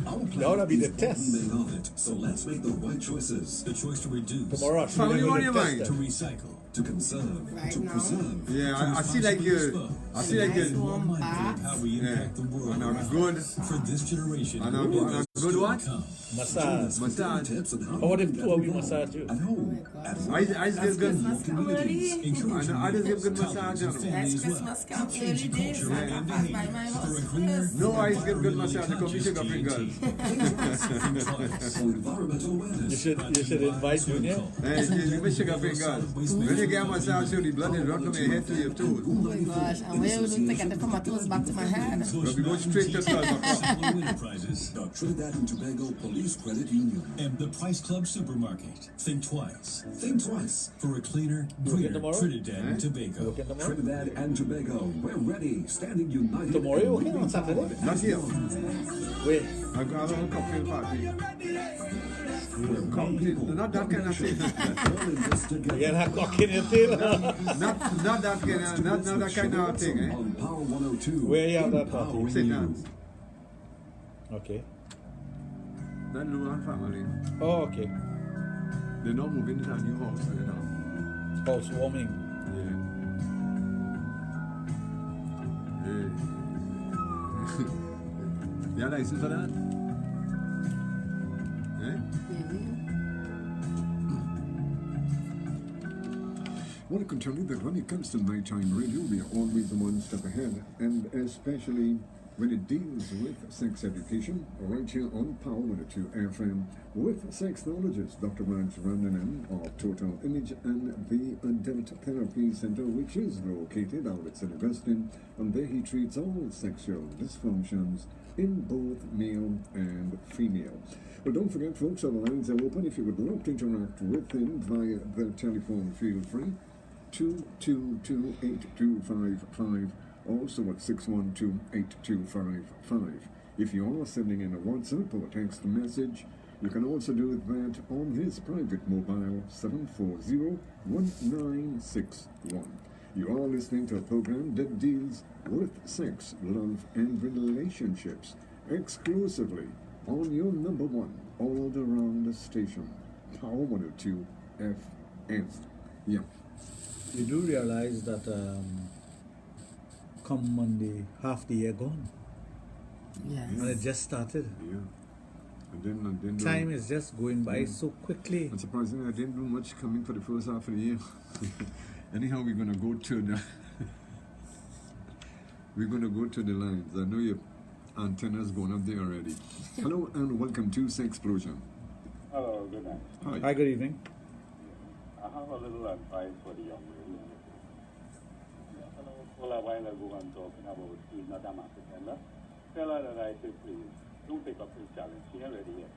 Our That would planet have been is the test. boiling on it, so let's make the right choices. The choice to reduce, Tomorrow at Family 3 on they your will mind. to test them. recycle, To conserve, Right to now. preserve. Yeah, I see like you. I see like Nice you. warm mindful bath. of how we impact the world And around I'm good. us. For this generation, And I'm good. Good what? Massage. Massage. Tips on How about if you two of get you massage involved you? at home, at I just give good. communities. encouraging I just give good colleagues, massage, you know. family Next as well. Christmas come Change early days. culture I and can pass by behavior my for a house cleaner, first. No, I give good environmentally massage. Come conscious sugar fingers. GNT. Think twice. For environmental awareness. You should invite Junior. Hey, give me sugar fingers. When you get a massage, the blood is run from your head to your toes. Oh my gosh, and where would you take it from my toes back to my head? But we go straight to 12 o'clock. Blue Enterprises The Trinidad and Tobago Police Credit Union. and the Price Club Supermarket. Think twice Think twice. for a cleaner, working greener tomorrow? Trinidad and Tobago. Working tomorrow? Trinidad and Tobago, we're ready, standing united. Tomorrow you and working on moving Saturday? forward Not as here. one. Wait, I got a cocktail party. Cocktail, not that kind of thing. All in this you together. can have cock in your tail. Not that kind of, not that kind of thing, eh? On Power 102. Where you have that party? Empowering St. you. Anne's. Okay. That Luan family. Oh, okay. They're not moving to a new house right now. Housewarming. Yeah. You have license for that? Eh? Well, I can tell you that when it comes to nighttime radio, we are always one step ahead, and especially when it deals with sex education, right here on Power 102 FM with sexologist Dr. Raj of Total Image and the Adult Therapy Center, which is located out at St. Augustine, and there he treats all sexual dysfunctions in both male and female. But don't forget, folks, our lines are open. If you would love to interact with him via the telephone, feel free. 222-8255, also at 612-8255. If you are sending in a WhatsApp or text message, you can also do that on his private mobile 740-1961. You are listening to a program that deals with sex, love, and relationships exclusively on your number one all-around the station, Power 102 FM. Yeah. You do realize that come Monday, half the year gone. Yes. And it just started. Yeah. And then Time is just going by so quickly. And surprisingly, I didn't do much coming for the first half of the year. Anyhow, we're gonna go to the the lines. I know your antenna's going up there already. Hello and welcome to Sexplosion. Hello, good night. Hi. Hi, good evening. I have a little advice for the young lady. A while ago, I'm talking about she's not a market tender. Tell her that I say, please, don't take up this challenge. She already is.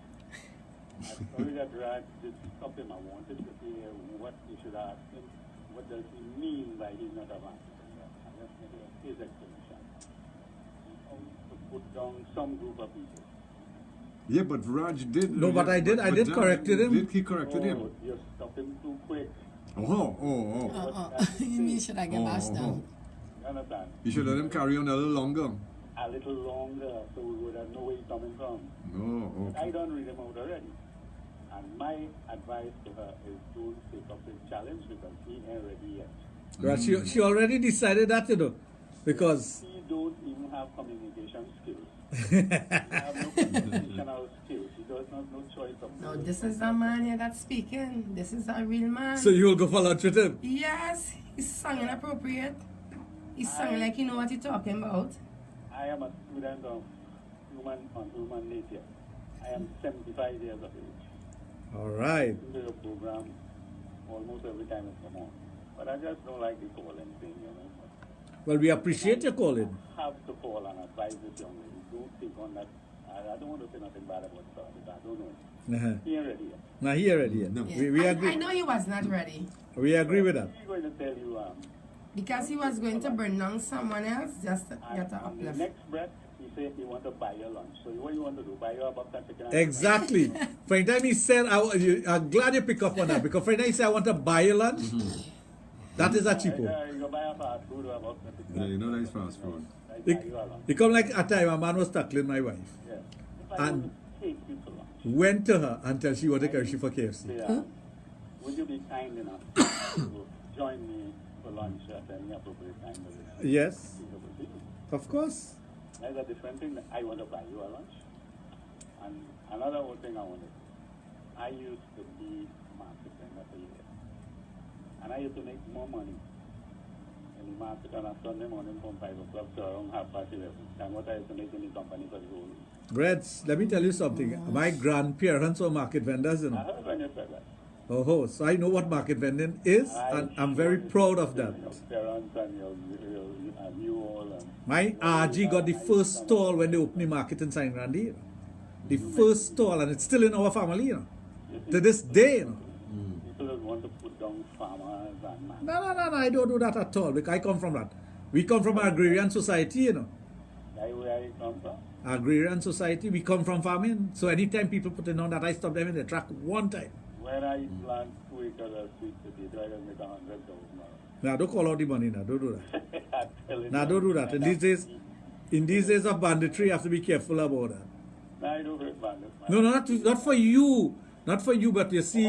I'm sorry that Raj did stop him. I wanted to hear what he should ask him. What does he mean by he's not a market tender? And let's hear his explanation. To put down some group of people. Yeah, but Raj did. No, but I did corrected him. Did he corrected him? You stopped him too quick. Oh. You mean should I get bashed down? You understand? You should let him carry on a little longer. A little longer, so we would have know where he's coming from. No, I don't read him out already. And my advice to her is don't take up this challenge because he ain't ready yet. Right, she already decided that, you know, because He don't even have communication skills. He have no communicational skills. He does not no choice of. No, this is a man here that's speaking. This is a real man. so you'll go for lunch with him. Yes, he's singing appropriate. He's singing like you know what he's talking about. I am a student of human nature. I am 75 years of age. All right. I do the program almost every time it comes on. But I just don't like the calling thing, you know. Well, we appreciate your calling. I have to call and advise this young lady. Don't take on that. I don't want to say nothing bad about her because I don't know. He ain't ready yet. Now, he already, yeah. No. Yeah. We I agree. know he was not ready. We agree with that. He's going to tell you, Because he was going to bring down someone else just to get an on the uplift. next breath, he said he want to buy your lunch. So what you want to do? Buy your box and chicken? Exactly. For the time he said, I'm glad you pick up on that, because for the time he said, I want to buy you lunch, that is a cheapo. You buy a fast food or a box and chicken? Yeah, you know that's fast food. It come like a time a man was tackling my wife. Yeah. If I And want to take you to lunch, went to her until she wanted to carry she for KFC. say, would you be kind enough to join me for lunch at any appropriate time? Yes, of course. That's a different thing. I want to buy you a lunch. And another one thing I want to do, I used to be marketing for years. And I used to make more money in the market on a Sunday morning from 5 o'clock to around 11:30 than what I used to make in the company for the whole week. Reds, let me tell you something. My grandparents were market vendors, you I know. heard when you said that. Oh, so I know what market vending is, and I'm very proud of that. Your parents and you all. And My RG got the first stall when they opened the market in San Grande. You know. The first stall, and it's still in our family, you know. To this day, you know. people just want to put down farmers and man. No, I don't do that at all, because I come from that. We come from agrarian society, you know. That's where I come from. Agrarian society, we come from farming. So anytime people put it on that, I stop them in the track one time. When I plant 2 acres of sweet potato, I can make $100,000. Now, don't call out the money now. Don't do that. I'm telling Now, you. don't do that. In these days of banditry, you have to be careful about that. No, I don't hurt bandits, man. No, not for you. Not for you, but you see,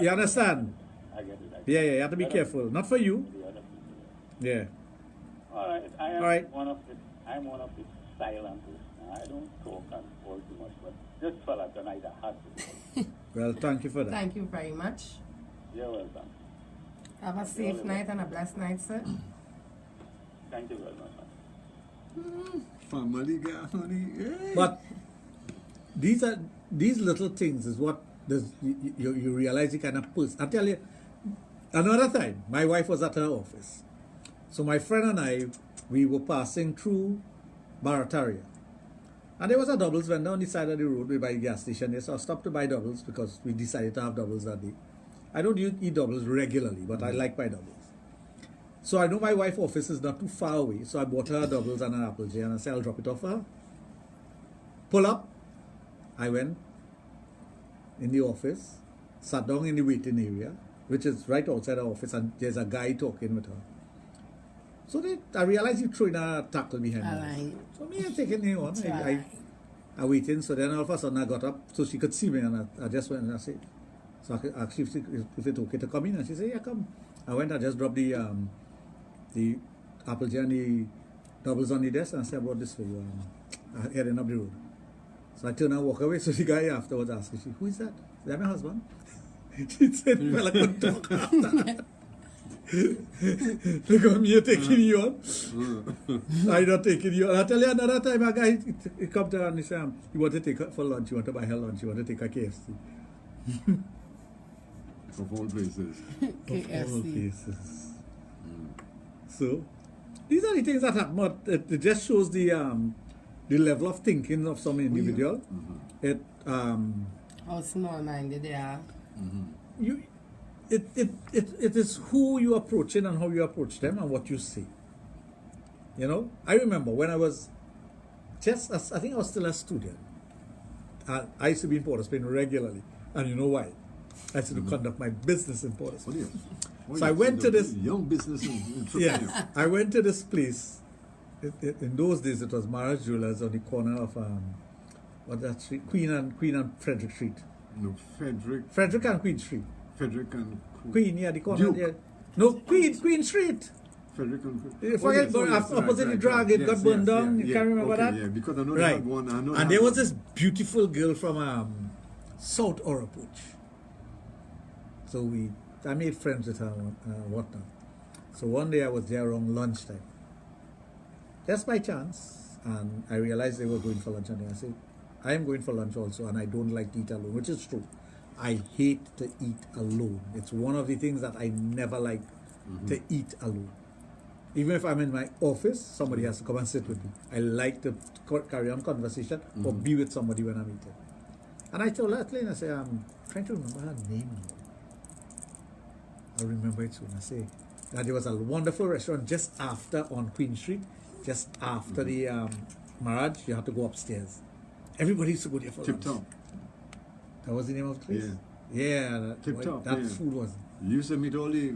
you understand? I get it. Yeah, you have to be careful. Not for you. Yeah. All right. I'm All right. one of the silent listeners. I don't talk and call too much, but just for that tonight, I had to. Well, thank you for that. Thank you very much. You're welcome. Have a safe night and a blessed night, sir. Thank you very much, man. Family guy, honey. Hey. But these little things is what you realize you kind of push. I tell you, another time, my wife was at her office. So my friend and I, we were passing through Barataria. And there was a doubles vendor on the side of the road by the gas station there. So I stopped to buy doubles because we decided to have doubles that day. I don't eat doubles regularly, but I like my doubles. So I know my wife's office is not too far away. So I bought her doubles and an apple j, and I said, I'll drop it off for her. Pull up. I went in the office, sat down in the waiting area, which is right outside the office, and there's a guy talking with her. So I realized he throwing a tackle behind me. So me, I'm taking him on. I waiting. So then all of a sudden I got up so she could see me, and I just went and I said, so I could ask if it's okay to come in, and she said, yeah, come. I went, I just dropped the apple jar and the doubles on the desk, and I said, I brought this for you. Heading up the road. So I turned and walk away. So the guy afterwards asked me, who is that? Is that my husband? She said, well, I couldn't talk after that. Because me taking you on. I not taking you on. I tell you another time, a guy he come to her and he said, you want to take her for lunch, you want to buy her lunch, you want to take her KFC. Of all places. KFC. Of all places. So, these are the things that happen, but it just shows the level of thinking of some individual. How small-minded they are. It is who you approaching and how you approach them and what you say. You know, I remember when I was I think I was still a student. I used to be in Port of Spain regularly, and you know why? I used to conduct my business in Port of Spain. So I went to this young business in yeah, I went to this place. In those days, it was Mara's Jewelers on the corner of what that street, Queen and Frederick Street. No, Frederick. Frederick and Queen Street. Frederick and Queen, yeah, the corner there. No, Queen Street. Frederick and Forget, opposite the drag, it got burned down. You can't remember that? Yeah, because I know they Right. had one. I know And there was this beautiful girl from South Oropouche. So I made friends with her and whatnot. So one day I was there around lunchtime. Just by chance. And I realized they were going for lunch. And I said, I am going for lunch also, and I don't like to eat alone, which is true. I hate to eat alone. It's one of the things that I never like to eat alone. Even if I'm in my office, somebody has to come and sit with me. I like to carry on conversation or be with somebody when I'm eating. And I told her, I said, I'm trying to remember her name now. I'll remember it soon. I say that there was a wonderful restaurant just after on Queen Street, just after the Mirage. You had to go upstairs. Everybody used to go there for Tip lunch. Top. That was the name of the place? Yeah. Tip Top. That food was. You used to meet all the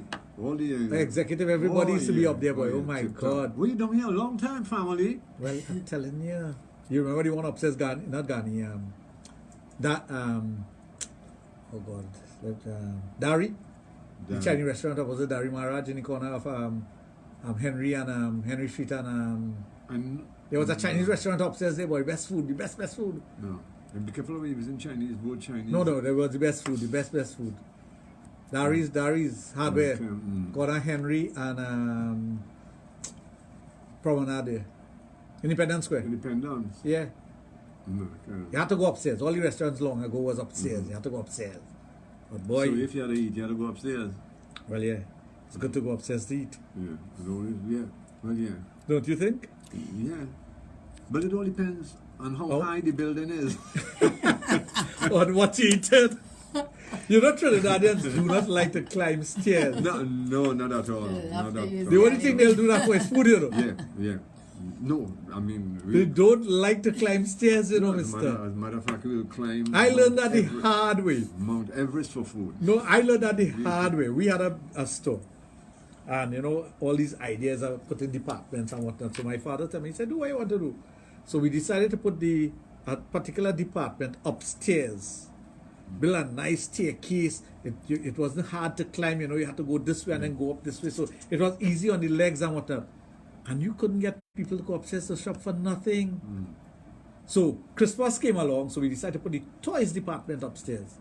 executive, everybody used to be up there, boy. Oh my Tip God. Top. We down here a long time, family. Well, I'm telling you. You remember the one upstairs, not Ghani, oh God, Dari? The Chinese restaurant opposite Dari Maharaj in the corner of Henry and Henry Street and there was a Chinese restaurant upstairs there, boy. Best food, the best food. No. And be careful when he was in Chinese, both Chinese. No, there was the best food, the best food. Dari's hardware. Corner Henry and Promenade there. Independence Square. Independence? Yeah. No, you had to go upstairs. All the restaurants long ago was upstairs. You had to go upstairs. But boy. So if you had to eat, you had to go upstairs. Well, yeah. It's good to go upstairs to eat. Yeah. Well, yeah. Don't you think? Yeah. But it all depends on how high the building is. On what you eaten. You know Trinidadians do not like to climb stairs. No, not at all. The only thing they'll do that for is food, you know. Yeah. No, I mean... They don't like to climb stairs, you know, mister. As a matter of fact, we'll climb... I learned that the hard way. Mount Everest for food. No, I learned that the hard way. We had a store. And, you know, all these ideas are put in departments and whatnot. So my father told me, he said, do what you want to do. So we decided to put a particular department upstairs. Build a nice staircase. It wasn't hard to climb, you know, you had to go this way and then go up this way. So it was easy on the legs and whatnot. And you couldn't get people to go upstairs to shop for nothing. So Christmas came along, so we decided to put the toys department upstairs.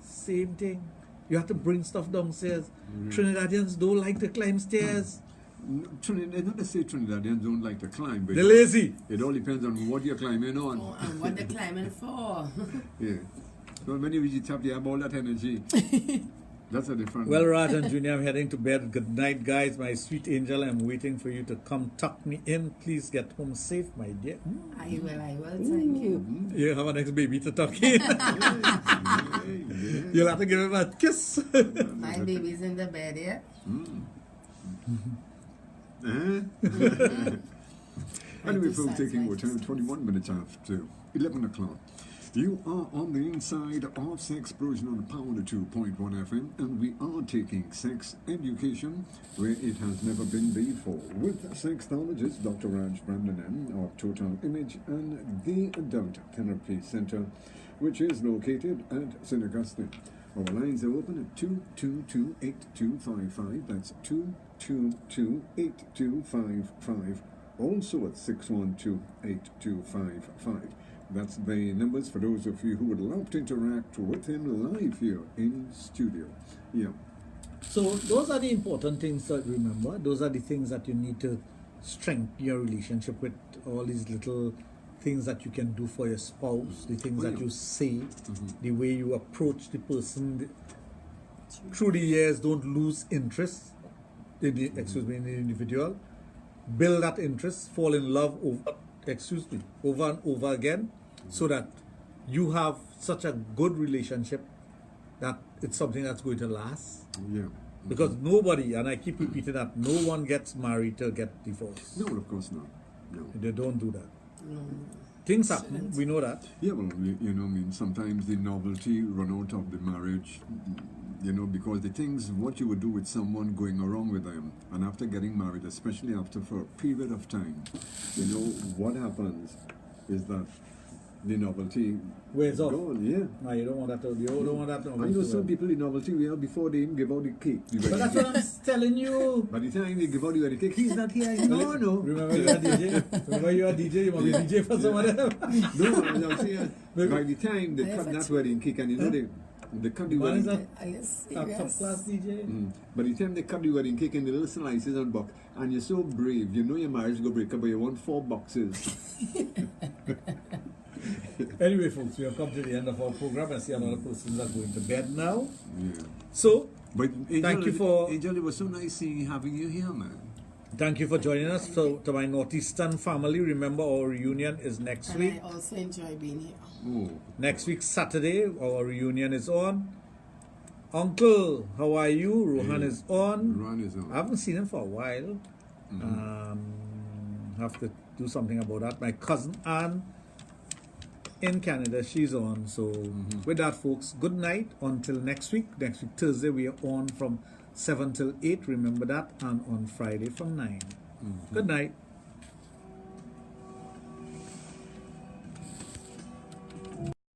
Same thing. You have to bring stuff downstairs. Trinidadians don't like to climb stairs. It's not to say Trinidadians don't like to climb, but they're lazy. It all depends on what you're climbing on. And what they're climbing for. Yeah. So when you reach the top, you have all that energy. That's a different... Well, Raj and Junior, I'm heading to bed. Good night, guys. My sweet angel, I'm waiting for you to come tuck me in. Please get home safe, my dear. I will. Thank you. You have a next baby to tuck in. You'll have to give him a kiss. My baby's in the bed, yeah? Anyway, folks, taking our time, 21 minutes after 11 o'clock. You are on the inside of Sexplosion on the Power 2.1 FM, and we are taking sex education where it has never been before with sexologist Dr. Raj of Total Image and the Adult Therapy Center, which is located at St. Augustine. Our lines are open at 222-8255. That's 222-8255. Also at 612-8255. That's the numbers for those of you who would love to interact with him live here in studio. Yeah. So those are the important things to remember. Those are the things that you need to strengthen your relationship with. All these little things that you can do for your spouse, the things that you say, the way you approach the person. Through the years, don't lose interest in the, in the individual. Build that interest, fall in love over and over again, so that you have such a good relationship that it's something that's going to last. Yeah. Because nobody, and I keep repeating that, no one gets married to get divorced. No, of course not. No. They don't do that. No. Things happen, we know that. Yeah, well, you know, I mean, sometimes the novelty run out of the marriage, you know, because the things, what you would do with someone going along with them, and after getting married, especially after for a period of time, you know, what happens is that the novelty wears off. gone, yeah. No, you don't want that to. You don't want that to. I know some people, the novelty wear before they even give out the cake. But that's what I'm telling you. By the time they give out the wedding cake, he's not here. No, no. Remember you are DJ? Remember you are DJ? You must be DJ for some of them. No, I'm saying, by the time they cut that wedding cake, and you know they cut the What is wedding that? Top class DJ? By the time they cut the wedding cake in the little slices and box, and you're so brave, you know your marriage is going to break up, but you want 4 boxes. Anyway, folks, we have come to the end of our program. I see a lot of persons are going to bed now. Yeah. So, but Angel, thank you for... Angel, it was so nice seeing having you here, man. Thank you for joining us. So, to my Northeastern family, remember our reunion is next week. I also enjoy being here. Oh. Next week, Saturday, our reunion is on. Uncle, how are you? Rohan is on. Rohan is on. I haven't seen him for a while. Have to do something about that. My cousin Anne in Canada, she's on. So with that, folks, good night until next week. Next week, Thursday, we are on from 7 till 8. Remember that. And on Friday from 9. Good night.